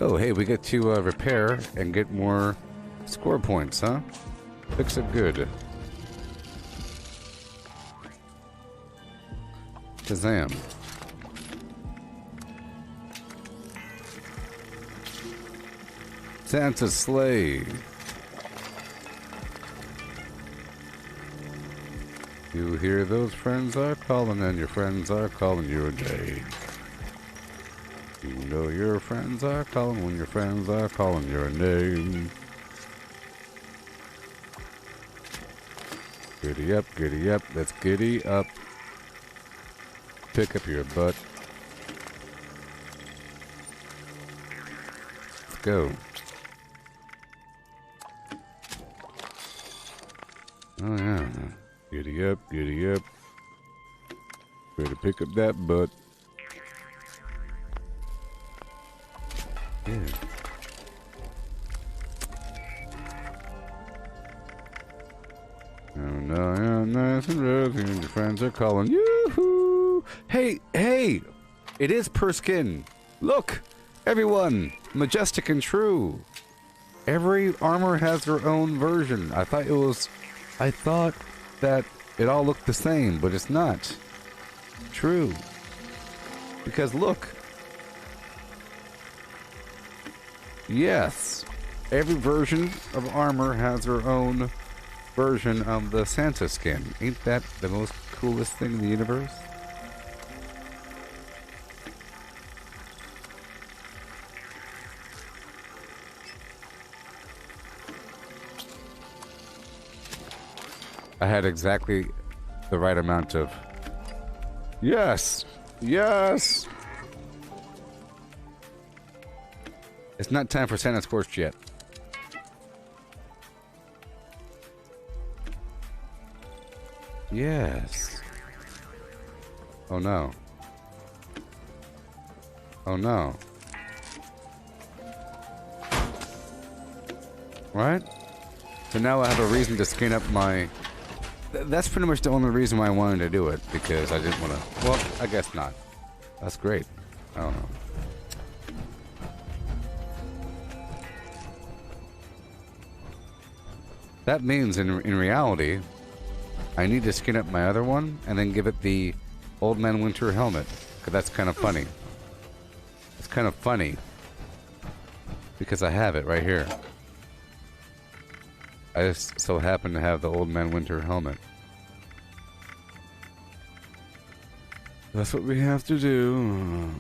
Oh, hey, we get to repair and get more score points, huh? Fix it good. Shazam. Santa's sleigh. You hear those friends are calling, and your friends are calling your name. You know your friends are calling when your friends are calling your name. Giddy up, let's giddy up. Pick up your butt. Let's go. Oh yeah. Giddy up, giddy up. Better pick up that butt. Yeah. Oh no, yeah, nice and rosy, and your friends are calling. Yoo-hoo! Hey, hey! It is per skin. Look! Everyone! Majestic and true. Every armor has their own version. I thought that it all looked the same, but it's not. True. Because look. Yes. Every version of armor has their own version of the Santa skin. Ain't that the most coolest thing in the universe? I had exactly the right amount of yes, yes. It's not time for Santa's Scorched yet. Yes. Oh no. Oh no. Right? So now I have a reason to skin up my... That's pretty much the only reason why I wanted to do it, because I didn't want to... Well, I guess not. That's great. I don't know. That means, in reality, I need to skin up my other one, and then give it the Old Man Winter helmet, because that's kind of funny. It's kind of funny, because I have it right here. I just so happen to have the Old Man Winter helmet. That's what we have to do.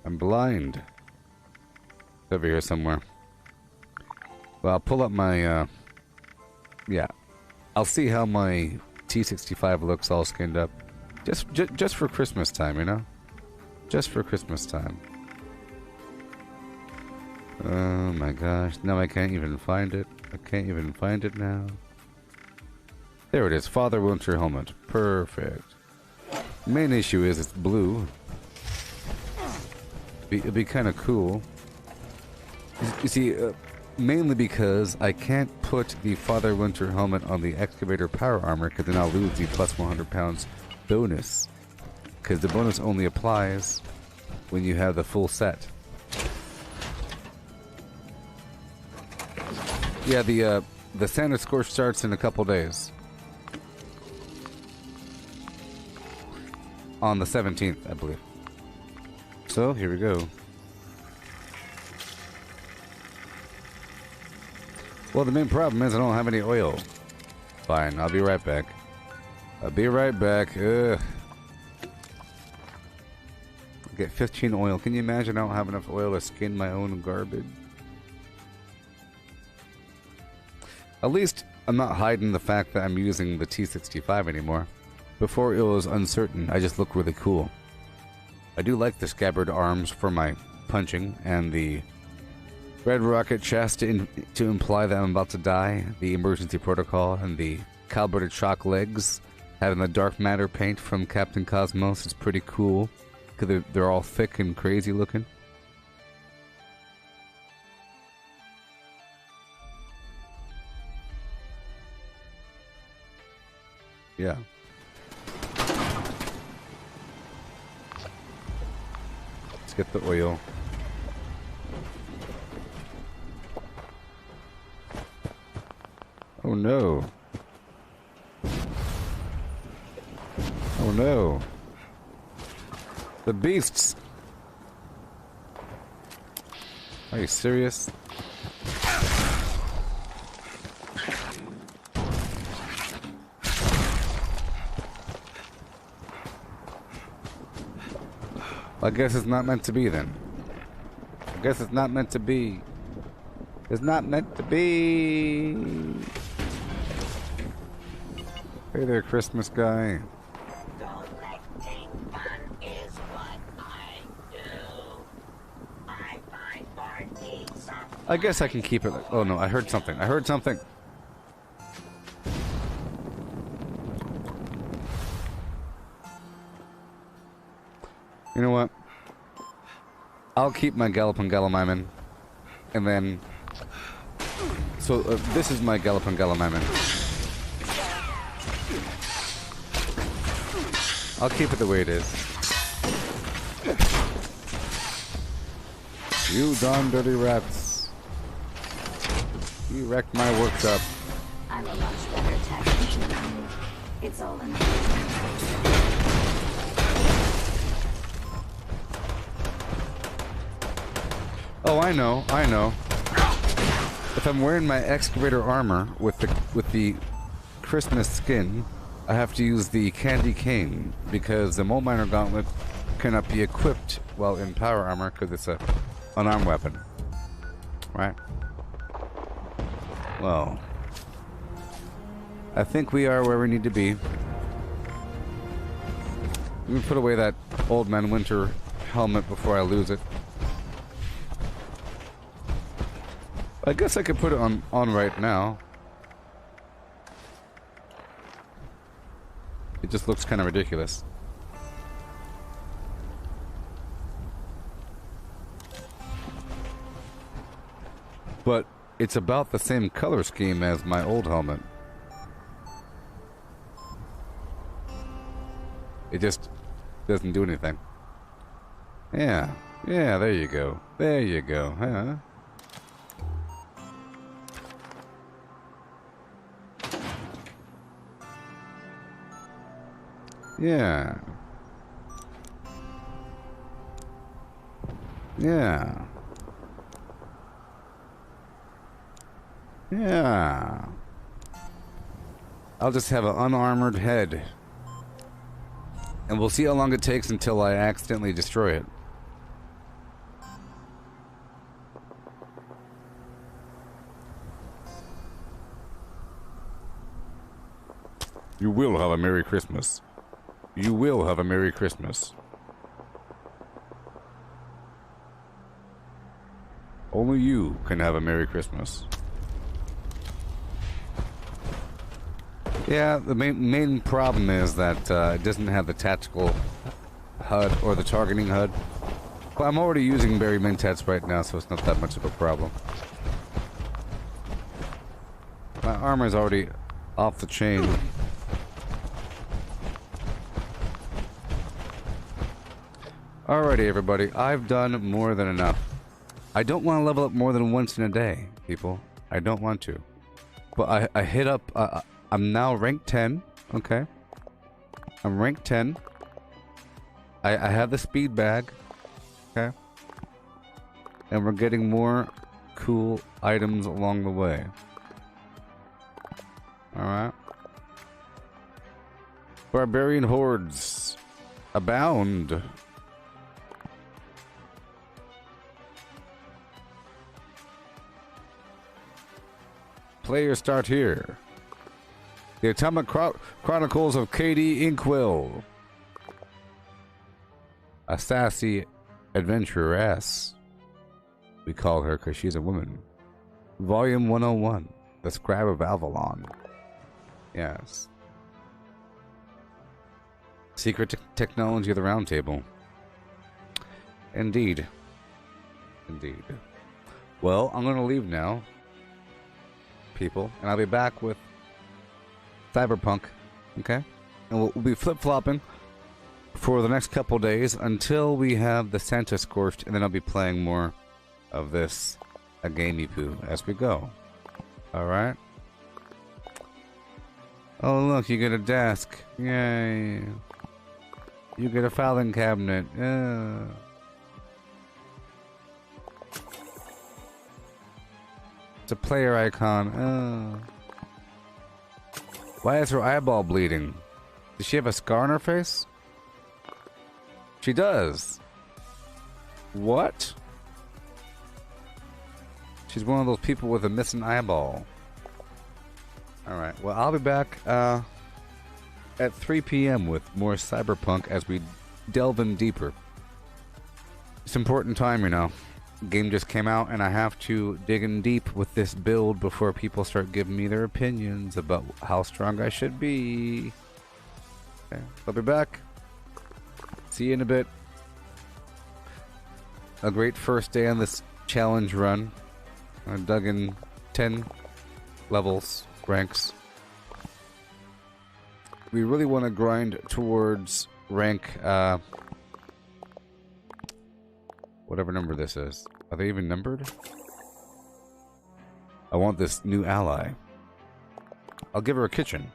I'm blind. It's over here somewhere. Well, I'll pull up my, yeah. I'll see how my T65 looks all skinned up. Just for Christmas time, you know? Just for Christmas time. Oh my gosh, now I can't even find it. I can't even find it now. There it is, Father Winter helmet. Perfect. Main issue is it's blue. It'd be kind of cool. You see, mainly because I can't put the Father Winter helmet on the Excavator Power Armor, because then I'll lose the plus 100 pounds bonus. Because the bonus only applies when you have the full set. Yeah, the Santa Scorch starts in a couple days. On the 17th, I believe. So, here we go. Well, the main problem is I don't have any oil. Fine, I'll be right back. I'll be right back. Ugh. Get 15 oil. Can you imagine I don't have enough oil to skin my own garbage? At least I'm not hiding the fact that I'm using the T65 anymore. Before it was uncertain, I just look really cool. I do like the scabbard arms for my punching, and the red rocket chest to imply that I'm about to die, the emergency protocol, and the calibrated shock legs, having the dark matter paint from Captain Cosmos is pretty cool, because they're all thick and crazy looking. Yeah. Let's get the oil. Oh no. Oh no. The beasts. Are you serious? I guess it's not meant to be then. I guess it's not meant to be. It's not meant to be. Hey there, Christmas guy. Collecting fun is what I do. I find parties of I guess I can keep it. Oh no, I heard something. I heard something. You know what? I'll keep my Galloping Gallimimin. And then... So, this is my Galloping Gallimimin. I'll keep it the way it is. You darn dirty rats. You wrecked my workshop. I'm a much better technician than you. It's all in the Oh, I know, I know. If I'm wearing my excavator armor with the Christmas skin, I have to use the candy cane because the Mole Miner Gauntlet cannot be equipped while in power armor because it's an unarmed weapon. Right? Well, I think we are where we need to be. Let me put away that Old Man Winter helmet before I lose it. I guess I could put it on right now. It just looks kind of ridiculous. But it's about the same color scheme as my old helmet. It just doesn't do anything. Yeah, yeah, there you go. There you go, huh? Yeah. Yeah. Yeah. I'll just have an unarmored head. And we'll see how long it takes until I accidentally destroy it. You will have a Merry Christmas. You will have a Merry Christmas. Only you can have a Merry Christmas. Yeah, the main problem is that it doesn't have the tactical HUD or the targeting HUD. But I'm already using Berry Mentats right now, so it's not that much of a problem. My armor's already off the chain. Alrighty, everybody. I've done more than enough. I don't want to level up more than once in a day, people. I don't want to. But I hit up... I'm now rank 10. Okay. I'm rank 10. I have the speed bag. Okay. And we're getting more cool items along the way. Alright. Barbarian hordes abound. Players start here. The Atomic Chronicles of Katie Inkwell. A sassy adventuress. We call her because she's a woman. Volume 101. The Scribe of Avalon. Yes. Secret Technology of the Round Table. Indeed. Indeed. Well, I'm going to leave now, people, and I'll be back with Cyberpunk, okay? And we'll be flip-flopping for the next couple days until we have the Santa Scorched, and then I'll be playing more of this, a gamey poo, as we go. Alright? Oh, look, you get a desk. Yay. You get a filing cabinet. It's a player icon. Why is her eyeball bleeding? Does she have a scar on her face? She does. What? She's one of those people with a missing eyeball. Alright, well, I'll be back at 3 p.m. with more Cyberpunk as we delve in deeper. It's important time, you know. Game just came out and I have to dig in deep with this build before people start giving me their opinions about how strong I should be. Okay, I'll be back. See you in a bit. A great first day on this challenge run. I dug in 10 levels, ranks. We really want to grind towards rank, whatever number this is. Are they even numbered? I want this new ally. I'll give her a kitchen.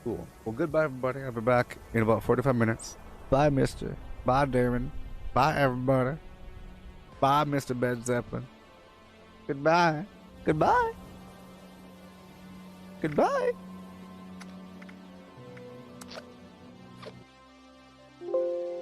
Cool. Well, goodbye, everybody. I'll be back in about 45 minutes. Bye, mister. Bye, Darren. Bye, everybody. Bye, Mr. Bed Zeppelin. Goodbye. Goodbye. Goodbye.